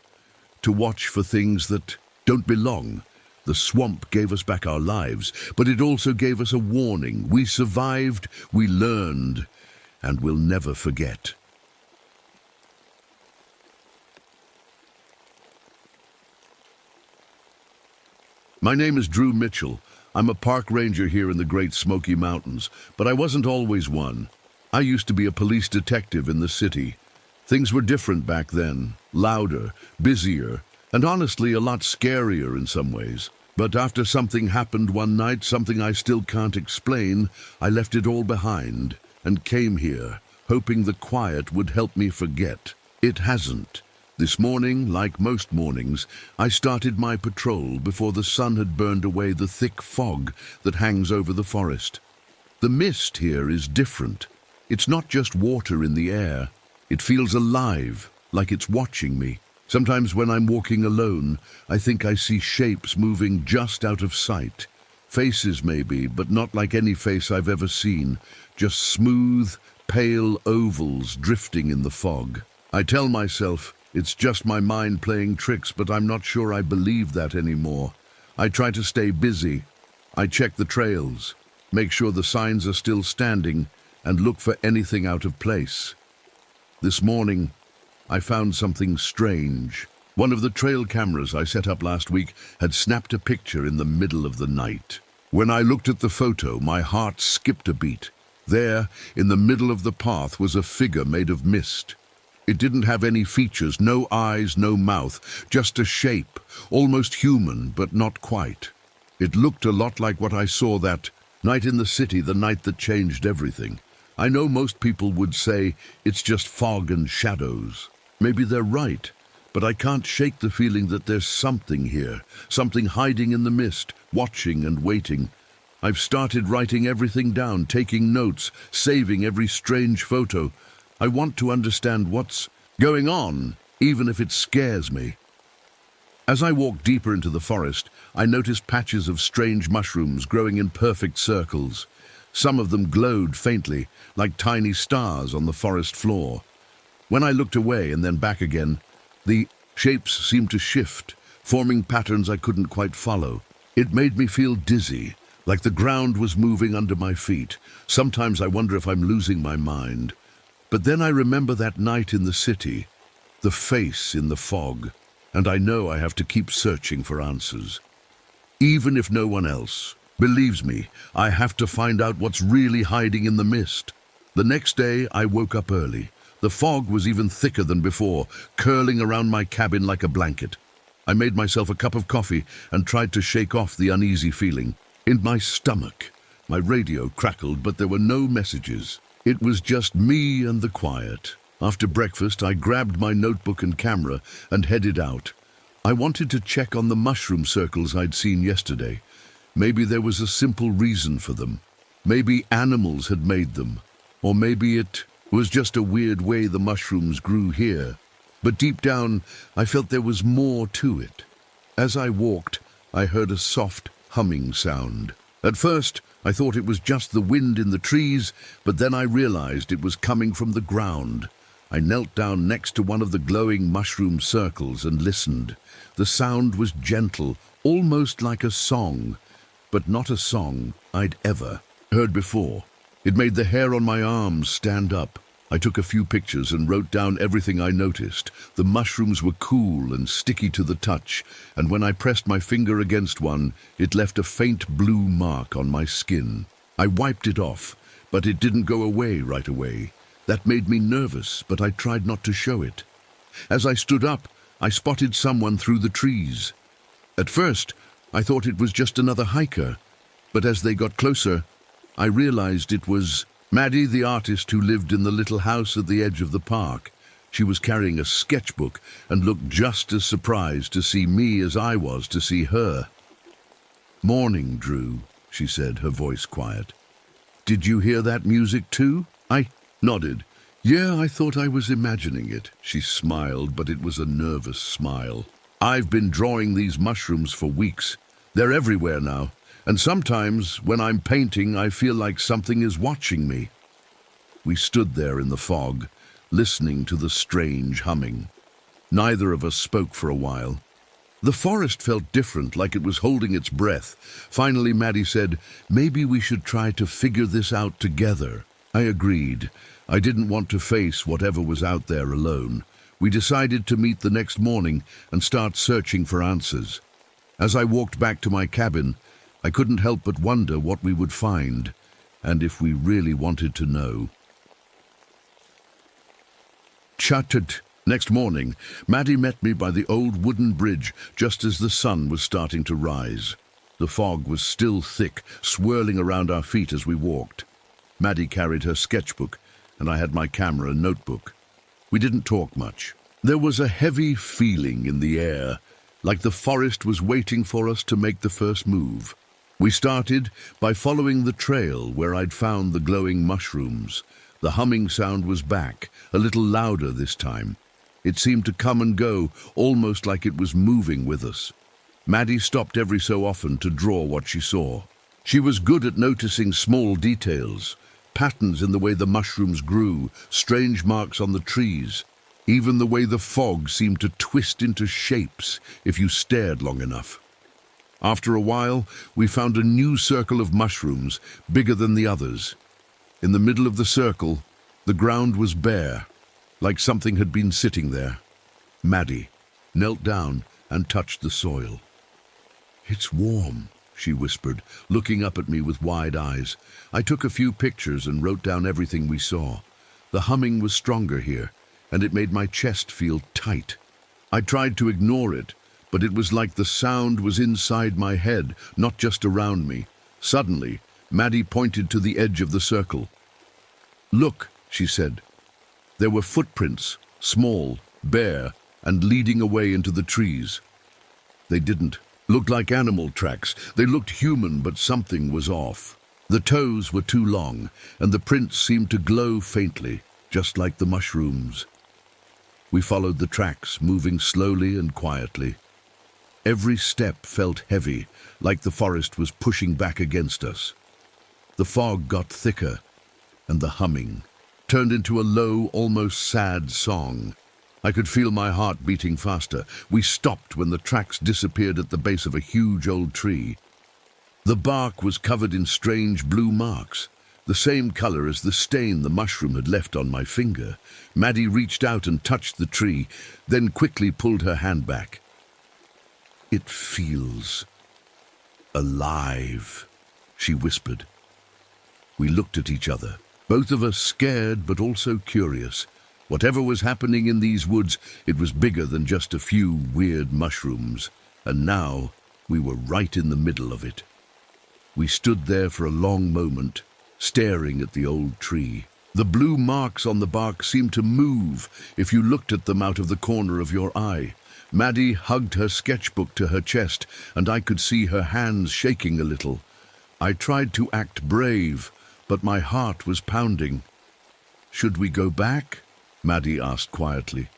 to watch for things that don't belong. The swamp gave us back our lives, but it also gave us a warning. We survived, we learned, and we'll never forget. My name is Drew Mitchell. I'm a park ranger here in the Great Smoky Mountains, but I wasn't always one. I used to be a police detective in the city. Things were different back then, louder, busier, and honestly a lot scarier in some ways. But after something happened one night, something I still can't explain, I left it all behind and came here, hoping the quiet would help me forget. It hasn't. This morning, like most mornings, I started my patrol before the sun had burned away the thick fog that hangs over the forest. The mist here is different. It's not just water in the air. It feels alive, like it's watching me. Sometimes when I'm walking alone, I think I see shapes moving just out of sight. Faces maybe, but not like any face I've ever seen. Just smooth, pale ovals drifting in the fog. I tell myself, it's just my mind playing tricks, but I'm not sure I believe that anymore. I try to stay busy. I check the trails, make sure the signs are still standing, and look for anything out of place. This morning, I found something strange. One of the trail cameras I set up last week had snapped a picture in the middle of the night. When I looked at the photo, my heart skipped a beat. There, in the middle of the path, was a figure made of mist. It didn't have any features, no eyes, no mouth, just a shape, almost human, but not quite. It looked a lot like what I saw that night in the city, the night that changed everything. I know most people would say it's just fog and shadows. Maybe they're right, but I can't shake the feeling that there's something here, something hiding in the mist, watching and waiting. I've started writing everything down, taking notes, saving every strange photo. I want to understand what's going on, even if it scares me. As I walked deeper into the forest, I noticed patches of strange mushrooms growing in perfect circles. Some of them glowed faintly, like tiny stars on the forest floor. When I looked away and then back again, the shapes seemed to shift, forming patterns I couldn't quite follow. It made me feel dizzy, like the ground was moving under my feet. Sometimes I wonder if I'm losing my mind. But then I remember that night in the city, the face in the fog, and I know I have to keep searching for answers. Even if no one else believes me, I have to find out what's really hiding in the mist. The next day, I woke up early. The fog was even thicker than before, curling around my cabin like a blanket. I made myself a cup of coffee and tried to shake off the uneasy feeling. In my stomach, my radio crackled, but there were no messages. It was just me and the quiet. After breakfast, I grabbed my notebook and camera and headed out. I wanted to check on the mushroom circles I'd seen yesterday. Maybe there was a simple reason for them. Maybe animals had made them. Or maybe it was just a weird way the mushrooms grew here. But deep down, I felt there was more to it. As I walked, I heard a soft humming sound. At first, I thought it was just the wind in the trees, but then I realized it was coming from the ground. I knelt down next to one of the glowing mushroom circles and listened. The sound was gentle, almost like a song, but not a song I'd ever heard before. It made the hair on my arms stand up. I took a few pictures and wrote down everything I noticed. The mushrooms were cool and sticky to the touch, and when I pressed my finger against one, it left a faint blue mark on my skin. I wiped it off, but it didn't go away right away. That made me nervous, but I tried not to show it. As I stood up, I spotted someone through the trees. At first, I thought it was just another hiker, but as they got closer, I realized it was Maddie, the artist who lived in the little house at the edge of the park. She was carrying a sketchbook and looked just as surprised to see me as I was to see her. "Morning, Drew," she said, her voice quiet. "Did you hear that music too?" I nodded. "Yeah, I thought I was imagining it." She smiled, but it was a nervous smile. "I've been drawing these mushrooms for weeks. They're everywhere now. And sometimes, when I'm painting, I feel like something is watching me." We stood there in the fog, listening to the strange humming. Neither of us spoke for a while. The forest felt different, like it was holding its breath. Finally, Maddie said, "Maybe we should try to figure this out together." I agreed. I didn't want to face whatever was out there alone. We decided to meet the next morning and start searching for answers. As I walked back to my cabin, I couldn't help but wonder what we would find, and if we really wanted to know. Chatted. Next morning, Maddie met me by the old wooden bridge just as the sun was starting to rise. The fog was still thick, swirling around our feet as we walked. Maddie carried her sketchbook, and I had my camera and notebook. We didn't talk much. There was a heavy feeling in the air, like the forest was waiting for us to make the first move. We started by following the trail where I'd found the glowing mushrooms. The humming sound was back, a little louder this time. It seemed to come and go, almost like it was moving with us. Maddie stopped every so often to draw what she saw. She was good at noticing small details, patterns in the way the mushrooms grew, strange marks on the trees, even the way the fog seemed to twist into shapes if you stared long enough. After a while, we found a new circle of mushrooms, bigger than the others. In the middle of the circle, the ground was bare, like something had been sitting there. Maddie knelt down and touched the soil. "It's warm," she whispered, looking up at me with wide eyes. I took a few pictures and wrote down everything we saw. The humming was stronger here, and it made my chest feel tight. I tried to ignore it, but it was like the sound was inside my head, not just around me. Suddenly, Maddie pointed to the edge of the circle. "Look," she said. There were footprints, small, bare, and leading away into the trees. They didn't look like animal tracks. They looked human, but something was off. The toes were too long, and the prints seemed to glow faintly, just like the mushrooms. We followed the tracks, moving slowly and quietly. Every step felt heavy, like the forest was pushing back against us. The fog got thicker, and the humming turned into a low, almost sad song. I could feel my heart beating faster. We stopped when the tracks disappeared at the base of a huge old tree. The bark was covered in strange blue marks, the same color as the stain the mushroom had left on my finger. Maddie reached out and touched the tree, then quickly pulled her hand back. "It feels alive," she whispered. We looked at each other, both of us scared but also curious. Whatever was happening in these woods, it was bigger than just a few weird mushrooms, and now we were right in the middle of it. We stood there for a long moment, staring at the old tree. The blue marks on the bark seemed to move if you looked at them out of the corner of your eye. Maddie hugged her sketchbook to her chest, and I could see her hands shaking a little. I tried to act brave, but my heart was pounding. "Should we go back?" Maddie asked quietly.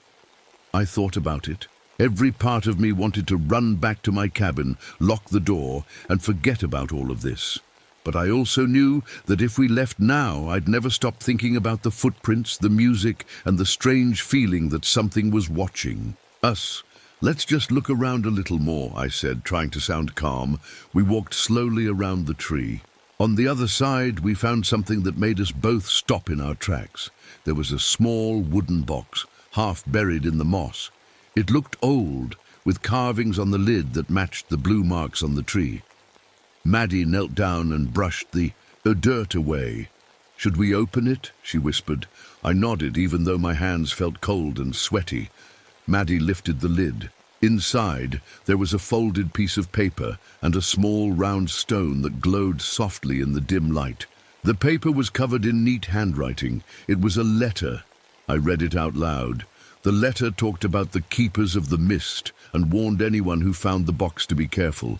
I thought about it. Every part of me wanted to run back to my cabin, lock the door, and forget about all of this. But I also knew that if we left now, I'd never stop thinking about the footprints, the music, and the strange feeling that something was watching us. "Let's just look around a little more," I said, trying to sound calm. We walked slowly around the tree. On the other side, we found something that made us both stop in our tracks. There was a small wooden box, half buried in the moss. It looked old, with carvings on the lid that matched the blue marks on the tree. Maddie knelt down and brushed the dirt away. "Should we open it?" she whispered. I nodded, even though my hands felt cold and sweaty. Maddie lifted the lid. Inside, there was a folded piece of paper and a small round stone that glowed softly in the dim light. The paper was covered in neat handwriting. It was a letter. I read it out loud. The letter talked about the keepers of the mist and warned anyone who found the box to be careful.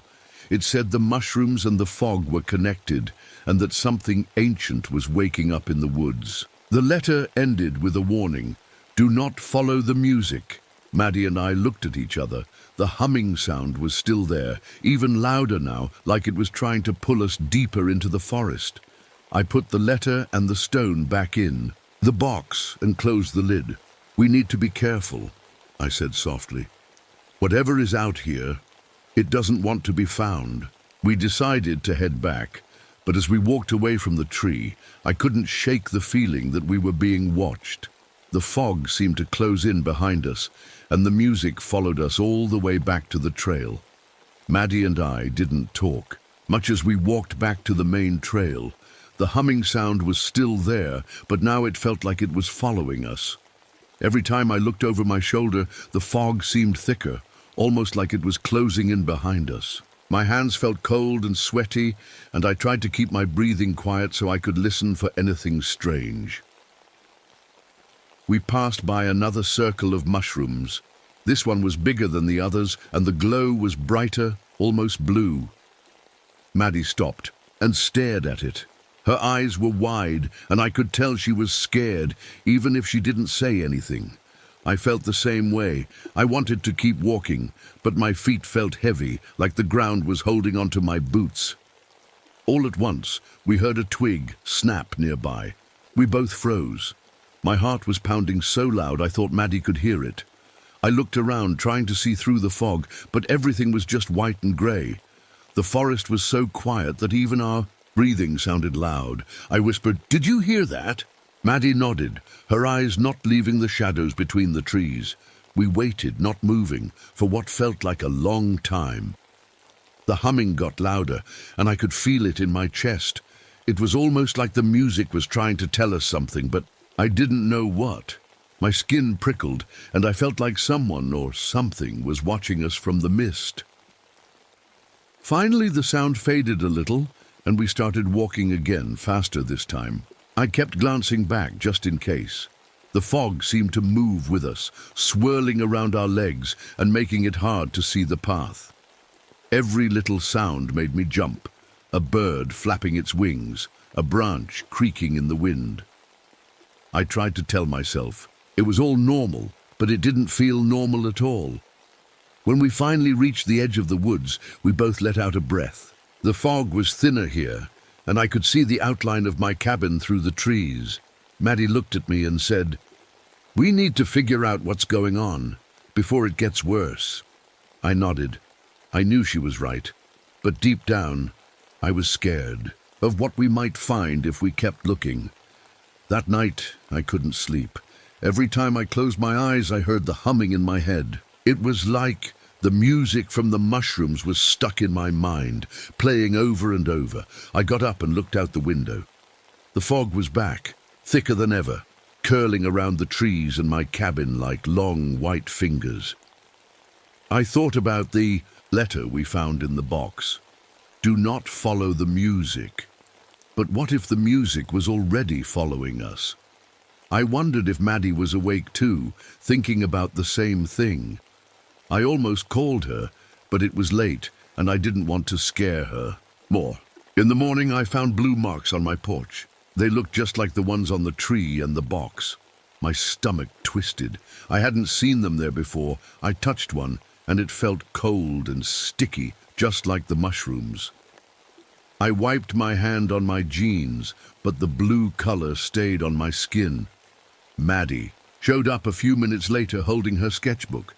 It said the mushrooms and the fog were connected and that something ancient was waking up in the woods. The letter ended with a warning: "Do not follow the music." Maddie and I looked at each other. The humming sound was still there, even louder now, like it was trying to pull us deeper into the forest. I put the letter and the stone back in the box and closed the lid. "We need to be careful," I said softly. "Whatever is out here, it doesn't want to be found." We decided to head back, but as we walked away from the tree, I couldn't shake the feeling that we were being watched. The fog seemed to close in behind us, and the music followed us all the way back to the trail. Maddie and I didn't talk. Much as we walked back to the main trail, the humming sound was still there, but now it felt like it was following us. Every time I looked over my shoulder, the fog seemed thicker, almost like it was closing in behind us. My hands felt cold and sweaty, and I tried to keep my breathing quiet so I could listen for anything strange. We passed by another circle of mushrooms. This one was bigger than the others, and the glow was brighter, almost blue. Maddie stopped and stared at it. Her eyes were wide, and I could tell she was scared, even if she didn't say anything. I felt the same way. I wanted to keep walking, but my feet felt heavy, like the ground was holding onto my boots. All at once, we heard a twig snap nearby. We both froze. My heart was pounding so loud I thought Maddie could hear it. I looked around, trying to see through the fog, but everything was just white and grey. The forest was so quiet that even our breathing sounded loud. I whispered, "Did you hear that?" Maddie nodded, her eyes not leaving the shadows between the trees. We waited, not moving, for what felt like a long time. The humming got louder, and I could feel it in my chest. It was almost like the music was trying to tell us something, but I didn't know what. My skin prickled, and I felt like someone or something was watching us from the mist. Finally, the sound faded a little, and we started walking again, faster this time. I kept glancing back just in case. The fog seemed to move with us, swirling around our legs and making it hard to see the path. Every little sound made me jump. A bird flapping its wings, a branch creaking in the wind. I tried to tell myself it was all normal, but it didn't feel normal at all. When we finally reached the edge of the woods, we both let out a breath. The fog was thinner here, and I could see the outline of my cabin through the trees. Maddie looked at me and said, "We need to figure out what's going on before it gets worse." I nodded. I knew she was right, but deep down, I was scared of what we might find if we kept looking. That night, I couldn't sleep. Every time I closed my eyes, I heard the humming in my head. It was like the music from the mushrooms was stuck in my mind, playing over and over. I got up and looked out the window. The fog was back, thicker than ever, curling around the trees and my cabin like long white fingers. I thought about the letter we found in the box. Do not follow the music. But what if the music was already following us? I wondered if Maddie was awake too, thinking about the same thing. I almost called her, but it was late, and I didn't want to scare her more. In the morning, I found blue marks on my porch. They looked just like the ones on the tree and the box. My stomach twisted. I hadn't seen them there before. I touched one, and it felt cold and sticky, just like the mushrooms. I wiped my hand on my jeans, but the blue color stayed on my skin. Maddie showed up a few minutes later holding her sketchbook.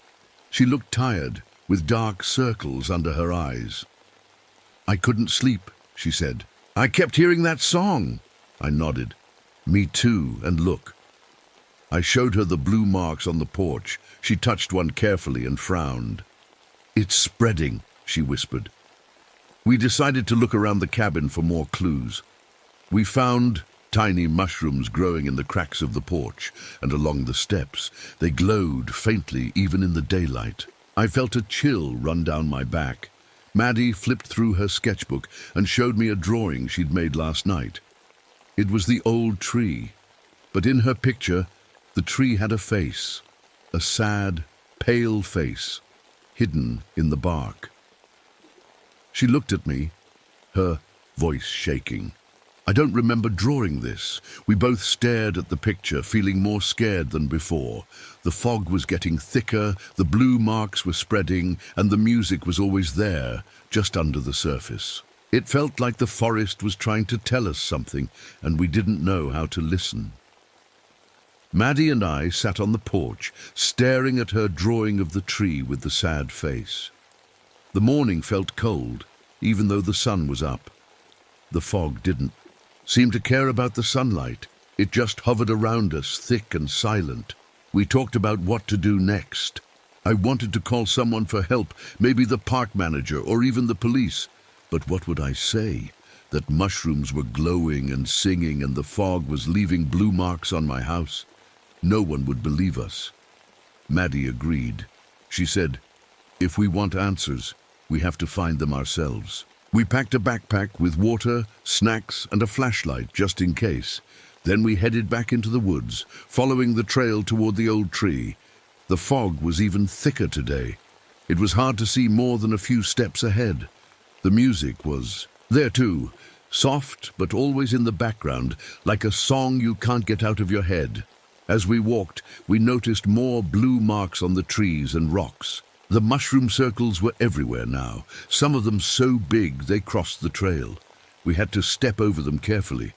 She looked tired, with dark circles under her eyes. "I couldn't sleep," she said. "I kept hearing that song." I nodded. "Me too, and look." I showed her the blue marks on the porch. She touched one carefully and frowned. "It's spreading," she whispered. We decided to look around the cabin for more clues. We found tiny mushrooms growing in the cracks of the porch and along the steps. They glowed faintly even in the daylight. I felt a chill run down my back. Maddie flipped through her sketchbook and showed me a drawing she'd made last night. It was the old tree, but in her picture, the tree had a face, a sad, pale face, hidden in the bark. She looked at me, her voice shaking. "I don't remember drawing this." We both stared at the picture, feeling more scared than before. The fog was getting thicker, the blue marks were spreading, and the music was always there, just under the surface. It felt like the forest was trying to tell us something, and we didn't know how to listen. Maddie and I sat on the porch, staring at her drawing of the tree with the sad face. The morning felt cold, even though the sun was up. The fog didn't seem to care about the sunlight. It just hovered around us, thick and silent. We talked about what to do next. I wanted to call someone for help, maybe the park manager or even the police. But what would I say? That mushrooms were glowing and singing and the fog was leaving blue marks on my house? No one would believe us. Maddie agreed. She said, "If we want answers, we have to find them ourselves." We packed a backpack with water, snacks, and a flashlight just in case. Then we headed back into the woods, following the trail toward the old tree. The fog was even thicker today. It was hard to see more than a few steps ahead. The music was there too, soft but always in the background, like a song you can't get out of your head. As we walked, we noticed more blue marks on the trees and rocks. The mushroom circles were everywhere now, some of them so big they crossed the trail. We had to step over them carefully.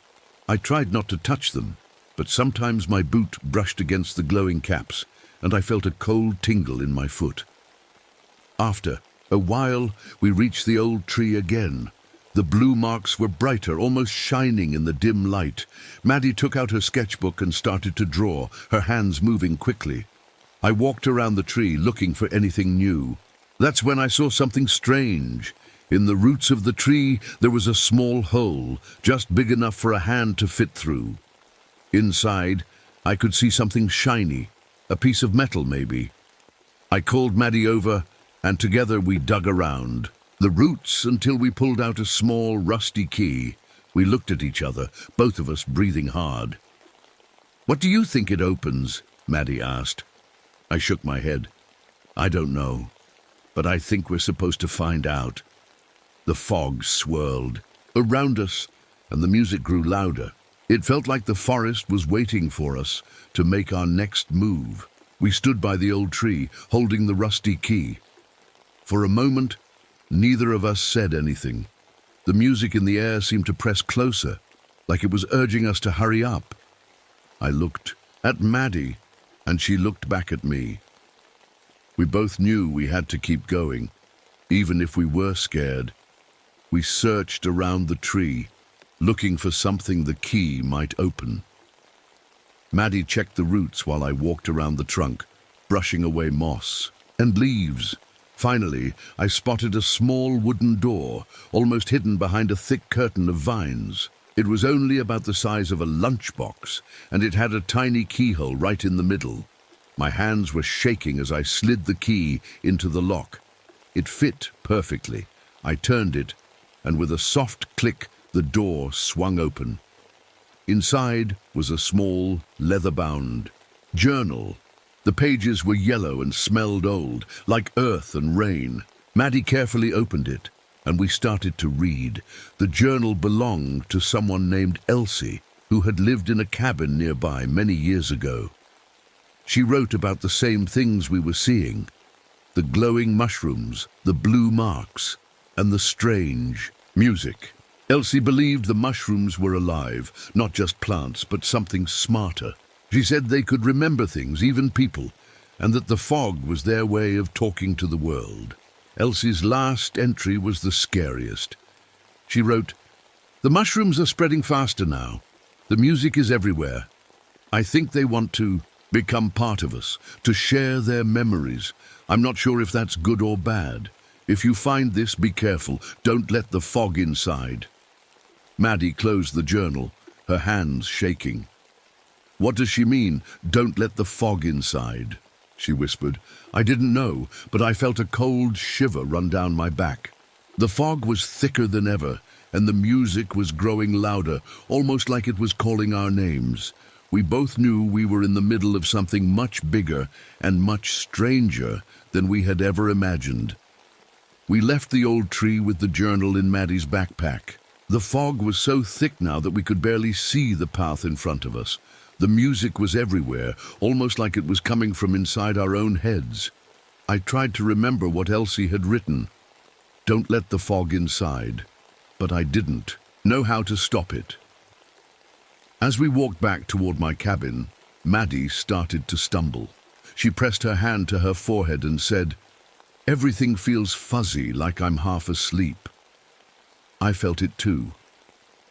I tried not to touch them, but sometimes my boot brushed against the glowing caps, and I felt a cold tingle in my foot. After a while, we reached the old tree again. The blue marks were brighter, almost shining in the dim light. Maddie took out her sketchbook and started to draw, her hands moving quickly. I walked around the tree looking for anything new. That's when I saw something strange. In the roots of the tree, there was a small hole, just big enough for a hand to fit through. Inside, I could see something shiny, a piece of metal maybe. I called Maddie over, and together we dug around the roots until we pulled out a small, rusty key. We looked at each other, both of us breathing hard. "What do you think it opens?" Maddie asked. I shook my head. "I don't know, but I think we're supposed to find out." The fog swirled around us, and the music grew louder. It felt like the forest was waiting for us to make our next move. We stood by the old tree, holding the rusty key. For a moment, neither of us said anything. The music in the air seemed to press closer, like it was urging us to hurry up. I looked at Maddie, and she looked back at me. We both knew we had to keep going, even if we were scared. We searched around the tree, looking for something the key might open. Maddie checked the roots while I walked around the trunk, brushing away moss and leaves. Finally, I spotted a small wooden door, almost hidden behind a thick curtain of vines. It was only about the size of a lunchbox, and it had a tiny keyhole right in the middle. My hands were shaking as I slid the key into the lock. It fit perfectly. I turned it, and with a soft click, the door swung open. Inside was a small, leather-bound journal. The pages were yellow and smelled old, like earth and rain. Maddie carefully opened it, and we started to read. The journal belonged to someone named Elsie, who had lived in a cabin nearby many years ago. She wrote about the same things we were seeing: the glowing mushrooms, the blue marks, and the strange music. Elsie believed the mushrooms were alive, not just plants, but something smarter. She said they could remember things, even people, and that the fog was their way of talking to the world. Elsie's last entry was the scariest. She wrote, "The mushrooms are spreading faster now. The music is everywhere. I think they want to become part of us, to share their memories. I'm not sure if that's good or bad. If you find this, be careful. Don't let the fog inside." Maddie closed the journal, her hands shaking. "What does she mean, don't let the fog inside?" she whispered. I didn't know, but I felt a cold shiver run down my back. The fog was thicker than ever, and the music was growing louder, almost like it was calling our names. We both knew we were in the middle of something much bigger and much stranger than we had ever imagined. We left the old tree with the journal in Maddie's backpack. The fog was so thick now that we could barely see the path in front of us. The music was everywhere, almost like it was coming from inside our own heads. I tried to remember what Elsie had written. Don't let the fog inside. But I didn't know how to stop it. As we walked back toward my cabin, Maddie started to stumble. She pressed her hand to her forehead and said, "Everything feels fuzzy, like I'm half asleep." I felt it too.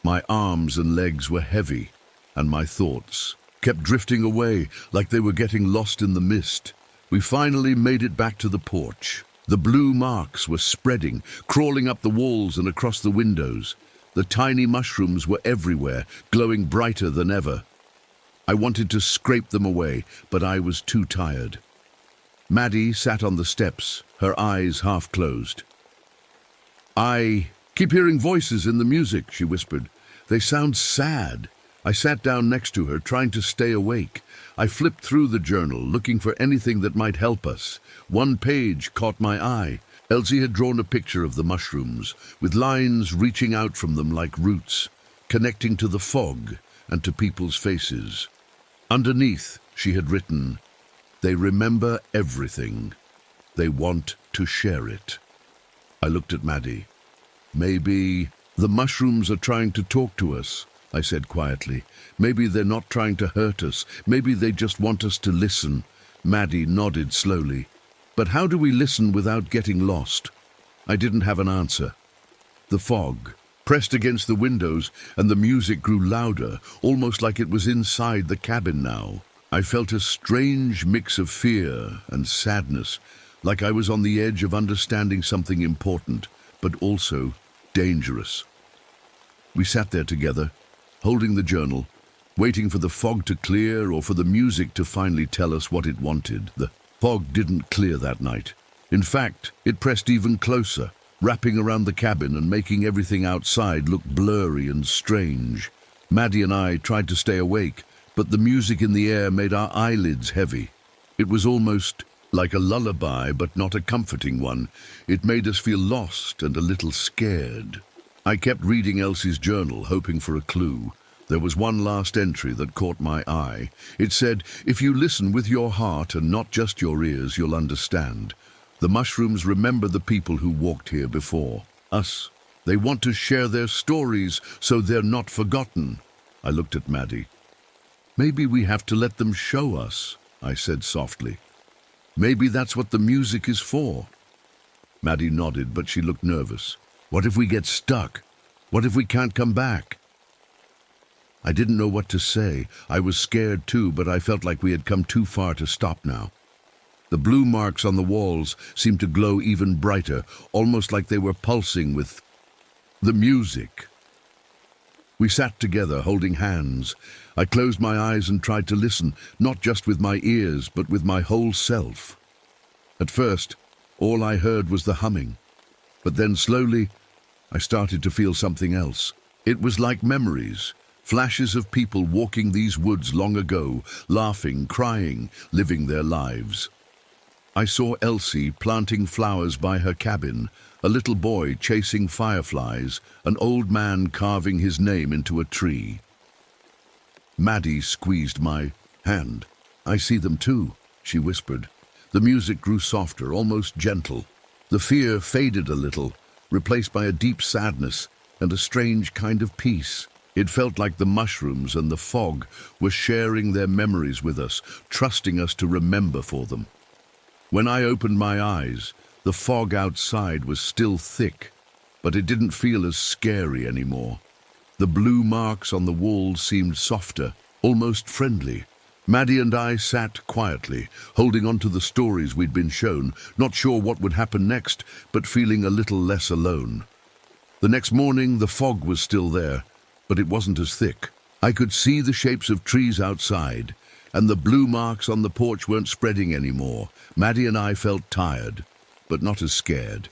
My arms and legs were heavy, and my thoughts kept drifting away like they were getting lost in the mist. We finally made it back to the porch. The blue marks were spreading, crawling up the walls and across the windows. The tiny mushrooms were everywhere, glowing brighter than ever. I wanted to scrape them away, but I was too tired. Maddie sat on the steps, her eyes half closed. "I keep hearing voices in the music," she whispered. "They sound sad." I sat down next to her, trying to stay awake. I flipped through the journal, looking for anything that might help us. One page caught my eye. Elsie had drawn a picture of the mushrooms, with lines reaching out from them like roots, connecting to the fog and to people's faces. Underneath, she had written, "They remember everything. They want to share it." I looked at Maddie. "Maybe the mushrooms are trying to talk to us," I said quietly. "Maybe they're not trying to hurt us. Maybe they just want us to listen." Maddie nodded slowly. "But how do we listen without getting lost?" I didn't have an answer. The fog pressed against the windows, and the music grew louder, almost like it was inside the cabin now. I felt a strange mix of fear and sadness, like I was on the edge of understanding something important, but also dangerous. We sat there together, holding the journal, waiting for the fog to clear or for the music to finally tell us what it wanted. The fog didn't clear that night. In fact, it pressed even closer, wrapping around the cabin and making everything outside look blurry and strange. Maddie and I tried to stay awake, but the music in the air made our eyelids heavy. It was almost like a lullaby, but not a comforting one. It made us feel lost and a little scared. I kept reading Elsie's journal, hoping for a clue. There was one last entry that caught my eye. It said, "If you listen with your heart and not just your ears, you'll understand. The mushrooms remember the people who walked here before us. They want to share their stories so they're not forgotten." I looked at Maddie. "Maybe we have to let them show us," I said softly. "Maybe that's what the music is for." Maddie nodded, but she looked nervous. "What if we get stuck? What if we can't come back?" I didn't know what to say. I was scared too, but I felt like we had come too far to stop now. The blue marks on the walls seemed to glow even brighter, almost like they were pulsing with the music. We sat together, holding hands. I closed my eyes and tried to listen, not just with my ears, but with my whole self. At first, all I heard was the humming. But then slowly, I started to feel something else. It was like memories, flashes of people walking these woods long ago, laughing, crying, living their lives. I saw Elsie planting flowers by her cabin, a little boy chasing fireflies, an old man carving his name into a tree. Maddie squeezed my hand. "I see them too," she whispered. The music grew softer, almost gentle. The fear faded a little, replaced by a deep sadness. and a strange kind of peace. It felt like the mushrooms and the fog were sharing their memories with us, trusting us to remember for them. When I opened my eyes, the fog outside was still thick, but it didn't feel as scary anymore. The blue marks on the walls seemed softer, almost friendly. Maddie and I sat quietly, holding on to the stories we'd been shown, not sure what would happen next, but feeling a little less alone. The next morning, the fog was still there, but it wasn't as thick. I could see the shapes of trees outside, and the blue marks on the porch weren't spreading anymore. Maddie and I felt tired, but not as scared.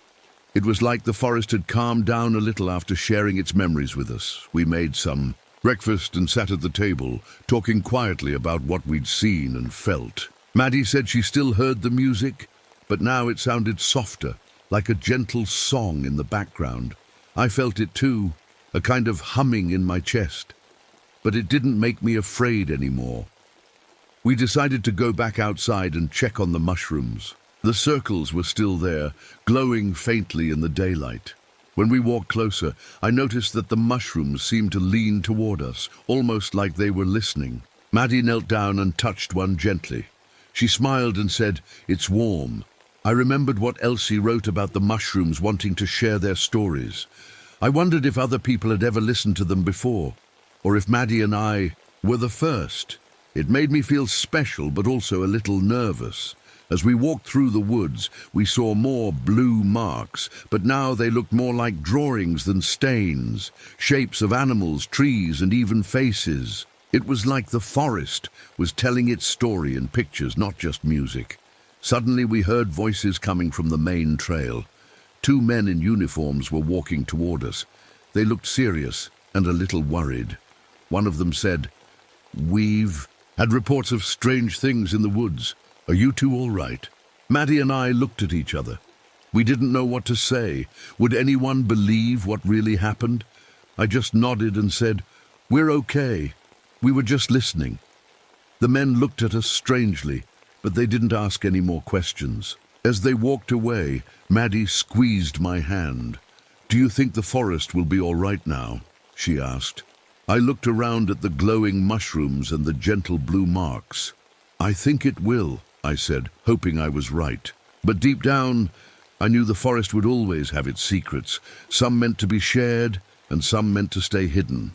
It was like the forest had calmed down a little after sharing its memories with us. We made some breakfast and sat at the table, talking quietly about what we'd seen and felt. Maddie said she still heard the music, but now it sounded softer, like a gentle song in the background. I felt it too, a kind of humming in my chest, but it didn't make me afraid anymore. We decided to go back outside and check on the mushrooms. The circles were still there, glowing faintly in the daylight. When we walked closer, I noticed that the mushrooms seemed to lean toward us, almost like they were listening. Maddie knelt down and touched one gently. She smiled and said, "It's warm." I remembered what Elsie wrote about the mushrooms wanting to share their stories. I wondered if other people had ever listened to them before, or if Maddie and I were the first. It made me feel special, but also a little nervous. As we walked through the woods, we saw more blue marks, but now they looked more like drawings than stains, shapes of animals, trees, and even faces. It was like the forest was telling its story in pictures, not just music. Suddenly we heard voices coming from the main trail. 2 men in uniforms were walking toward us. They looked serious and a little worried. One of them said, "We've had reports of strange things in the woods. Are you two all right?" Maddie and I looked at each other. We didn't know what to say. Would anyone believe what really happened? I just nodded and said, "We're okay. We were just listening." The men looked at us strangely, but they didn't ask any more questions. As they walked away, Maddie squeezed my hand. "Do you think the forest will be all right now?" she asked. I looked around at the glowing mushrooms and the gentle blue marks. "I think it will," I said, hoping I was right. But deep down, I knew the forest would always have its secrets, some meant to be shared and some meant to stay hidden.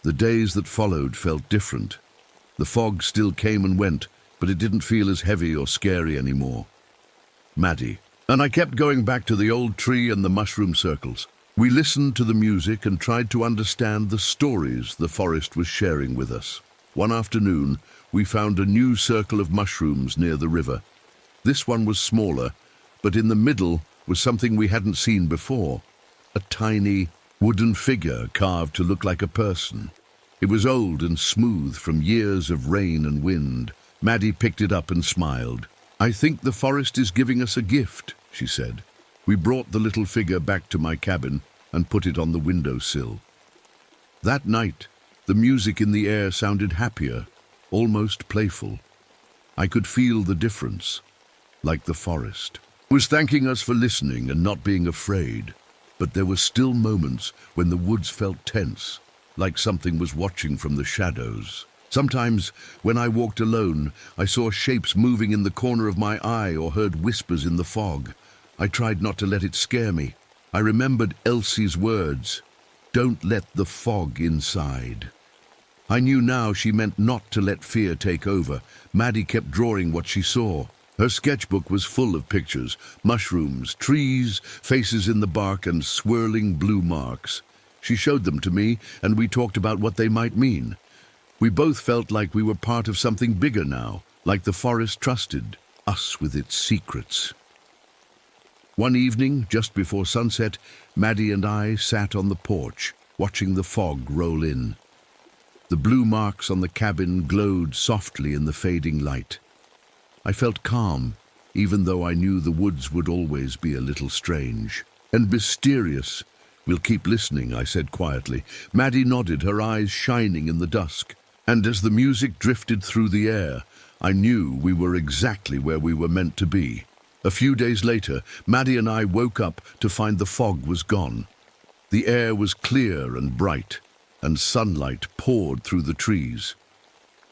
The days that followed felt different. The fog still came and went, but it didn't feel as heavy or scary anymore. Maddie. And I kept going back to the old tree and the mushroom circles. We listened to the music and tried to understand the stories the forest was sharing with us. One afternoon, we found a new circle of mushrooms near the river. This one was smaller, but in the middle was something we hadn't seen before. A tiny wooden figure carved to look like a person. It was old and smooth from years of rain and wind. Maddie picked it up and smiled. "I think the forest is giving us a gift," she said. We brought the little figure back to my cabin and put it on the windowsill. That night, the music in the air sounded happier, almost playful. I could feel the difference, like the forest was thanking us for listening and not being afraid. But there were still moments when the woods felt tense, like something was watching from the shadows. Sometimes, when I walked alone, I saw shapes moving in the corner of my eye or heard whispers in the fog. I tried not to let it scare me. I remembered Elsie's words, "Don't let the fog inside." I knew now she meant not to let fear take over. Maddie kept drawing what she saw. Her sketchbook was full of pictures, mushrooms, trees, faces in the bark, and swirling blue marks. She showed them to me, and we talked about what they might mean. We both felt like we were part of something bigger now, like the forest trusted us with its secrets. One evening, just before sunset, Maddie and I sat on the porch, watching the fog roll in. The blue marks on the cabin glowed softly in the fading light. I felt calm, even though I knew the woods would always be a little strange and mysterious. "We'll keep listening," I said quietly. Maddie nodded, her eyes shining in the dusk. And as the music drifted through the air, I knew we were exactly where we were meant to be. A few days later, Maddie and I woke up to find the fog was gone. The air was clear and bright, and sunlight poured through the trees.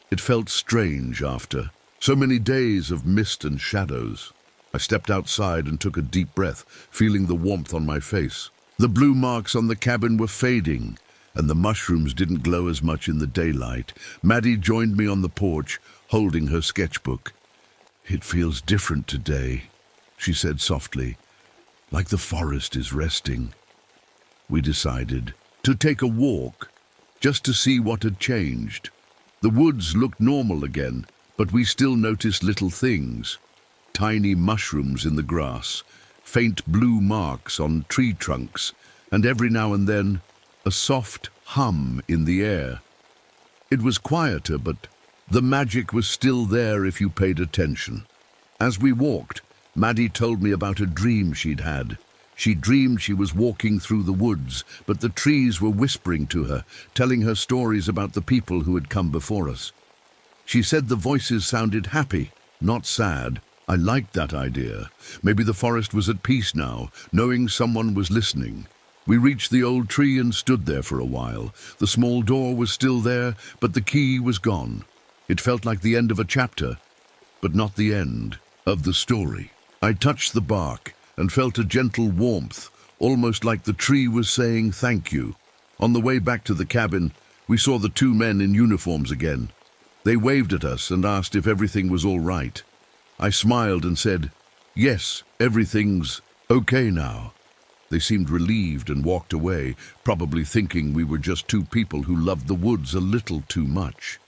It felt strange after so many days of mist and shadows. I stepped outside and took a deep breath, feeling the warmth on my face. The blue marks on the cabin were fading, and the mushrooms didn't glow as much in the daylight. Maddie joined me on the porch, holding her sketchbook. "It feels different today," she said softly, "like the forest is resting." We decided to take a walk, just to see what had changed. The woods looked normal again, but we still noticed little things. Tiny mushrooms in the grass, faint blue marks on tree trunks, and every now and then a soft hum in the air. It was quieter, but the magic was still there if you paid attention. As we walked, Maddie told me about a dream she'd had. She dreamed she was walking through the woods, but the trees were whispering to her, telling her stories about the people who had come before us. She said the voices sounded happy, not sad. I liked that idea. Maybe the forest was at peace now, knowing someone was listening. We reached the old tree and stood there for a while. The small door was still there, but the key was gone. It felt like the end of a chapter, but not the end of the story. I touched the bark and felt a gentle warmth, almost like the tree was saying thank you. On the way back to the cabin, we saw the two men in uniforms again. They waved at us and asked if everything was all right. I smiled and said, "Yes, everything's okay now." They seemed relieved and walked away, probably thinking we were just two people who loved the woods a little too much.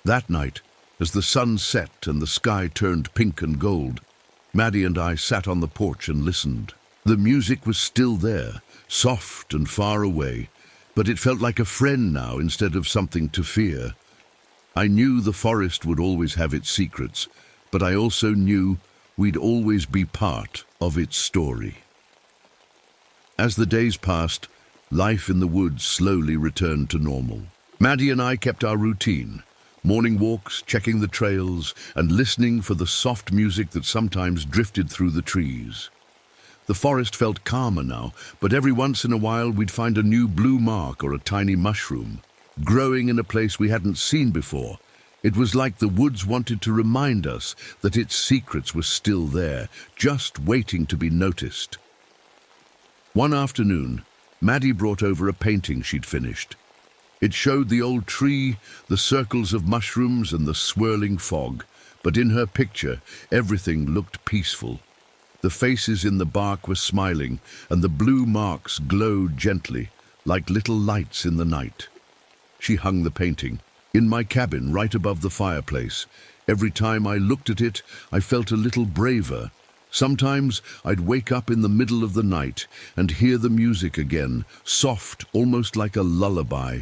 That night, as the sun set and the sky turned pink and gold, Maddie and I sat on the porch and listened. The music was still there, soft and far away, but it felt like a friend now instead of something to fear. I knew the forest would always have its secrets, but I also knew we'd always be part of its story. As the days passed, life in the woods slowly returned to normal. Maddie and I kept our routine. Morning walks, checking the trails, and listening for the soft music that sometimes drifted through the trees. The forest felt calmer now, but every once in a while we'd find a new blue mark or a tiny mushroom, growing in a place we hadn't seen before. It was like the woods wanted to remind us that its secrets were still there, just waiting to be noticed. One afternoon, Maddie brought over a painting she'd finished. It showed the old tree, the circles of mushrooms and the swirling fog, but in her picture, everything looked peaceful. The faces in the bark were smiling, and the blue marks glowed gently, like little lights in the night. She hung the painting in my cabin right above the fireplace. Every time I looked at it, I felt a little braver. Sometimes I'd wake up in the middle of the night and hear the music again, soft, almost like a lullaby.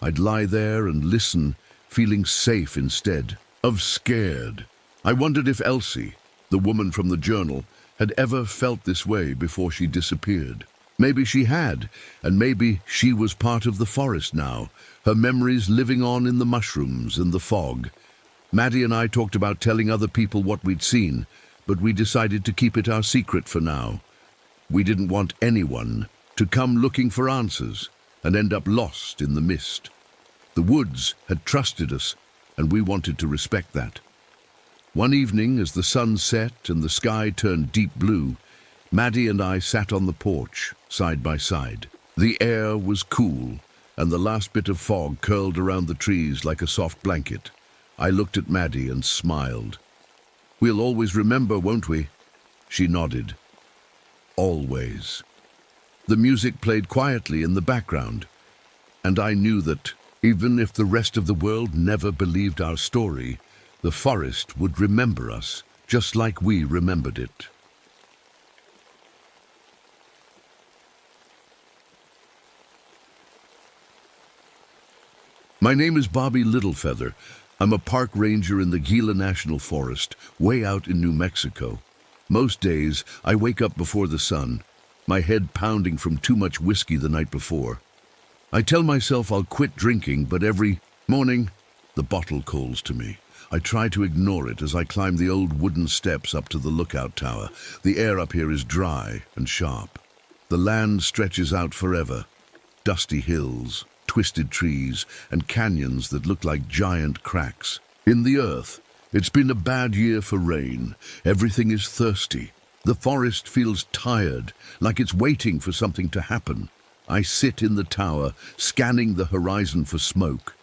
I'd lie there and listen, feeling safe instead of scared. I wondered if Elsie, the woman from the journal, had ever felt this way before she disappeared. Maybe she had, and maybe she was part of the forest now, her memories living on in the mushrooms and the fog. Maddie and I talked about telling other people what we'd seen, but we decided to keep it our secret for now. We didn't want anyone to come looking for answers and end up lost in the mist. The woods had trusted us, and we wanted to respect that. One evening, as the sun set and the sky turned deep blue, Maddie and I sat on the porch, side by side. The air was cool, and the last bit of fog curled around the trees like a soft blanket. I looked at Maddie and smiled. "We'll always remember, won't we?" She nodded. "Always." The music played quietly in the background, and I knew that, even if the rest of the world never believed our story, the forest would remember us, just like we remembered it. My name is Bobby Littlefeather. I'm a park ranger in the Gila National Forest, way out in New Mexico. Most days, I wake up before the sun, my head pounding from too much whiskey the night before. I tell myself I'll quit drinking, but every morning, the bottle calls to me. I try to ignore it as I climb the old wooden steps up to the lookout tower. The air up here is dry and sharp. The land stretches out forever. Dusty hills, twisted trees, and canyons that look like giant cracks. In the earth, it's been a bad year for rain. Everything is thirsty. The forest feels tired, like it's waiting for something to happen. I sit in the tower, scanning the horizon for smoke.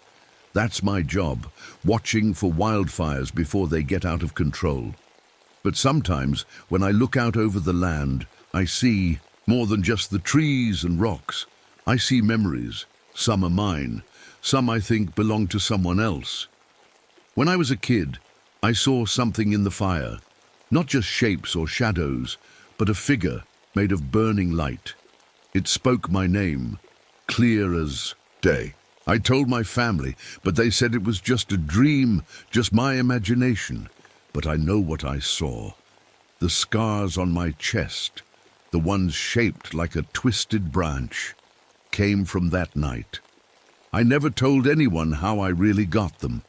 That's my job, watching for wildfires before they get out of control. But sometimes, when I look out over the land, I see more than just the trees and rocks. I see memories. Some are mine. Some I think belong to someone else. When I was a kid, I saw something in the fire. Not just shapes or shadows, but a figure made of burning light. It spoke my name, clear as day. I told my family, but they said it was just a dream, just my imagination. But I know what I saw. The scars on my chest, the ones shaped like a twisted branch, came from that night. I never told anyone how I really got them.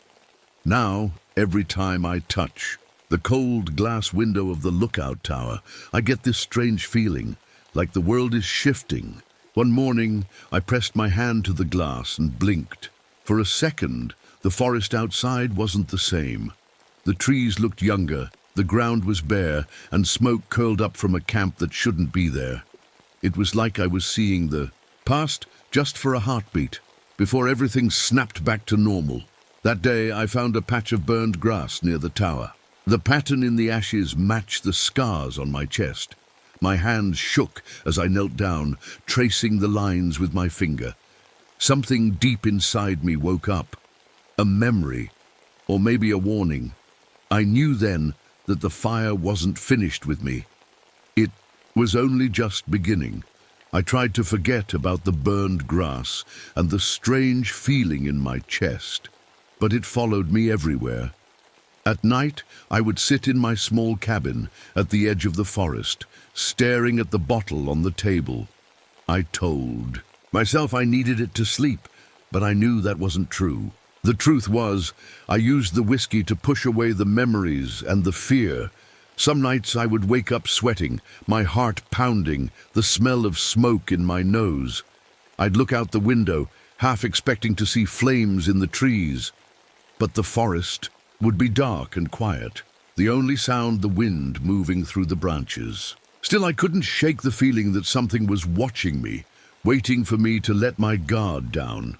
Now, every time I touch the cold glass window of the lookout tower, I get this strange feeling, like the world is shifting. One morning, I pressed my hand to the glass and blinked. For a second, the forest outside wasn't the same. The trees looked younger, the ground was bare, and smoke curled up from a camp that shouldn't be there. It was like I was seeing the past just for a heartbeat, before everything snapped back to normal. That day, I found a patch of burned grass near the tower. The pattern in the ashes matched the scars on my chest. My hands shook as I knelt down, tracing the lines with my finger. Something deep inside me woke up. A memory, or maybe a warning. I knew then that the fire wasn't finished with me. It was only just beginning. I tried to forget about the burned grass and the strange feeling in my chest, but it followed me everywhere. At night, I would sit in my small cabin at the edge of the forest, staring at the bottle on the table. I told myself I needed it to sleep, but I knew that wasn't true. The truth was, I used the whiskey to push away the memories and the fear. Some nights I would wake up sweating, my heart pounding, the smell of smoke in my nose. I'd look out the window, half expecting to see flames in the trees. But the forest would be dark and quiet, the only sound the wind moving through the branches. Still, I couldn't shake the feeling that something was watching me, waiting for me to let my guard down.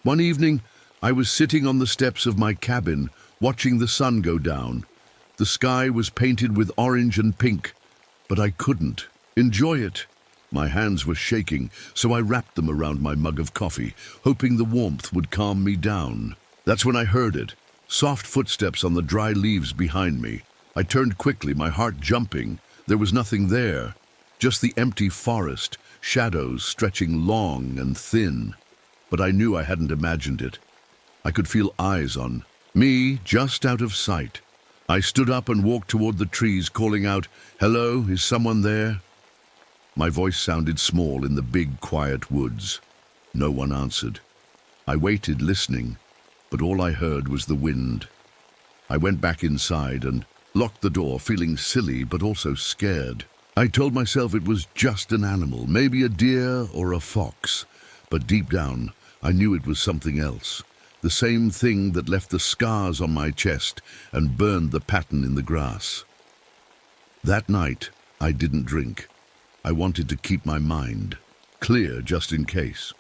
One evening, I was sitting on the steps of my cabin, watching the sun go down. The sky was painted with orange and pink, but I couldn't enjoy it. My hands were shaking, so I wrapped them around my mug of coffee, hoping the warmth would calm me down. That's when I heard it. Soft footsteps on the dry leaves behind me. I turned quickly, my heart jumping. There was nothing there, just the empty forest, shadows stretching long and thin. But I knew I hadn't imagined it. I could feel eyes on me, just out of sight. I stood up and walked toward the trees, calling out, "Hello, is someone there?" My voice sounded small in the big, quiet woods. No one answered. I waited, listening, but all I heard was the wind. I went back inside and locked the door, feeling silly but also scared. I told myself it was just an animal, maybe a deer or a fox, but deep down I knew it was something else, the same thing that left the scars on my chest and burned the pattern in the grass. That night I didn't drink. I wanted to keep my mind clear just in case.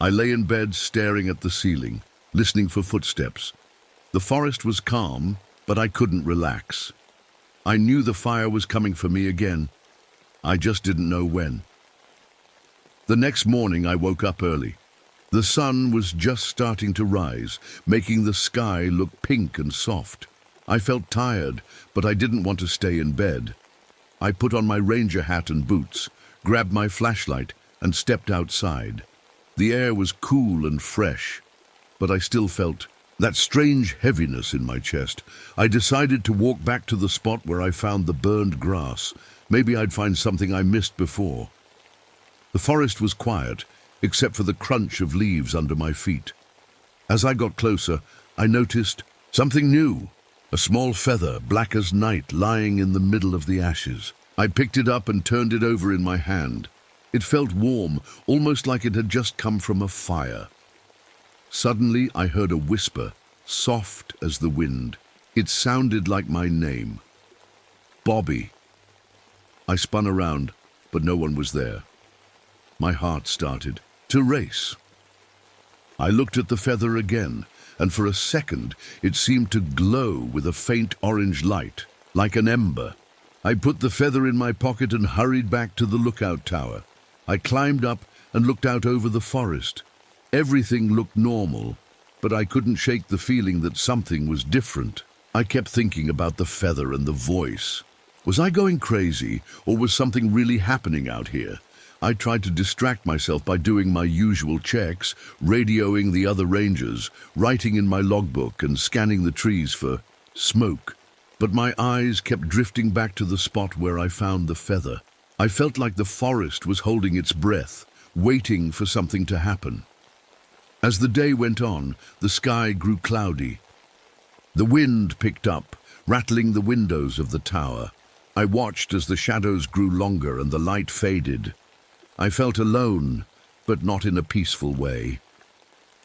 I lay in bed staring at the ceiling, listening for footsteps. The forest was calm, but I couldn't relax. I knew the fire was coming for me again. I just didn't know when. The next morning I woke up early. The sun was just starting to rise, making the sky look pink and soft. I felt tired, but I didn't want to stay in bed. I put on my ranger hat and boots, grabbed my flashlight, and stepped outside. The air was cool and fresh, but I still felt that strange heaviness in my chest. I decided to walk back to the spot where I found the burned grass. Maybe I'd find something I missed before. The forest was quiet, except for the crunch of leaves under my feet. As I got closer, I noticed something new, a small feather, black as night, lying in the middle of the ashes. I picked it up and turned it over in my hand. It felt warm, almost like it had just come from a fire. Suddenly, I heard a whisper, soft as the wind. It sounded like my name. Bobby. I spun around, but no one was there. My heart started to race. I looked at the feather again, and for a second it seemed to glow with a faint orange light, like an ember. I put the feather in my pocket and hurried back to the lookout tower. I climbed up and looked out over the forest. Everything looked normal, but I couldn't shake the feeling that something was different. I kept thinking about the feather and the voice. Was I going crazy, or was something really happening out here? I tried to distract myself by doing my usual checks, radioing the other rangers, writing in my logbook and scanning the trees for smoke. But my eyes kept drifting back to the spot where I found the feather. I felt like the forest was holding its breath, waiting for something to happen. As the day went on, the sky grew cloudy. The wind picked up, rattling the windows of the tower. I watched as the shadows grew longer and the light faded. I felt alone, but not in a peaceful way.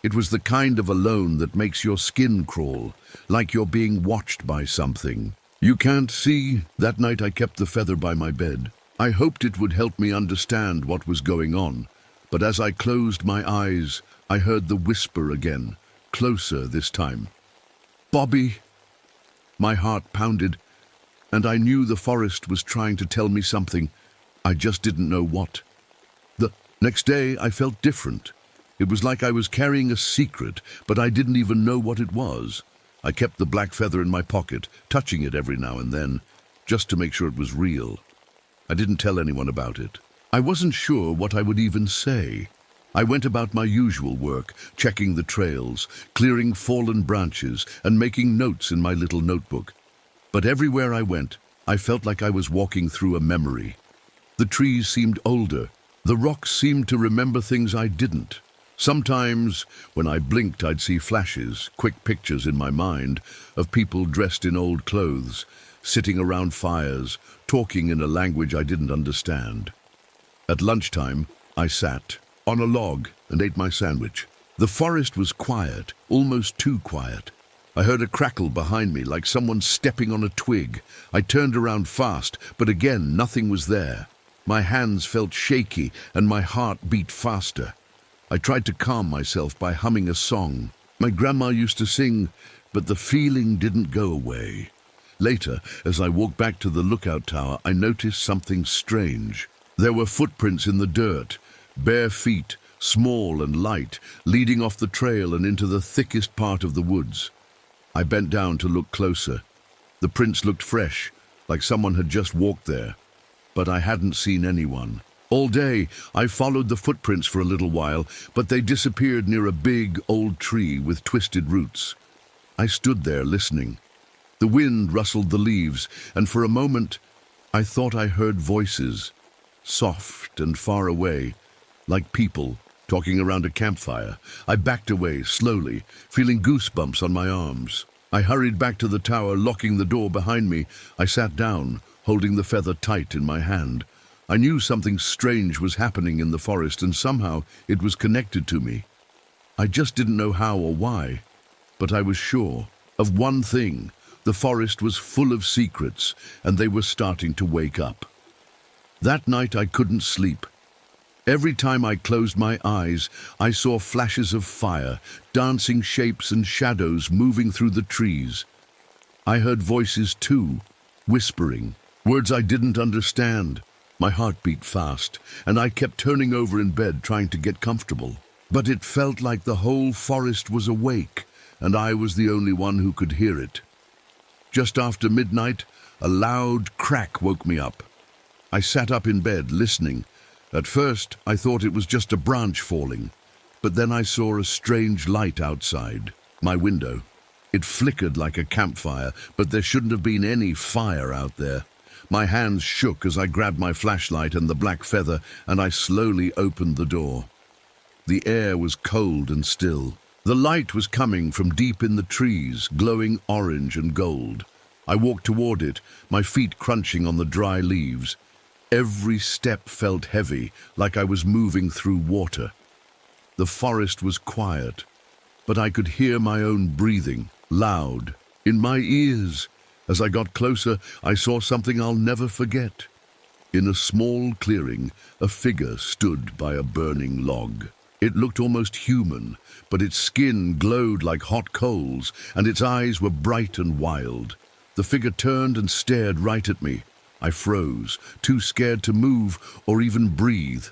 It was the kind of alone that makes your skin crawl, like you're being watched by something. You can't see. That night I kept the feather by my bed. I hoped it would help me understand what was going on, but as I closed my eyes, I heard the whisper again, closer this time. Bobby! My heart pounded, and I knew the forest was trying to tell me something. I just didn't know what. The next day I felt different. It was like I was carrying a secret, but I didn't even know what it was. I kept the black feather in my pocket, touching it every now and then, just to make sure it was real. I didn't tell anyone about it. I wasn't sure what I would even say. I went about my usual work, checking the trails, clearing fallen branches, and making notes in my little notebook. But everywhere I went, I felt like I was walking through a memory. The trees seemed older. The rocks seemed to remember things I didn't. Sometimes, when I blinked, I'd see flashes, quick pictures in my mind, of people dressed in old clothes, sitting around fires, talking in a language I didn't understand. At lunchtime, I sat on a log and ate my sandwich. The forest was quiet, almost too quiet. I heard a crackle behind me, like someone stepping on a twig. I turned around fast, but again, nothing was there. My hands felt shaky and my heart beat faster. I tried to calm myself by humming a song. My grandma used to sing, but the feeling didn't go away. Later, as I walked back to the lookout tower, I noticed something strange. There were footprints in the dirt, bare feet, small and light, leading off the trail and into the thickest part of the woods. I bent down to look closer. The prints looked fresh, like someone had just walked there. But I hadn't seen anyone. All day, I followed the footprints for a little while, but they disappeared near a big, old tree with twisted roots. I stood there listening. The wind rustled the leaves, and for a moment, I thought I heard voices, soft and far away, like people talking around a campfire. I backed away slowly, feeling goosebumps on my arms. I hurried back to the tower, locking the door behind me. I sat down, holding the feather tight in my hand. I knew something strange was happening in the forest, and somehow it was connected to me. I just didn't know how or why, but I was sure of one thing. The forest was full of secrets, and they were starting to wake up. That night I couldn't sleep. Every time I closed my eyes, I saw flashes of fire, dancing shapes and shadows moving through the trees. I heard voices too, whispering, words I didn't understand. My heart beat fast, and I kept turning over in bed trying to get comfortable. But it felt like the whole forest was awake, and I was the only one who could hear it. Just after midnight, a loud crack woke me up. I sat up in bed, listening. At first, I thought it was just a branch falling, but then I saw a strange light outside my window. It flickered like a campfire, but there shouldn't have been any fire out there. My hands shook as I grabbed my flashlight and the black feather, and I slowly opened the door. The air was cold and still. The light was coming from deep in the trees, glowing orange and gold. I walked toward it, my feet crunching on the dry leaves. Every step felt heavy, like I was moving through water. The forest was quiet, but I could hear my own breathing, loud, in my ears. As I got closer, I saw something I'll never forget. In a small clearing, a figure stood by a burning log. It looked almost human, but its skin glowed like hot coals, and its eyes were bright and wild. The figure turned and stared right at me. I froze, too scared to move or even breathe.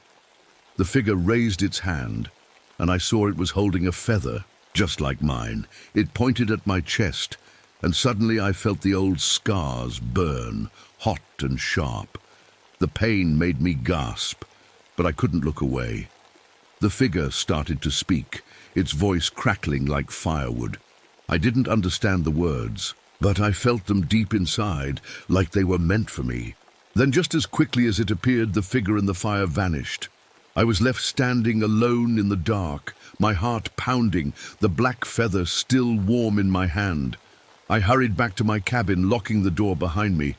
The figure raised its hand, and I saw it was holding a feather, just like mine. It pointed at my chest, and suddenly I felt the old scars burn, hot and sharp. The pain made me gasp, but I couldn't look away. The figure started to speak, its voice crackling like firewood. I didn't understand the words, but I felt them deep inside, like they were meant for me. Then just as quickly as it appeared, the figure in the fire vanished. I was left standing alone in the dark, my heart pounding, the black feather still warm in my hand. I hurried back to my cabin, locking the door behind me.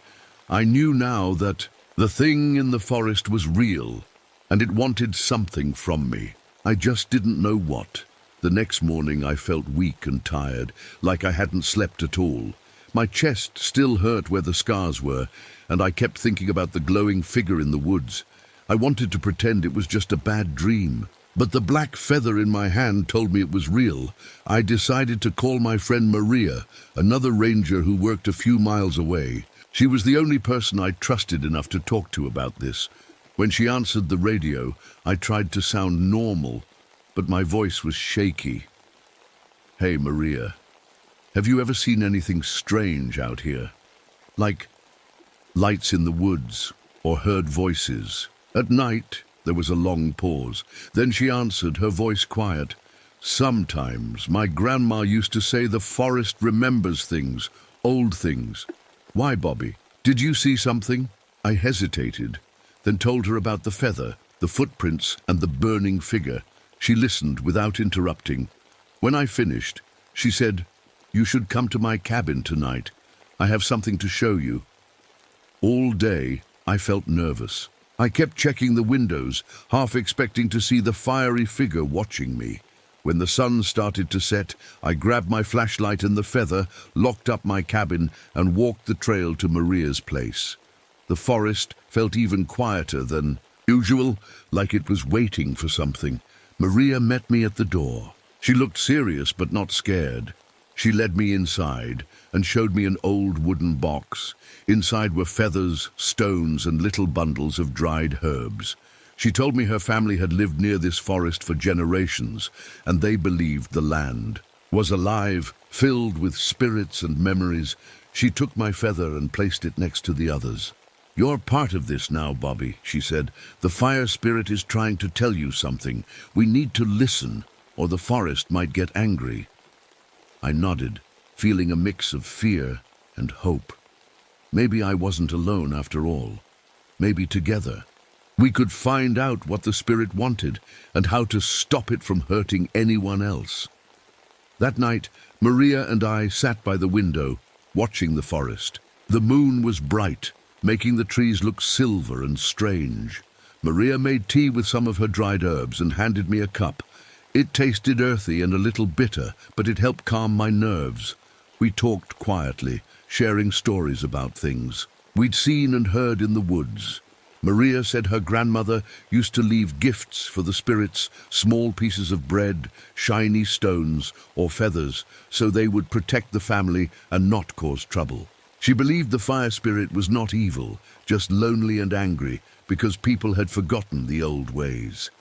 I knew now that the thing in the forest was real, and it wanted something from me. I just didn't know what. The next morning I felt weak and tired, like I hadn't slept at all. My chest still hurt where the scars were, and I kept thinking about the glowing figure in the woods. I wanted to pretend it was just a bad dream, but the black feather in my hand told me it was real. I decided to call my friend Maria, another ranger who worked a few miles away. She was the only person I trusted enough to talk to about this. When she answered the radio, I tried to sound normal, but my voice was shaky. "Hey, Maria, have you ever seen anything strange out here? Like lights in the woods or heard voices?" At night, there was a long pause. Then she answered, her voice quiet. "Sometimes my grandma used to say the forest remembers things, old things." "Why, Bobby? Did you see something?" I hesitated, then told her about the feather, the footprints, and the burning figure. She listened without interrupting. When I finished, she said, "You should come to my cabin tonight. I have something to show you." All day, I felt nervous. I kept checking the windows, half expecting to see the fiery figure watching me. When the sun started to set, I grabbed my flashlight and the feather, locked up my cabin, and walked the trail to Maria's place. The forest felt even quieter than usual, like it was waiting for something. Maria met me at the door. She looked serious but not scared. She led me inside and showed me an old wooden box. Inside were feathers, stones, and little bundles of dried herbs. She told me her family had lived near this forest for generations, and they believed the land was alive, filled with spirits and memories. She took my feather and placed it next to the others. "You're part of this now, Bobby," she said. "The fire spirit is trying to tell you something. We need to listen, or the forest might get angry." I nodded, feeling a mix of fear and hope. Maybe I wasn't alone after all. Maybe together we could find out what the spirit wanted and how to stop it from hurting anyone else. That night, Maria and I sat by the window, watching the forest. The moon was bright, making the trees look silver and strange. Maria made tea with some of her dried herbs and handed me a cup. It tasted earthy and a little bitter, but it helped calm my nerves. We talked quietly, sharing stories about things we'd seen and heard in the woods. Maria said her grandmother used to leave gifts for the spirits, small pieces of bread, shiny stones, or feathers, so they would protect the family and not cause trouble. She believed the fire spirit was not evil, just lonely and angry, because people had forgotten the old ways.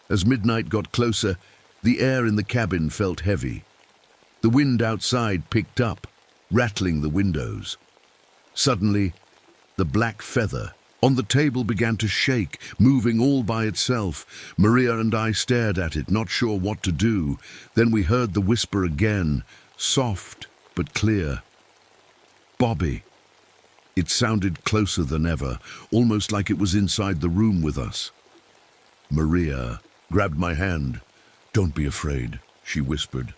As midnight got closer, the air in the cabin felt heavy. The wind outside picked up, rattling the windows. Suddenly, the black feather on the table began to shake, moving all by itself. Maria and I stared at it, not sure what to do. Then we heard the whisper again, soft but clear. "Bobby." It sounded closer than ever, almost like it was inside the room with us. Maria grabbed my hand. "Don't be afraid," she whispered.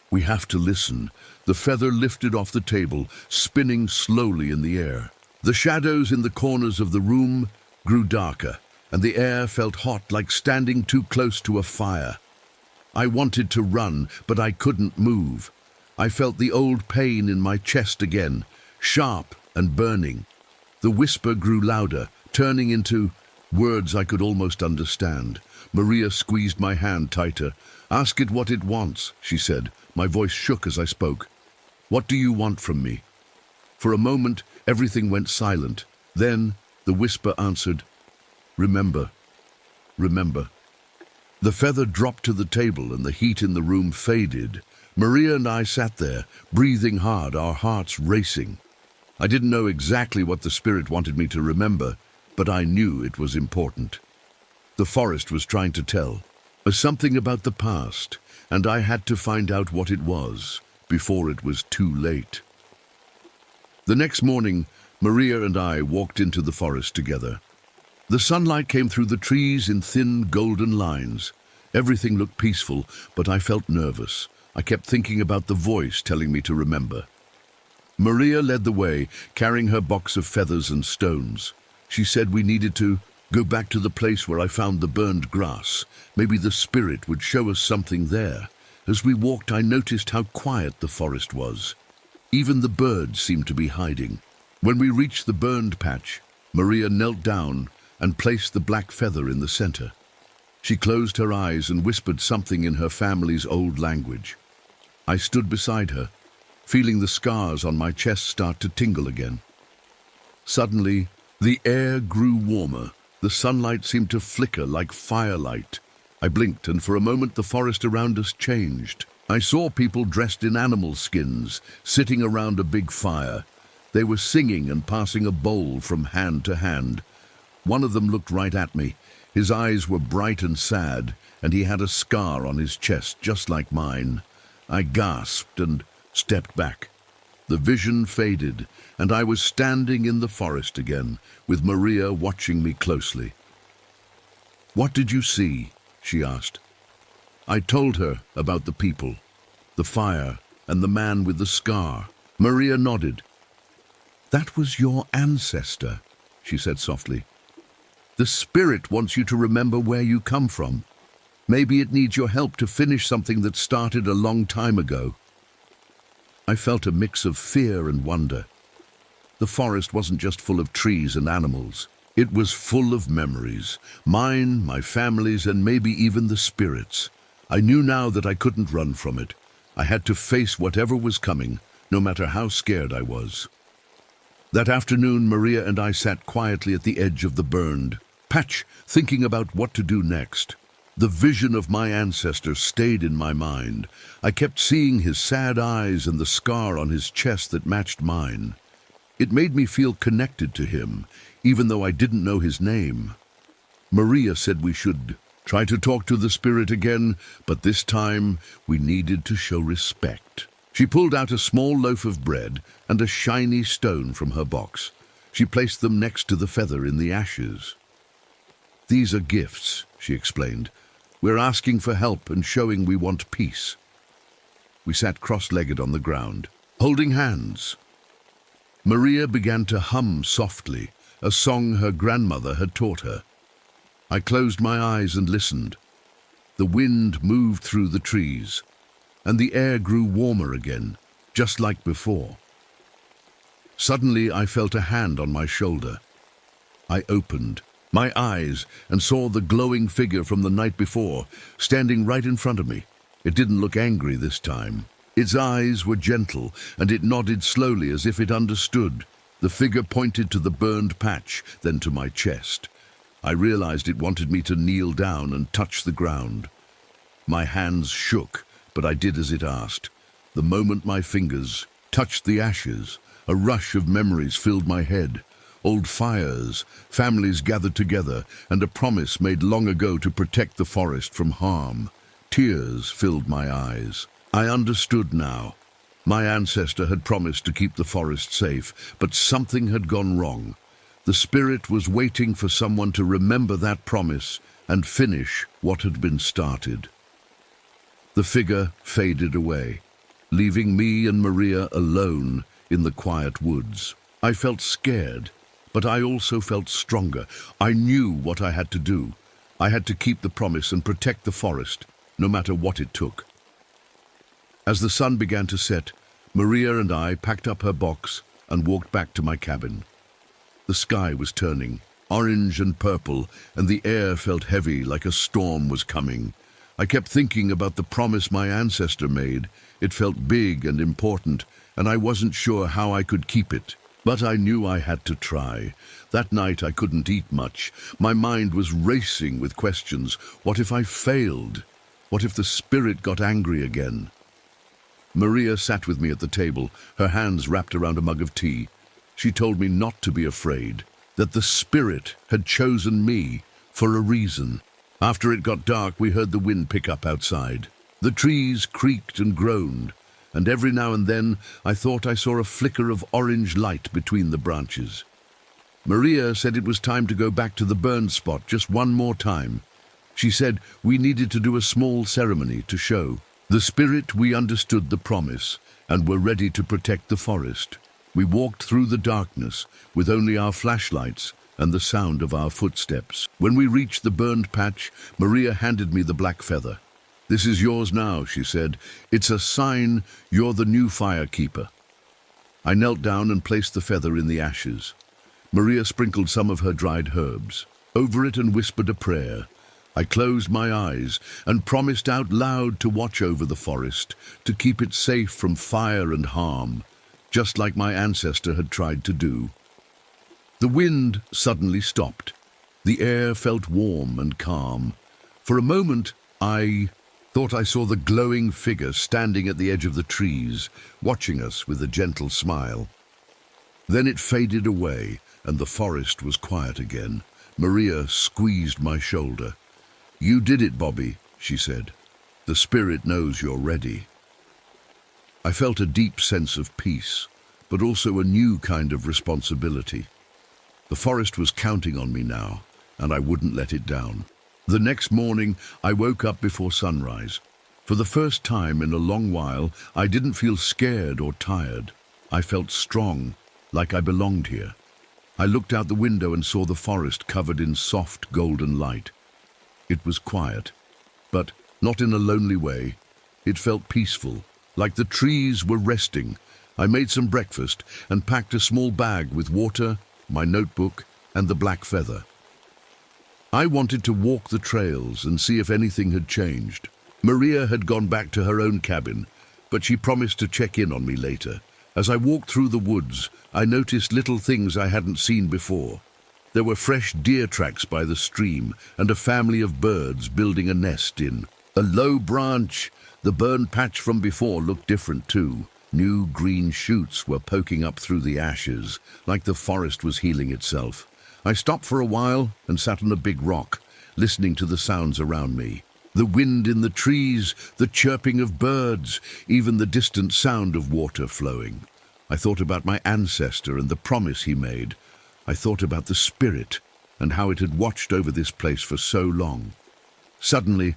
"We have to listen." The feather lifted off the table, spinning slowly in the air. The shadows in the corners of the room grew darker, and the air felt hot like standing too close to a fire. I wanted to run, but I couldn't move. I felt the old pain in my chest again, sharp and burning. The whisper grew louder, turning into words I could almost understand. Maria squeezed my hand tighter. "Ask it what it wants," she said. My voice shook as I spoke. "What do you want from me?" For a moment, everything went silent. Then the whisper answered, "Remember, remember." The feather dropped to the table and the heat in the room faded. Maria and I sat there, breathing hard, our hearts racing. I didn't know exactly what the spirit wanted me to remember, but I knew it was important. The forest was trying to tell us something about the past, and I had to find out what it was before it was too late. The next morning, Maria and I walked into the forest together. The sunlight came through the trees in thin golden lines. Everything looked peaceful, but I felt nervous. I kept thinking about the voice telling me to remember. Maria led the way, carrying her box of feathers and stones. She said we needed to go back to the place where I found the burned grass. Maybe the spirit would show us something there. As we walked, I noticed how quiet the forest was. Even the birds seemed to be hiding. When we reached the burned patch, Maria knelt down and placed the black feather in the center. She closed her eyes and whispered something in her family's old language. I stood beside her, feeling the scars on my chest start to tingle again. Suddenly, the air grew warmer. The sunlight seemed to flicker like firelight. I blinked, and for a moment the forest around us changed. I saw people dressed in animal skins, sitting around a big fire. They were singing and passing a bowl from hand to hand. One of them looked right at me. His eyes were bright and sad, and he had a scar on his chest just like mine. I gasped and stepped back. The vision faded, and I was standing in the forest again, with Maria watching me closely. "What did you see?" she asked. I told her about the people, the fire, and the man with the scar. Maria nodded. "That was your ancestor," she said softly. "The spirit wants you to remember where you come from. Maybe it needs your help to finish something that started a long time ago." I felt a mix of fear and wonder. The forest wasn't just full of trees and animals. It was full of memories, mine, my family's, and maybe even the spirits. I knew now that I couldn't run from it. I had to face whatever was coming, no matter how scared I was. That afternoon, Maria and I sat quietly at the edge of the burned patch, thinking about what to do next. The vision of my ancestor stayed in my mind. I kept seeing his sad eyes and the scar on his chest that matched mine. It made me feel connected to him, even though I didn't know his name. Maria said we should try to talk to the spirit again, but this time we needed to show respect. She pulled out a small loaf of bread and a shiny stone from her box. She placed them next to the feather in the ashes. "These are gifts," she explained. "We're asking for help and showing we want peace." We sat cross-legged on the ground, holding hands. Maria began to hum softly, a song her grandmother had taught her. I closed my eyes and listened. The wind moved through the trees, and the air grew warmer again, just like before. Suddenly, I felt a hand on my shoulder. I opened my eyes and saw the glowing figure from the night before, standing right in front of me. It didn't look angry this time. Its eyes were gentle, and it nodded slowly as if it understood. The figure pointed to the burned patch, then to my chest. I realized it wanted me to kneel down and touch the ground. My hands shook, but I did as it asked. The moment my fingers touched the ashes, a rush of memories filled my head. Old fires, families gathered together, and a promise made long ago to protect the forest from harm. Tears filled my eyes. I understood now. My ancestor had promised to keep the forest safe, but something had gone wrong. The spirit was waiting for someone to remember that promise and finish what had been started. The figure faded away, leaving me and Maria alone in the quiet woods. I felt scared, But I also felt stronger. I knew what I had to do. I had to keep the promise and protect the forest, no matter what it took. As the sun began to set, Maria and I packed up her box and walked back to my cabin. The sky was turning, orange and purple, and the air felt heavy like a storm was coming. I kept thinking about the promise my ancestor made. It felt big and important, and I wasn't sure how I could keep it. But I knew I had to try. That night I couldn't eat much. My mind was racing with questions. What if I failed? What if the spirit got angry again? Maria sat with me at the table, her hands wrapped around a mug of tea. She told me not to be afraid, that the spirit had chosen me for a reason. After it got dark, we heard the wind pick up outside. The trees creaked and groaned, and every now and then I thought I saw a flicker of orange light between the branches. Maria said it was time to go back to the burned spot just one more time. She said we needed to do a small ceremony to show the spirit we understood the promise and were ready to protect the forest. We walked through the darkness with only our flashlights and the sound of our footsteps. When we reached the burned patch, Maria handed me the black feather. "This is yours now," she said. "It's a sign you're the new firekeeper." I knelt down and placed the feather in the ashes. Maria sprinkled some of her dried herbs over it and whispered a prayer. I closed my eyes and promised out loud to watch over the forest, to keep it safe from fire and harm, just like my ancestor had tried to do. The wind suddenly stopped. The air felt warm and calm. For a moment, I thought I saw the glowing figure standing at the edge of the trees, watching us with a gentle smile. Then it faded away, and the forest was quiet again. Maria squeezed my shoulder. "You did it, Bobby," she said. "The spirit knows you're ready." I felt a deep sense of peace, but also a new kind of responsibility. The forest was counting on me now, and I wouldn't let it down. The next morning, I woke up before sunrise. For the first time in a long while, I didn't feel scared or tired. I felt strong, like I belonged here. I looked out the window and saw the forest covered in soft golden light. It was quiet, but not in a lonely way. It felt peaceful, like the trees were resting. I made some breakfast and packed a small bag with water, my notebook, and the black feather. I wanted to walk the trails and see if anything had changed. Maria had gone back to her own cabin, but she promised to check in on me later. As I walked through the woods, I noticed little things I hadn't seen before. There were fresh deer tracks by the stream and a family of birds building a nest in a low branch. The burned patch from before looked different too. New green shoots were poking up through the ashes, like the forest was healing itself. I stopped for a while and sat on a big rock, listening to the sounds around me. The wind in the trees, the chirping of birds, even the distant sound of water flowing. I thought about my ancestor and the promise he made. I thought about the spirit and how it had watched over this place for so long. Suddenly,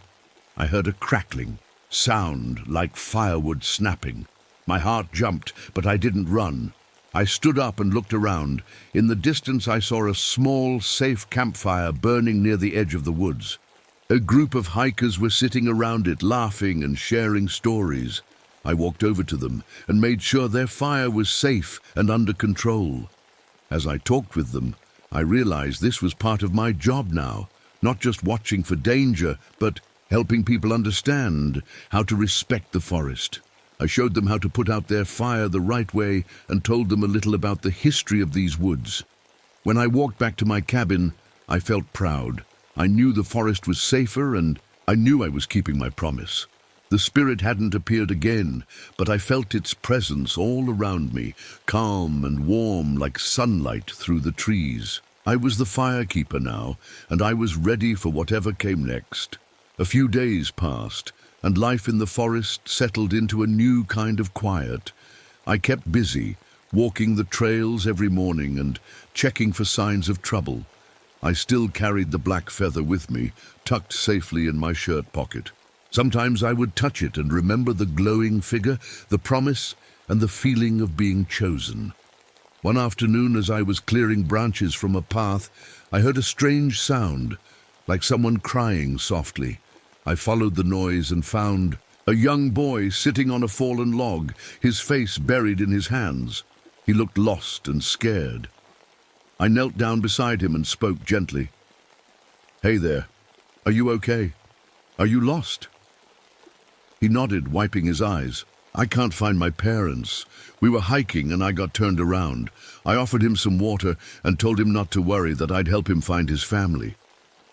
I heard a crackling sound like firewood snapping. My heart jumped, but I didn't run. I stood up and looked around. In the distance, I saw a small, safe campfire burning near the edge of the woods. A group of hikers were sitting around it, laughing and sharing stories. I walked over to them and made sure their fire was safe and under control. As I talked with them, I realized this was part of my job now, not just watching for danger, but helping people understand how to respect the forest. I showed them how to put out their fire the right way and told them a little about the history of these woods. When I walked back to my cabin, I felt proud. I knew the forest was safer, and I knew I was keeping my promise. The spirit hadn't appeared again, but I felt its presence all around me, calm and warm like sunlight through the trees. I was the firekeeper now, and I was ready for whatever came next. A few days passed, and life in the forest settled into a new kind of quiet. I kept busy, walking the trails every morning and checking for signs of trouble. I still carried the black feather with me, tucked safely in my shirt pocket. Sometimes I would touch it and remember the glowing figure, the promise, and the feeling of being chosen. One afternoon, as I was clearing branches from a path, I heard a strange sound, like someone crying softly. I followed the noise and found a young boy sitting on a fallen log, his face buried in his hands. He looked lost and scared. I knelt down beside him and spoke gently. "Hey there, are you okay? Are you lost?" He nodded, wiping his eyes. "I can't find my parents. We were hiking and I got turned around. I offered him some water and told him not to worry, that I'd help him find his family."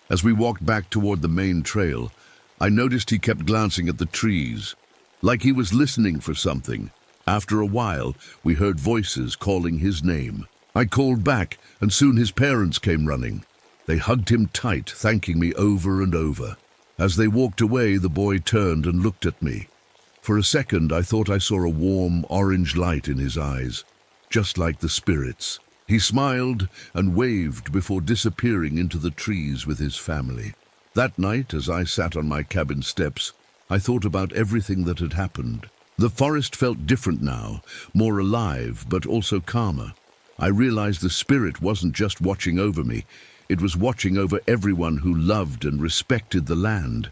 As we walked back toward the main trail, I noticed he kept glancing at the trees, like he was listening for something. After a while, we heard voices calling his name. I called back, and soon his parents came running. They hugged him tight, thanking me over and over. As they walked away, the boy turned and looked at me. For a second, I thought I saw a warm, orange light in his eyes, just like the spirits. He smiled and waved before disappearing into the trees with his family. That night, as I sat on my cabin steps, I thought about everything that had happened. The forest felt different now, more alive, but also calmer. I realized the spirit wasn't just watching over me, it was watching over everyone who loved and respected the land.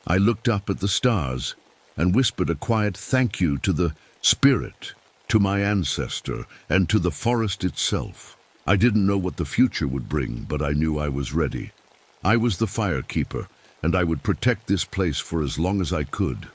I looked up at the stars and whispered a quiet thank you to the spirit, to my ancestor, and to the forest itself. I didn't know what the future would bring, but I knew I was ready. I was the firekeeper, and I would protect this place for as long as I could.